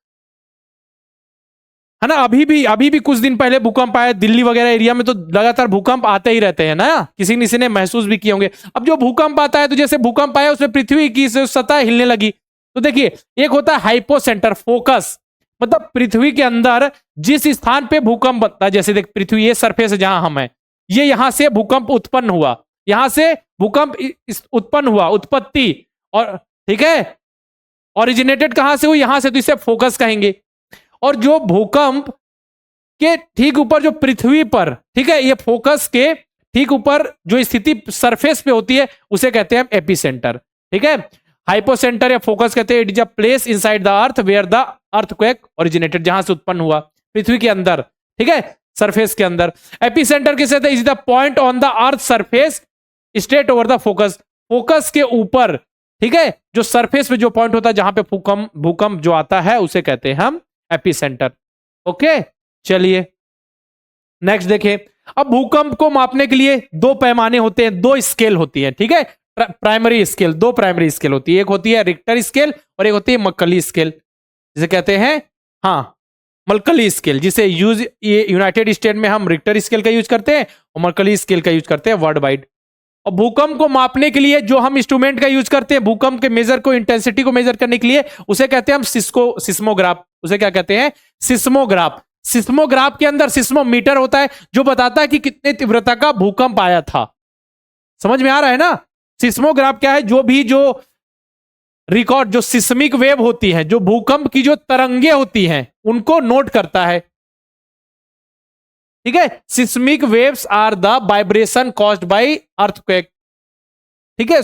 है ना। अभी भी कुछ दिन पहले भूकंप आया दिल्ली वगैरह एरिया में, तो लगातार भूकंप आते ही रहते हैं ना, किसी किसी ने महसूस भी किए होंगे। अब जो भूकंप आता है, तो जैसे भूकंप आया उसमें पृथ्वी की सतह हिलने लगी, तो देखिए एक होता है हाइपोसेंटर फोकस, मतलब पृथ्वी के अंदर जिस स्थान पे भूकंप बनता है, जैसे देख पृथ्वी ये सरफेस है जहां हम है, ये यहां से भूकंप उत्पन्न हुआ, यहां से भूकंप उत्पन्न हुआ, उत्पत्ति, और ठीक है, ओरिजिनेटेड कहां से हुई, यहां से, तो इसे फोकस कहेंगे। और जो भूकंप के ठीक ऊपर जो पृथ्वी पर, ठीक है, ये फोकस के ठीक ऊपर जो स्थिति सरफेस पे होती है उसे कहते हैं एपिसेंटर, ठीक है। हाइपोसेंटर या फोकस कहते हैं it is a place inside the earth where the earthquake originated, जहां से उत्पन्न हुआ, पृथ्वी के अंदर, ठीक है, सरफेस के अंदर। एपिसेंटर किसे कहते हैं, is the point on the earth surface straight over the focus, focus के ऊपर, ठीक है, जो सरफेस पे जो पॉइंट होता है जहां पे भूकंप जो आता है उसे कहते हैं हम एपिसेंटर। ओके, चलिए नेक्स्ट देखें। अब भूकंप को मापने के लिए दो पैमाने होते हैं, दो स्केल होती है, ठीक है, प्राइमरी स्केल, दो प्राइमरी स्केल होती है, एक होती है रिक्टर स्केल और एक होती है मक्कली स्केल, जिसे कहते हैं, हाँ, मक्कली स्केल, जिसे ये यूनाइटेड स्टेट में हम रिक्टर स्केल का यूज करते हैं और मक्कली स्केल का यूज करते हैं वर्ल्ड वाइड। और भूकंप को मापने के लिए जो हम इंस्ट्रूमेंट का यूज करते हैं भूकंप के मेजर को, इंटेंसिटी को मेजर करने के लिए, उसे कहते हैं हम सिस्मोग्राफ, उसे क्या कहते हैं, सिस्मोग्राफ। सिस्मोग्राफ के अंदर सिस्मोमीटर होता है जो बताता है कि कितने तीव्रता का भूकंप आया था। समझ में आ रहा है ना। सिस्मोग्राफ क्या है, जो रिकॉर्ड, जो सिस्मिक वेव होती है, जो भूकंप की जो तरंगे होती हैं उनको नोट करता है, ठीक है। Seismic waves are the vibration caused by earthquake, ठीक है।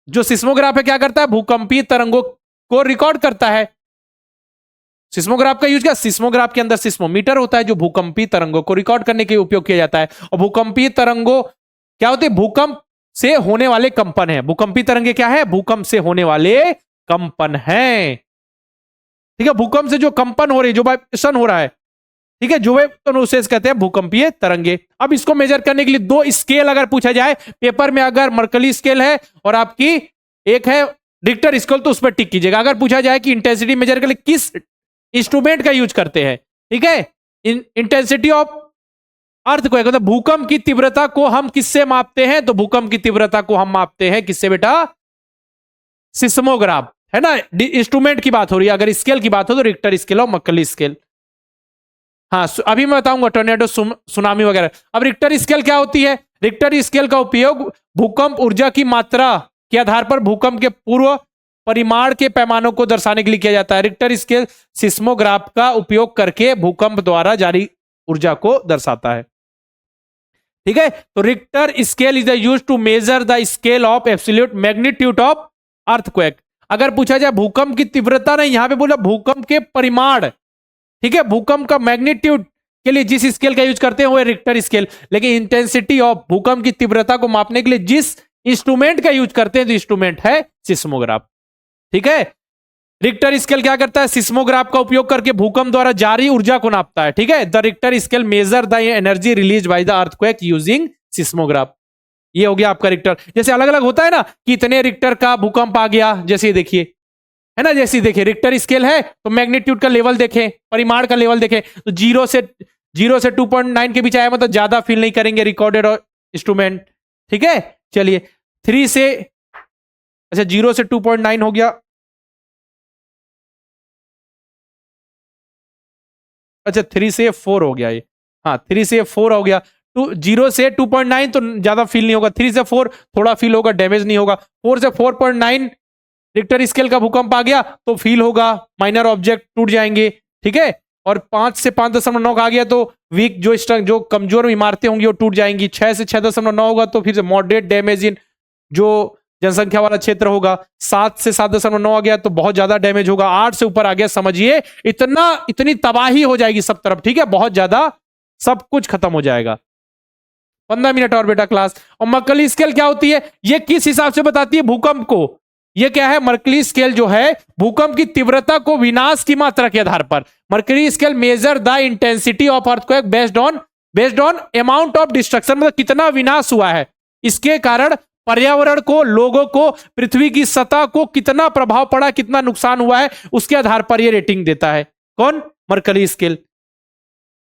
जो सिस्मोग्राफ है क्या करता है, भूकंपीय तरंगों को रिकॉर्ड करता है। सिस्मोग्राफ का यूज क्या, सिस्मोग्राफ के अंदर सिस्मोमीटर होता है जो भूकंपीय तरंगों को रिकॉर्ड करने के लिए उपयोग किया जाता है। और भूकंपीय तरंगों क्या होती है, भूकंप से होने वाले कंपन है। भूकंपीय तरंगे क्या है, भूकंप से होने वाले कंपन है, ठीक है। भूकंप से जो कंपन हो रही है, जो वाइब्रेशन हो रहा है, ठीक है, जो वेव उसे कहते हैं भूकंपीय तरंगे। अब इसको मेजर करने के लिए दो स्केल अगर पूछा जाए पेपर में, अगर मर्कली स्केल है और आपकी एक है रिक्टर स्केल, तो उस पर टिक कीजिएगा। अगर पूछा जाए कि इंटेंसिटी मेजर के लिए किस इंस्ट्रूमेंट का यूज करते हैं, ठीक है, इंटेंसिटी ऑफ अर्थक्वेक, मतलब भूकंप की तीव्रता को हम किससे मापते हैं, तो भूकंप की तीव्रता को हम मापते हैं किससे बेटा, सिस्मोग्राफ, है ना। इंस्ट्रूमेंट की बात हो रही है, अगर स्केल की बात हो तो रिक्टर स्केल और मक्कली स्केल। हाँ, अभी मैं बताऊंगा टोर्नेडो, सुनामी वगैरह। अब रिक्टर स्केल क्या होती है, रिक्टर स्केल का उपयोग भूकंप ऊर्जा की मात्रा के आधार पर भूकंप के पूर्व परिमाण के पैमानों को दर्शाने के लिए किया जाता है। रिक्टर स्केल सिस्मोग्राफ का उपयोग करके भूकंप द्वारा जारी ऊर्जा को दर्शाता है। ठीक है, तो Richter scale is use to measure the scale of absolute magnitude of earthquake. अगर पूछा जाए भूकंप की तीव्रता, नहीं, यहां पे बोला भूकंप के परिमाण। ठीक है, भूकंप का मैग्नीट्यूड के लिए जिस स्केल का यूज करते हैं वो है रिक्टर स्केल, लेकिन इंटेंसिटी ऑफ भूकंप की तीव्रता को मापने के लिए जिस इंस्ट्रूमेंट का यूज करते हैं तो इंस्ट्रूमेंट है सिस्मोग्राफ। ठीक है, रिक्टर स्केल क्या करता है, सिस्मोग्राफ का उपयोग करके भूकंप द्वारा जारी ऊर्जा को नापता है। ठीक है, the Richter scale measure the energy release by the earthquake using seismograph. ये हो गया आपका रिक्टर। जैसे अलग अलग होता है ना कि इतने रिक्टर का भूकंप आ गया, जैसे देखिए, है ना, जैसे देखिए रिक्टर स्केल है तो मैग्नीट्यूड का लेवल देखें, परिमाण का लेवल देखें, तो 0 से 2.9 के बीच आया मतलब ज्यादा फील नहीं करेंगे रिकॉर्डेड इंस्ट्रूमेंट। ठीक है, चलिए 3 से, अच्छा 0 से 2.9 हो गया, अच्छा 3 से 4 हो गया ये, हाँ 3 से 4 हो गया। 0 से 2.9 तो ज्यादा फील नहीं होगा, 3 से 4 थोड़ा फील होगा, डैमेज नहीं होगा। 4 से 4.9 रिक्टर स्केल का भूकंप आ गया तो फील होगा, माइनर ऑब्जेक्ट टूट जाएंगे। ठीक है, और 5 से 5.9 आ गया तो वीक जो कमजोर इमारतें होंगी वो टूट जाएंगी। 6 से 6.9 होगा तो फिर से मॉडरेट डैमेज इन जो जनसंख्या वाला क्षेत्र होगा। 7 से 7.9 आ गया तो बहुत ज्यादा डैमेज होगा। 8 से ऊपर आ गया, समझिए इतनी तबाही हो जाएगी सब तरफ। ठीक है, बहुत ज्यादा सब कुछ खत्म हो जाएगा। 15 मिनट और बेटा क्लास। और मर्कली स्केल क्या होती है, ये किस हिसाब से बताती है भूकंप को, ये क्या है, मर्कली स्केल जो है भूकंप की तीव्रता को विनाश की मात्रा के आधार पर, Mercalli scale measure the intensity of earthquake based on amount of destruction, मतलब कितना विनाश हुआ है, इसके कारण पर्यावरण को, लोगों को, पृथ्वी की सतह को कितना प्रभाव पड़ा, कितना नुकसान हुआ है, उसके आधार पर यह रेटिंग देता है। कौन, मर्कली स्केल।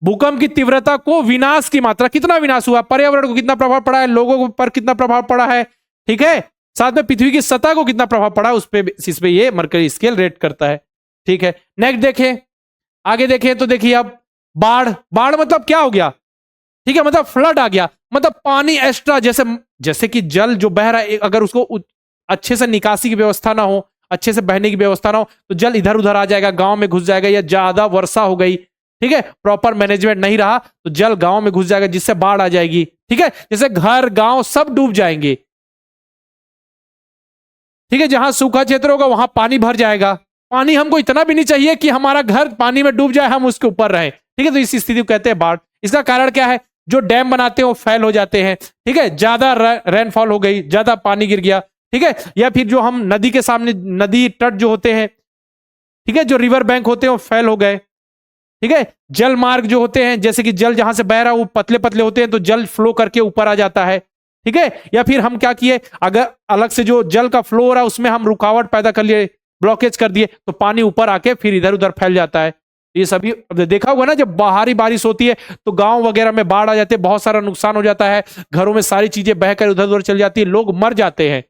भूकंप की तीव्रता को विनाश की मात्रा, कितना विनाश हुआ, पर्यावरण को कितना प्रभाव पड़ा है, लोगों पर कितना प्रभाव पड़ा है, ठीक है, साथ में पृथ्वी की सतह को कितना प्रभाव पड़ा, उस पे ये मर्करी स्केल रेट करता है। ठीक है, नेक्स्ट देखें, आगे देखें तो देखिए अब बाढ़ मतलब क्या हो गया, ठीक है, मतलब फ्लड आ गया, मतलब पानी एक्स्ट्रा, जैसे कि जल जो बह रहा है, अगर उसको अच्छे से निकासी की व्यवस्था ना हो, अच्छे से बहने की व्यवस्था ना हो तो जल इधर उधर आ जाएगा, गांव में घुस जाएगा, या ज्यादा वर्षा हो गई, ठीक है, प्रॉपर मैनेजमेंट नहीं रहा तो जल गांव में घुस जाएगा जिससे बाढ़ आ जाएगी। ठीक है, जैसे घर गांव सब डूब जाएंगे। ठीक है, जहां सूखा क्षेत्र होगा वहां पानी भर जाएगा। पानी हमको इतना भी नहीं चाहिए कि हमारा घर पानी में डूब जाए, हम उसके ऊपर रहें। ठीक है, तो इस स्थिति को कहते हैं बाढ़। इसका कारण क्या है, जो डैम बनाते हैं वो फेल हो जाते हैं। ठीक है, ज्यादा रेनफॉल हो गई, ज्यादा पानी गिर गया। ठीक है, या फिर जो हम नदी के सामने, नदी तट जो होते हैं, ठीक है, जो रिवर बैंक होते हैं वो फेल हो गए। ठीक है, जल मार्ग जो होते हैं, जैसे कि जल जहां से बह रहा है वो पतले पतले होते हैं तो जल फ्लो करके ऊपर आ जाता है। ठीक है, या फिर हम क्या किए, अगर अलग से जो जल का फ्लो हो रहा है उसमें हम रुकावट पैदा कर लिए, ब्लॉकेज कर दिए, तो पानी ऊपर आके फिर इधर उधर फैल जाता है। ये सभी देखा होगा ना, जब बाहरी बारिश होती है तो गांव वगैरह में बाढ़ आ जाते हैं, बहुत सारा नुकसान हो जाता है, घरों में सारी चीजें बहकर उधर उधर चल जाती है, लोग मर जाते हैं।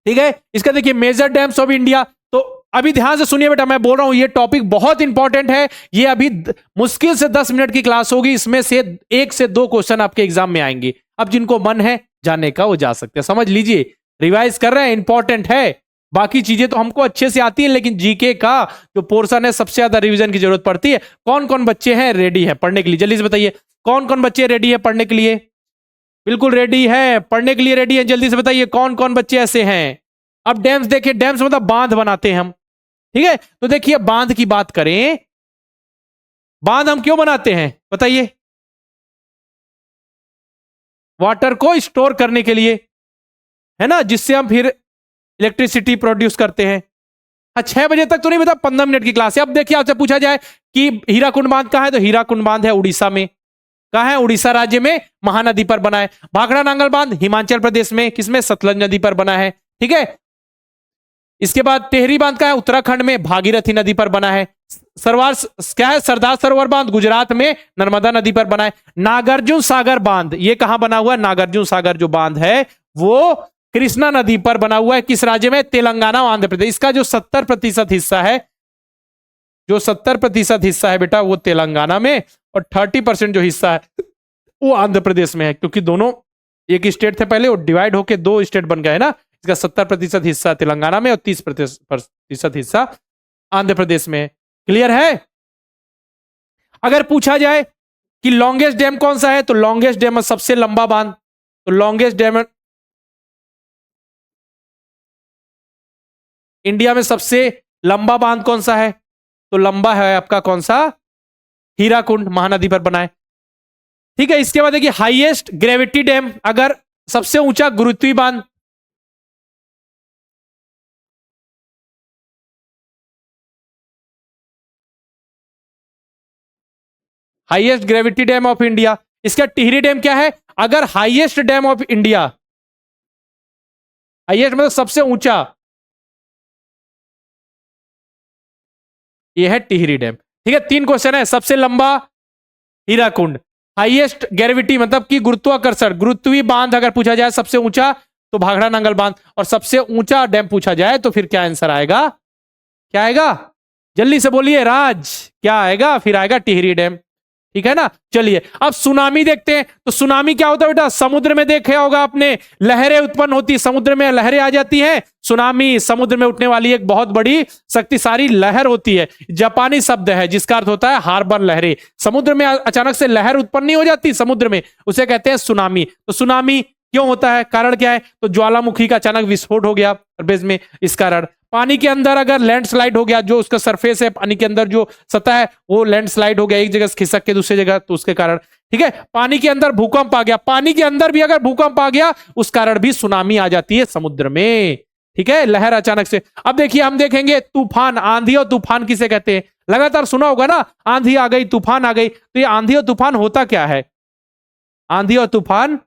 ठीक है, इसका देखिए मेजर डैम्स ऑफ इंडिया। तो अभी ध्यान से सुनिए बेटा, मैं बोल रहा हूं ये टॉपिक बहुत इंपॉर्टेंट है। ये अभी मुश्किल से 10 मिनट की क्लास होगी, इसमें से 1 से 2 क्वेश्चन आपके एग्जाम में आएंगे। अब जिनको मन है जाने का वो जा सकते हैं, समझ लीजिए, रिवाइज कर रहे हैं, इंपॉर्टेंट है। बाकी चीजें तो हमको अच्छे से आती है, लेकिन जीके का जो पोर्शन है सबसे ज्यादा रिवीजन की जरूरत पड़ती है। कौन कौन बच्चे हैं रेडी है पढ़ने के लिए, जल्दी से बताइए, कौन कौन बच्चे रेडी है पढ़ने के लिए? बिल्कुल रेडी है, पढ़ने के लिए रेडी है, जल्दी से बताइए कौन कौन बच्चे ऐसे हैं। अब डैम्स देखिए, डैम्स मतलब बांध बनाते हैं हम। ठीक है, तो देखिए बांध की बात करें, बांध हम क्यों बनाते हैं बताइए? वाटर को स्टोर करने के लिए, है ना, जिससे हम फिर इलेक्ट्रिसिटी प्रोड्यूस करते हैं। हाँ, 6 बजे तक तो नहीं बता, 15 मिनट की क्लास है। अब देखिए आपसे पूछा जाए कि हीराकुंड बांध कहां है, तो हीराकुंड बांध है उड़ीसा में। कहां है? उड़ीसा राज्य में, महानदी पर बना है। भाखड़ा नांगल बांध हिमाचल प्रदेश में, किसमें? सतलज नदी पर बना है। ठीक है, इसके बाद टेहरी बांध का है उत्तराखंड में, भागीरथी नदी पर बना है। क्या है? सरदार सरोवर बांध गुजरात में, नर्मदा नदी पर बना है। नागार्जुन सागर बांध ये कहां बना हुआ है? नागार्जुन सागर जो बांध है वो कृष्णा नदी पर बना हुआ है। किस राज्य में? तेलंगाना और आंध्र प्रदेश। इसका जो 70% हिस्सा है, जो 70% हिस्सा है बेटा वो तेलंगाना में, और 30% जो हिस्सा है वो आंध्र प्रदेश में है, क्योंकि दोनों एक स्टेट थे पहले, वो डिवाइड होके 2 स्टेट बन गए ना। इसका 70% हिस्सा तेलंगाना में और 30% हिस्सा आंध्र प्रदेश में है। क्लियर है? अगर पूछा जाए कि लॉन्गेस्ट डैम कौन सा है, तो लॉन्गेस्ट डैम सबसे लंबा बांध, तो लॉन्गेस्ट डैम इंडिया में सबसे लंबा बांध कौन सा है, तो लंबा है आपका कौन सा, हीराकुंड, महानदी पर बना है। ठीक है, इसके बाद देखिए हाईएस्ट ग्रेविटी डैम, अगर सबसे ऊंचा गुरुत्वीय बांध, highest gravity dam of India, इसका टिहरी डैम क्या है, अगर highest dam of India, highest मतलब सबसे ऊंचा, यह है टिहरी डैम। ठीक है, 3 क्वेश्चन है, सबसे लंबा हीराकुंड, हाईएस्ट ग्रेविटी मतलब कि गुरुत्वाकर्षण, गुरुत्वीय बांध अगर पूछा जाए सबसे ऊंचा तो भाखड़ा नांगल बांध, और सबसे ऊंचा डैम पूछा जाए तो फिर क्या आंसर आएगा, क्या आएगा, जल्दी से बोलिए राज, क्या आएगा, फिर आएगा टिहरी डैम। ठीक है ना, चलिए अब सुनामी देखते हैं। तो सुनामी क्या होता है बेटा, समुद्र में देखा होगा आपने, लहरें उत्पन्न होती, समुद्र में लहरें आ जाती हैं। सुनामी समुद्र में उठने वाली एक बहुत बड़ी शक्तिशाली लहर होती है, जापानी शब्द है जिसका अर्थ होता है हार्बर लहरें। समुद्र में अचानक से लहर उत्पन्न नहीं हो जाती समुद्र में, उसे कहते हैं सुनामी। तो सुनामी क्यों होता है, कारण क्या है, तो ज्वालामुखी का अचानक विस्फोट हो गया बेस में, इस कारण। पानी के अंदर अगर लैंडस्लाइड हो गया, जो उसका सरफेस है पानी के अंदर जो सतह है वो लैंडस्लाइड हो गया एक जगह से खिसक के दूसरी जगह, तो उसके कारण। ठीक है, पानी के अंदर भूकंप आ गया, पानी के अंदर भी अगर भूकंप आ गया उस कारण भी सुनामी आ जाती है समुद्र में। ठीक है, लहर अचानक से। अब देखिए हम देखेंगे तूफान, आंधी और तूफान किसे कहते हैं, लगातार सुना होगा ना, आंधी आ गई तूफान आ गई, तो ये आंधी और तूफान होता क्या है, आंधी और तूफान,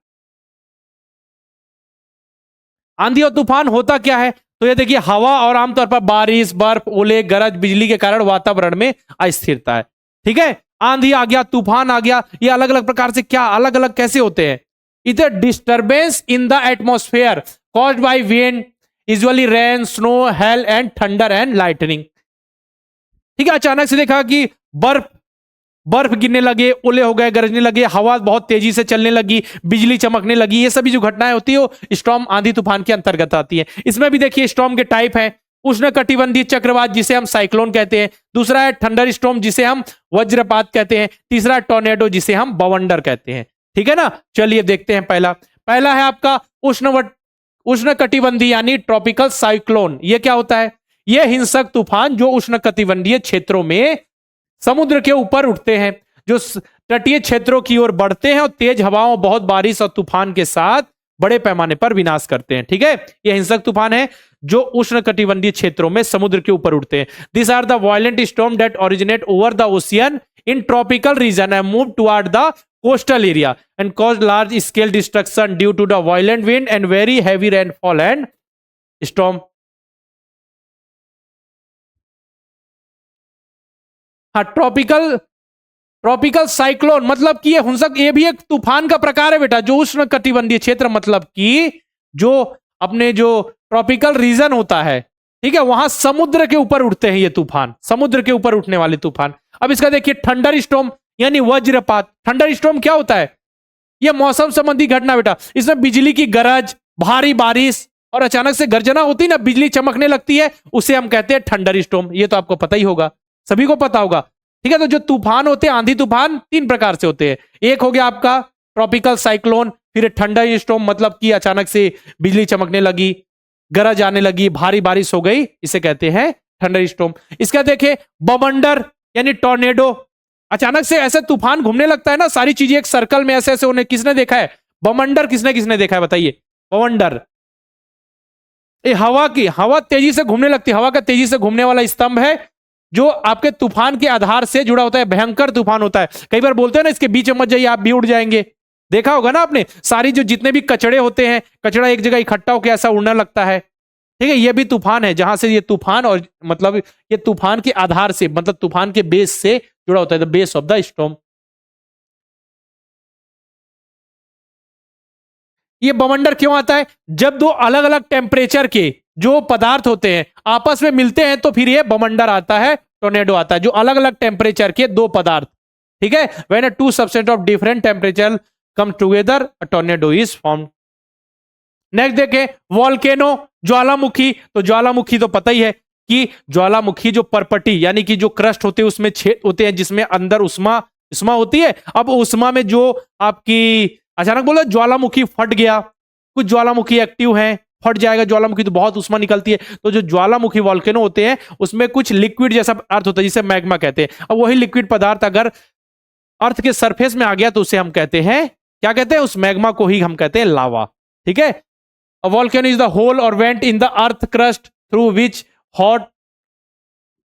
आंधी और तूफान होता क्या है, तो ये देखिए हवा और आमतौर पर बारिश, बर्फ, ओले, गरज, बिजली के कारण वातावरण में अस्थिरता है। ठीक है, आंधी आ गया, तूफान आ गया, ये अलग अलग प्रकार से क्या अलग अलग कैसे होते हैं, it disturbance in the atmosphere caused by wind, usually rain, snow, hello and thunder and lightning. ठीक है, अचानक से देखा कि बर्फ बर्फ गिरने लगे, ओले हो गए, गरजने लगे, हवा बहुत तेजी से चलने लगी, बिजली चमकने लगी, ये सभी जो घटनाएं होती है वो स्टॉर्म आंधी तूफान के अंतर्गत आती है। इसमें भी देखिए स्टॉर्म के टाइप हैं, उष्ण कटिबंधीय चक्रवात जिसे हम साइक्लोन कहते हैं, दूसरा है थंडर स्टॉर्म जिसे हम वज्रपात कहते हैं, तीसरा टोर्नेडो जिसे हम बवंडर कहते हैं। ठीक है ना, चलिए देखते हैं पहला। पहला है आपका उष्ण कटिबंधीय यानी ट्रॉपिकल साइक्लोन। ये क्या होता है, यह हिंसक तूफान जो उष्ण कटिबंधीय क्षेत्रों में समुद्र के ऊपर उठते हैं, जो तटीय क्षेत्रों की ओर बढ़ते हैं और तेज हवाओं, बहुत बारिश और तूफान के साथ बड़े पैमाने पर विनाश करते हैं। ठीक है, यह हिंसक तूफान है जो उष्ण कटिबंधीय क्षेत्रों में समुद्र के ऊपर उठते हैं। This are the violent storm that originate over the ocean in tropical region and move toward the coastal area and cause large scale destruction due to the violent wind and very heavy rainfall and storm. हाँ, tropical cyclone मतलब कि ये हिंसक, ये भी एक तूफान का प्रकार है बेटा, जो उष्ण कटिबंधीय क्षेत्र मतलब कि जो अपने जो ट्रॉपिकल रीजन होता है, ठीक है, वहां समुद्र के ऊपर उठते हैं ये तूफान, समुद्र के ऊपर उठने वाले तूफान। अब इसका देखिए थंडर स्टॉर्म यानी वज्रपात। थंडर स्टॉर्म क्या होता है, यह मौसम संबंधी घटना बेटा, इसमें बिजली की गरज, भारी बारिश और अचानक से गर्जना होती है ना, बिजली चमकने लगती है, उसे हम कहते हैं थंडर स्टॉर्म। ये तो आपको पता ही होगा, सभी को पता होगा। ठीक है, तो जो तूफान होते हैं, आंधी तूफान 3 प्रकार से होते हैं। एक हो गया आपका ट्रॉपिकल साइक्लोन, फिर थंडर स्टॉर्म मतलब कि अचानक से बिजली चमकने लगी, गरज आने लगी, भारी बारिश हो गई, इसे कहते हैं थंडर स्टॉर्म। इसका देखें बवंडर यानी टॉर्नेडो, अचानक से ऐसे तूफान घूमने लगता है ना, सारी चीजें एक सर्कल में ऐसे ऐसे होने, किसने देखा है बवंडर, किसने किसने देखा है बताइए बवंडर। ये हवा तेजी से घूमने लगती है, हवा का तेजी से घूमने वाला स्तंभ है जो आपके तूफान के आधार से जुड़ा होता है, भयंकर तूफान होता है। कई बार बोलते हैं ना इसके बीच में मत जाइए आप भी उड़ जाएंगे, देखा होगा ना आपने, सारी जो जितने भी कचड़े होते हैं, कचड़ा एक जगह इकट्ठा होकर ऐसा उड़ने लगता है। ठीक है, ये भी तूफान है, जहां से ये तूफान और मतलब ये तूफान के आधार से मतलब तूफान के बेस से जुड़ा होता है, the base of the storm. ये बवंडर क्यों आता है, जब 2 अलग अलग टेम्परेचर के जो पदार्थ होते हैं आपस में मिलते हैं तो फिर ये बवंडर आता है, टोर्नेडो आता है। जो अलग अलग टेम्परेचर के 2 पदार्थ, ठीक है, when a 2 substance of different temperature come together a tornado is formed. Next देखें वॉल्केनो, ज्वालामुखी। तो ज्वालामुखी तो पता ही है कि ज्वालामुखी जो परपटी यानी कि जो क्रस्ट होते हैं उसमें छेद होते हैं जिसमें अंदर उष्मा उष्मा होती है। अब उष्मा में जो आपकी अचानक बोलो ज्वालामुखी फट गया, कुछ ज्वालामुखी एक्टिव है, फट जाएगा ज्वालामुखी तो बहुत उष्मा निकलती है। तो जो ज्वालामुखी वॉल्केनो होते हैं उसमें कुछ लिक्विड जैसा पदार्थ होता है जिसे मैग्मा कहते हैं। अब वही लिक्विड पदार्थ अगर अर्थ के सरफेस में आ गया तो उसे हम कहते हैं, क्या कहते हैं, उस मैग्मा को ही हम कहते हैं लावा। ठीक है, a volcano is the hole और vent in the earth crust through which hot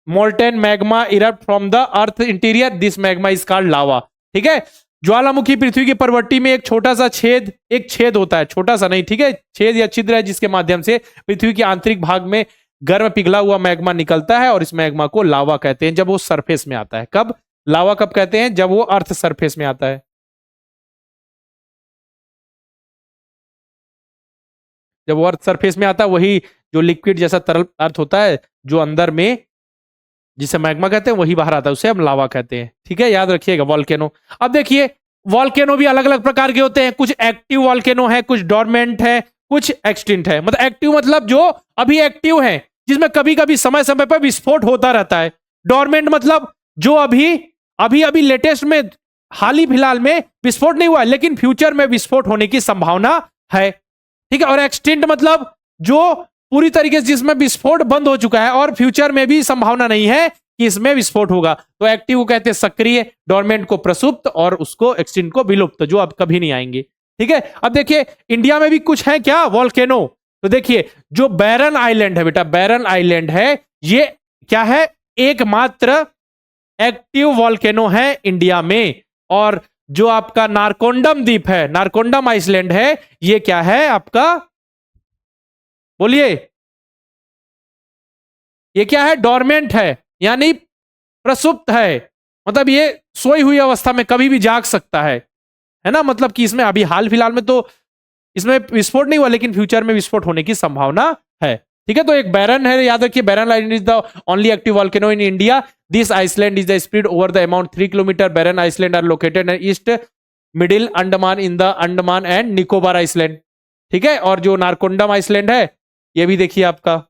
molten magma erupt from the earth interior, this magma is called lava. ठीक है, ज्वालामुखी पृथ्वी की प्रवृत्ति में एक छोटा सा छेद, एक छेद होता है, छोटा सा नहीं, ठीक है, छेद या छिद्र है जिसके माध्यम से पृथ्वी के आंतरिक भाग में गर्म पिघला हुआ मैग्मा निकलता है और इस मैग्मा को लावा कहते हैं जब वो सरफेस में आता है। कब लावा कब कहते हैं? जब वो अर्थ सरफेस में आता है। जब वो अर्थ सरफेस में आता है वही जो लिक्विड जैसा तरल पदार्थ होता है जो अंदर में, जिसे मैग्मा कहते हैं, वही बाहर आता है, उसे हम लावा कहते हैं। ठीक है, याद रखिएगा वॉल्केनो। अब देखिए वॉल्केनो भी अलग अलग प्रकार के होते हैं, कुछ एक्टिव वॉल्केनो है, कुछ डोरमेंट है, कुछ एक्सटिंक्ट है। मतलब एक्टिव मतलब जो अभी एक्टिव है, जिसमें कभी कभी समय समय पर विस्फोट होता रहता है। डोरमेंट मतलब जो अभी अभी अभी लेटेस्ट में हाल ही फिलहाल में विस्फोट नहीं हुआ है लेकिन फ्यूचर में विस्फोट होने की संभावना है। ठीक है, और एक्सटिंक्ट मतलब जो पूरी तरीके से जिसमें विस्फोट बंद हो चुका है और फ्यूचर में भी संभावना नहीं है कि इसमें विस्फोट होगा। तो एक्टिव को कहते हैं सक्रिय, डोरमेंट को प्रसुप्त और उसको एक्सटिंक्ट को विलुप्त, जो अब कभी नहीं आएंगे। ठीक है, अब देखिए इंडिया में भी कुछ है क्या वॉल्केनो। तो देखिए जो बैरन आइलैंड है बेटा, बैरन आइलैंड है, ये क्या है, एकमात्र एक्टिव वॉल्केनो है इंडिया में। और जो आपका नारकोंडम द्वीप है, नारकोंडम आइसलैंड है, ये क्या है आपका, बोलिए, ये क्या है, डोरमेंट है, यानी प्रसुप्त है। मतलब ये सोई हुई अवस्था में कभी भी जाग सकता है ना। मतलब कि इसमें अभी हाल फिलहाल में तो इसमें विस्फोट नहीं हुआ लेकिन फ्यूचर में विस्फोट होने की संभावना है। ठीक है, तो एक बैरन है, याद रखिए, Barren Island is the only active volcano in India. This island is the spread over the amount 3 kilometre. Barren Island are located in east middle Andaman in the Andaman and Nicobar Island. ठीक है, और जो नारकोंडम आइसलैंड है ये भी देखिए आपका,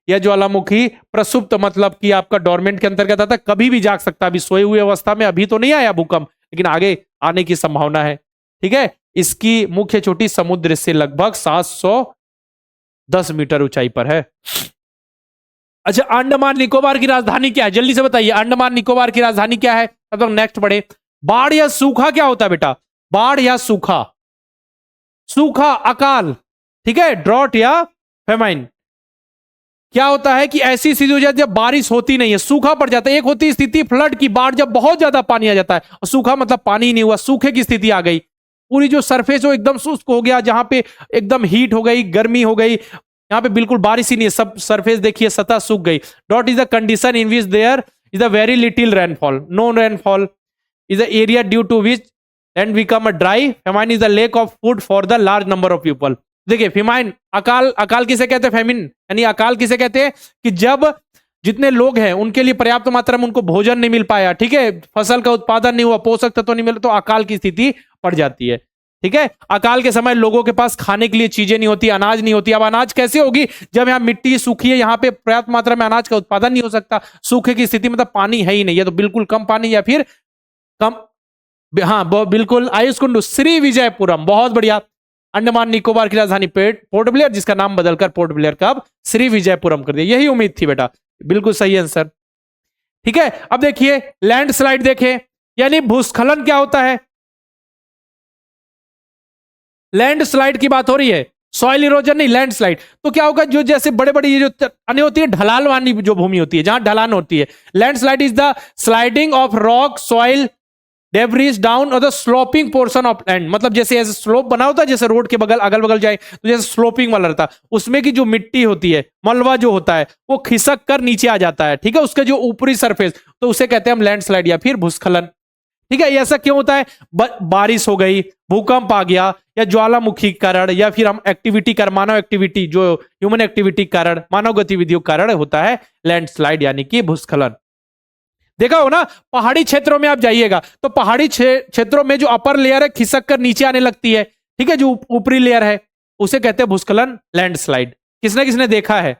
यह ज्वालामुखी प्रसुप्त मतलब कि आपका डोरमेंट के अंतर्गत आता है, कभी भी जाग सकता है। अभी सोए हुए अवस्था में अभी तो नहीं आया भूकंप लेकिन आगे आने की संभावना है। ठीक है, इसकी मुख्य चोटी समुद्र से लगभग 710 मीटर ऊंचाई पर है। अच्छा, अंडमान निकोबार की राजधानी क्या है, जल्दी से बताइए, अंडमान निकोबार की राजधानी क्या है। अब तो नेक्स्ट पढ़े, बाढ़ या सूखा क्या होता है बेटा, बाढ़ या सूखा, सूखा अकाल, ठीक है, ड्रॉट या फेमाइन। क्या होता है कि ऐसी स्थिति हो जाती है जब बारिश होती नहीं है, सूखा पड़ जाता है। एक होती है स्थिति फ्लड की, बाढ़ जब बहुत ज्यादा पानी आ जाता है, और सूखा मतलब पानी ही नहीं हुआ, सूखे की स्थिति आ गई, पूरी जो सरफेस हो एकदम शुष्क हो गया, जहां पे एकदम हीट हो गई, गर्मी हो गई, यहाँ पे बिल्कुल बारिश ही नहीं है, सब सरफेस देखिए सतह सूख गई। डॉट is the condition in which there is a very little rainfall, no rainfall is the area due to which and become a dry. Famine is the lack of food for the large number of people. देखिए famine, अकाल, अकाल किसे कहते हैं, feminine, यानी अकाल किसे कहते हैं कि जब जितने लोग हैं उनके लिए पर्याप्त मात्रा में उनको भोजन नहीं मिल पाया, ठीक है, फसल का उत्पादन नहीं हुआ, पोषक तत्व नहीं मिले, तो अकाल की स्थिति पड़ जाती है। ठीक है, अकाल के समय लोगों के पास खाने के लिए चीजें नहीं होती, अनाज नहीं होती। अब अनाज कैसे होगी जब यहाँ मिट्टी सूखी है, यहाँ पे पर्याप्त मात्रा में अनाज का उत्पादन नहीं हो सकता। सूखे की स्थिति मतलब पानी है ही नहीं, है तो बिल्कुल कम पानी या फिर कम, हाँ बिल्कुल। आयुष कुंडू, श्री विजयपुरम, बहुत बढ़िया। अंडमान निकोबार की राजधानी पोर्ट ब्लेयर, जिसका नाम बदलकर पोर्ट ब्लेयर कब श्री विजयपुरम कर दिया। यही उम्मीद थी बेटा, बिल्कुल सही आंसर। ठीक है, अब देखिए लैंडस्लाइड देखें, यानी भूस्खलन क्या होता है। लैंडस्लाइड की बात हो रही है, सॉइल इरोजन नहीं, लैंडस्लाइड। तो क्या होगा, जो जैसे बड़े बड़े ये जो चट्टानें होती है, ढलान वाली जो भूमि होती है, जहां ढलान होती है। Landslide is the sliding of rock, soil, debris down और the sloping portion of land. मतलब जैसे ऐसे स्लोप बना होता है, जैसे रोड के बगल अगल बगल जाए तो जैसे स्लोपिंग वाला रहता है, उसमें की जो मिट्टी होती है, मलबा जो होता है, वो खिसक कर नीचे आ जाता है। ठीक है, उसके जो ऊपरी सरफेस, तो उसे कहते हैं हम लैंडस्लाइड या फिर भूस्खलन। ठीक है, ऐसा क्यों होता है, बारिश हो गई, भूकंप आ गया, या ज्वालामुखी कारण, या फिर हम एक्टिविटी कर, मानव एक्टिविटी, जो ह्यूमन एक्टिविटी कारण, मानव गतिविधियों कारण होता है लैंडस्लाइड यानी कि भूस्खलन। देखा हो ना, पहाड़ी क्षेत्रों में आप जाइएगा तो पहाड़ी क्षेत्रों में जो अपर लेयर है खिसक कर नीचे आने लगती है। ठीक है, जो ऊपरी लेयर है उसे कहते हैं भूस्खलन, लैंडस्लाइड। किसने किसने देखा है,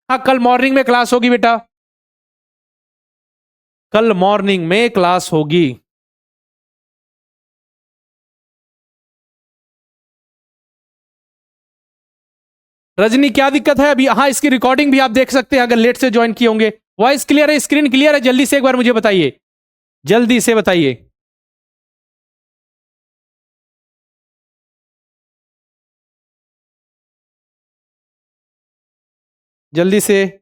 हाँ कल मॉर्निंग में क्लास होगी बेटा, कल मॉर्निंग में क्लास होगी। रजनी क्या दिक्कत है अभी? हाँ, इसकी रिकॉर्डिंग भी आप देख सकते हैं अगर लेट से ज्वाइन किए होंगे। वॉइस क्लियर है, स्क्रीन क्लियर है? जल्दी से एक बार मुझे बताइए, जल्दी से बताइए। जल्दी से।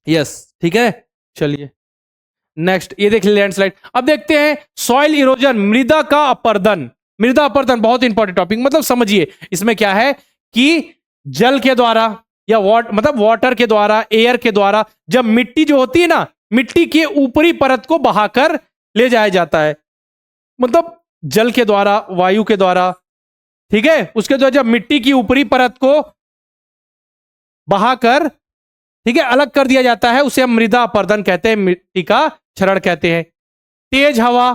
यस, ठीक है, चलिए नेक्स्ट। ये देख लैंडस्लाइड। अब देखते हैं सॉइल इरोजन, मृदा का अपर्दन। मृदा अपर्दन बहुत इंपॉर्टेंट टॉपिक, मतलब समझिए इसमें क्या है कि जल के द्वारा या मतलब वाटर के द्वारा, एयर के द्वारा, जब मिट्टी जो होती है ना, मिट्टी के ऊपरी परत को बहाकर ले जाया जाता है, मतलब जल के द्वारा, वायु के द्वारा, ठीक है, उसके द्वारा जब मिट्टी की ऊपरी परत को बहाकर, ठीक है, अलग कर दिया जाता है, उसे हम मृदा अपर्दन कहते हैं, मिट्टी का क्षरण कहते हैं। तेज हवा,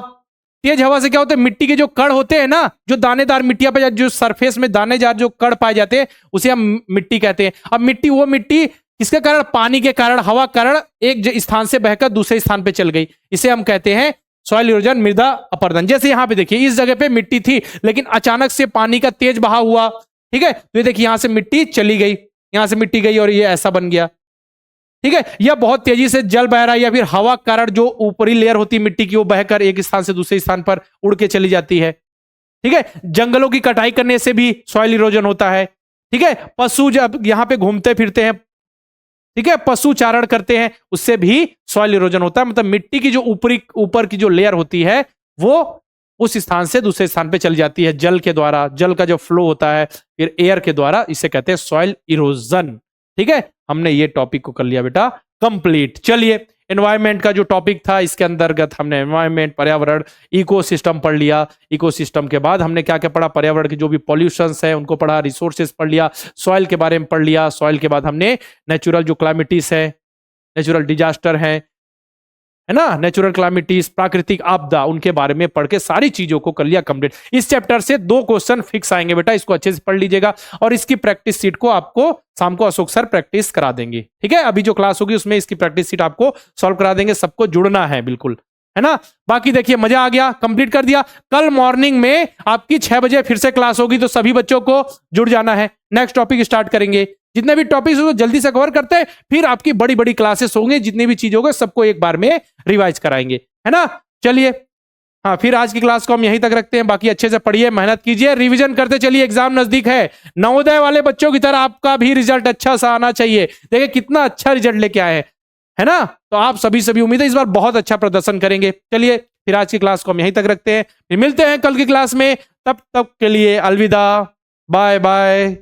तेज हवा से क्या होता है, मिट्टी के जो कण होते हैं ना, जो दानेदार मिट्टिया पे जो सरफेस में दानेदार जो कण पाए जाते हैं, उसे हम मिट्टी कहते हैं। अब मिट्टी, वो मिट्टी किसके कारण? पानी के कारण, हवा कारण एक स्थान से बहकर दूसरे स्थान पे चल गई, इसे हम कहते हैं सॉइल इरोजन, मृदा अपर्दन। जैसे यहां पे देखिए, इस जगह पे मिट्टी थी, लेकिन अचानक से पानी का तेज बहाव हुआ, ठीक है, तो ये देखिए यहां से मिट्टी चली गई, यहां से मिट्टी गई और ये ऐसा बन गया, ठीक है। या बहुत तेजी से जल बह रहा है, या फिर हवा कारण जो ऊपरी लेयर होती है मिट्टी की, वो बहकर एक स्थान से दूसरे स्थान पर उड़ के चली जाती है, ठीक है। जंगलों की कटाई करने से भी सॉइल इरोजन होता है, ठीक है। पशु जब यहां पे घूमते फिरते हैं, ठीक है, पशु चारण करते हैं, उससे भी सॉइल इरोजन होता है, मतलब मिट्टी की जो ऊपर की जो लेयर होती है, वो उस स्थान से दूसरे स्थान पे चली जाती है जल के द्वारा, जल का जो फ्लो होता है, फिर एयर के द्वारा, इसे कहते हैं सॉइल इरोजन, ठीक है। हमने ये टॉपिक को कर लिया बेटा कंप्लीट। चलिए, एनवायरमेंट का जो टॉपिक था, इसके अंतर्गत हमने एनवायरमेंट, पर्यावरण, इकोसिस्टम पढ़ लिया। इकोसिस्टम के बाद हमने क्या क्या पढ़ा? पर्यावरण के जो भी पॉल्यूशंस है उनको पढ़ा, रिसोर्सेज पढ़ लिया, सॉइल के बारे में पढ़ लिया। सॉइल के बाद हमने नेचुरल जो क्लाइमेटिस है, नेचुरल डिजास्टर है ना, नेचुरल क्लाइमेटिस, प्राकृतिक आपदा, उनके बारे में पढ़ के सारी चीजों को कर लिया कंप्लीट। इस चैप्टर से 2 क्वेश्चन फिक्स आएंगे बेटा, इसको अच्छे से पढ़ लीजिएगा, और इसकी प्रैक्टिस सीट को आपको शाम को अशोक सर प्रैक्टिस करा देंगे, ठीक है। अभी जो क्लास होगी उसमें इसकी प्रैक्टिस सीट आपको सॉल्व करा देंगे, सबको जुड़ना है बिल्कुल, है ना। बाकी देखिए, मजा आ गया, कंप्लीट कर दिया। कल मॉर्निंग में आपकी 6 बजे फिर से क्लास होगी, तो सभी बच्चों को जुड़ जाना है। नेक्स्ट टॉपिक स्टार्ट करेंगे, जितने भी टॉपिक्स हो जल्दी से कवर करते हैं, फिर आपकी बड़ी बड़ी क्लासेस होंगे, जितनी भी चीज होगी सबको एक बार में रिवाइज कराएंगे, है ना। चलिए, हाँ, फिर आज की क्लास को हम यहीं तक रखते हैं। बाकी अच्छे से पढ़िए, मेहनत कीजिए, रिवीजन करते चलिए, एग्जाम नजदीक है। नवोदय वाले बच्चों की तरह आपका भी रिजल्ट अच्छा सा आना चाहिए। देखिए कितना अच्छा रिजल्ट लेके आए हैं, है ना। तो आप सभी उम्मीद है इस बार बहुत अच्छा प्रदर्शन करेंगे। चलिए, फिर आज की क्लास को हम यहीं तक रखते हैं, फिर मिलते हैं कल की क्लास में। तब तक के लिए अलविदा, बाय बाय।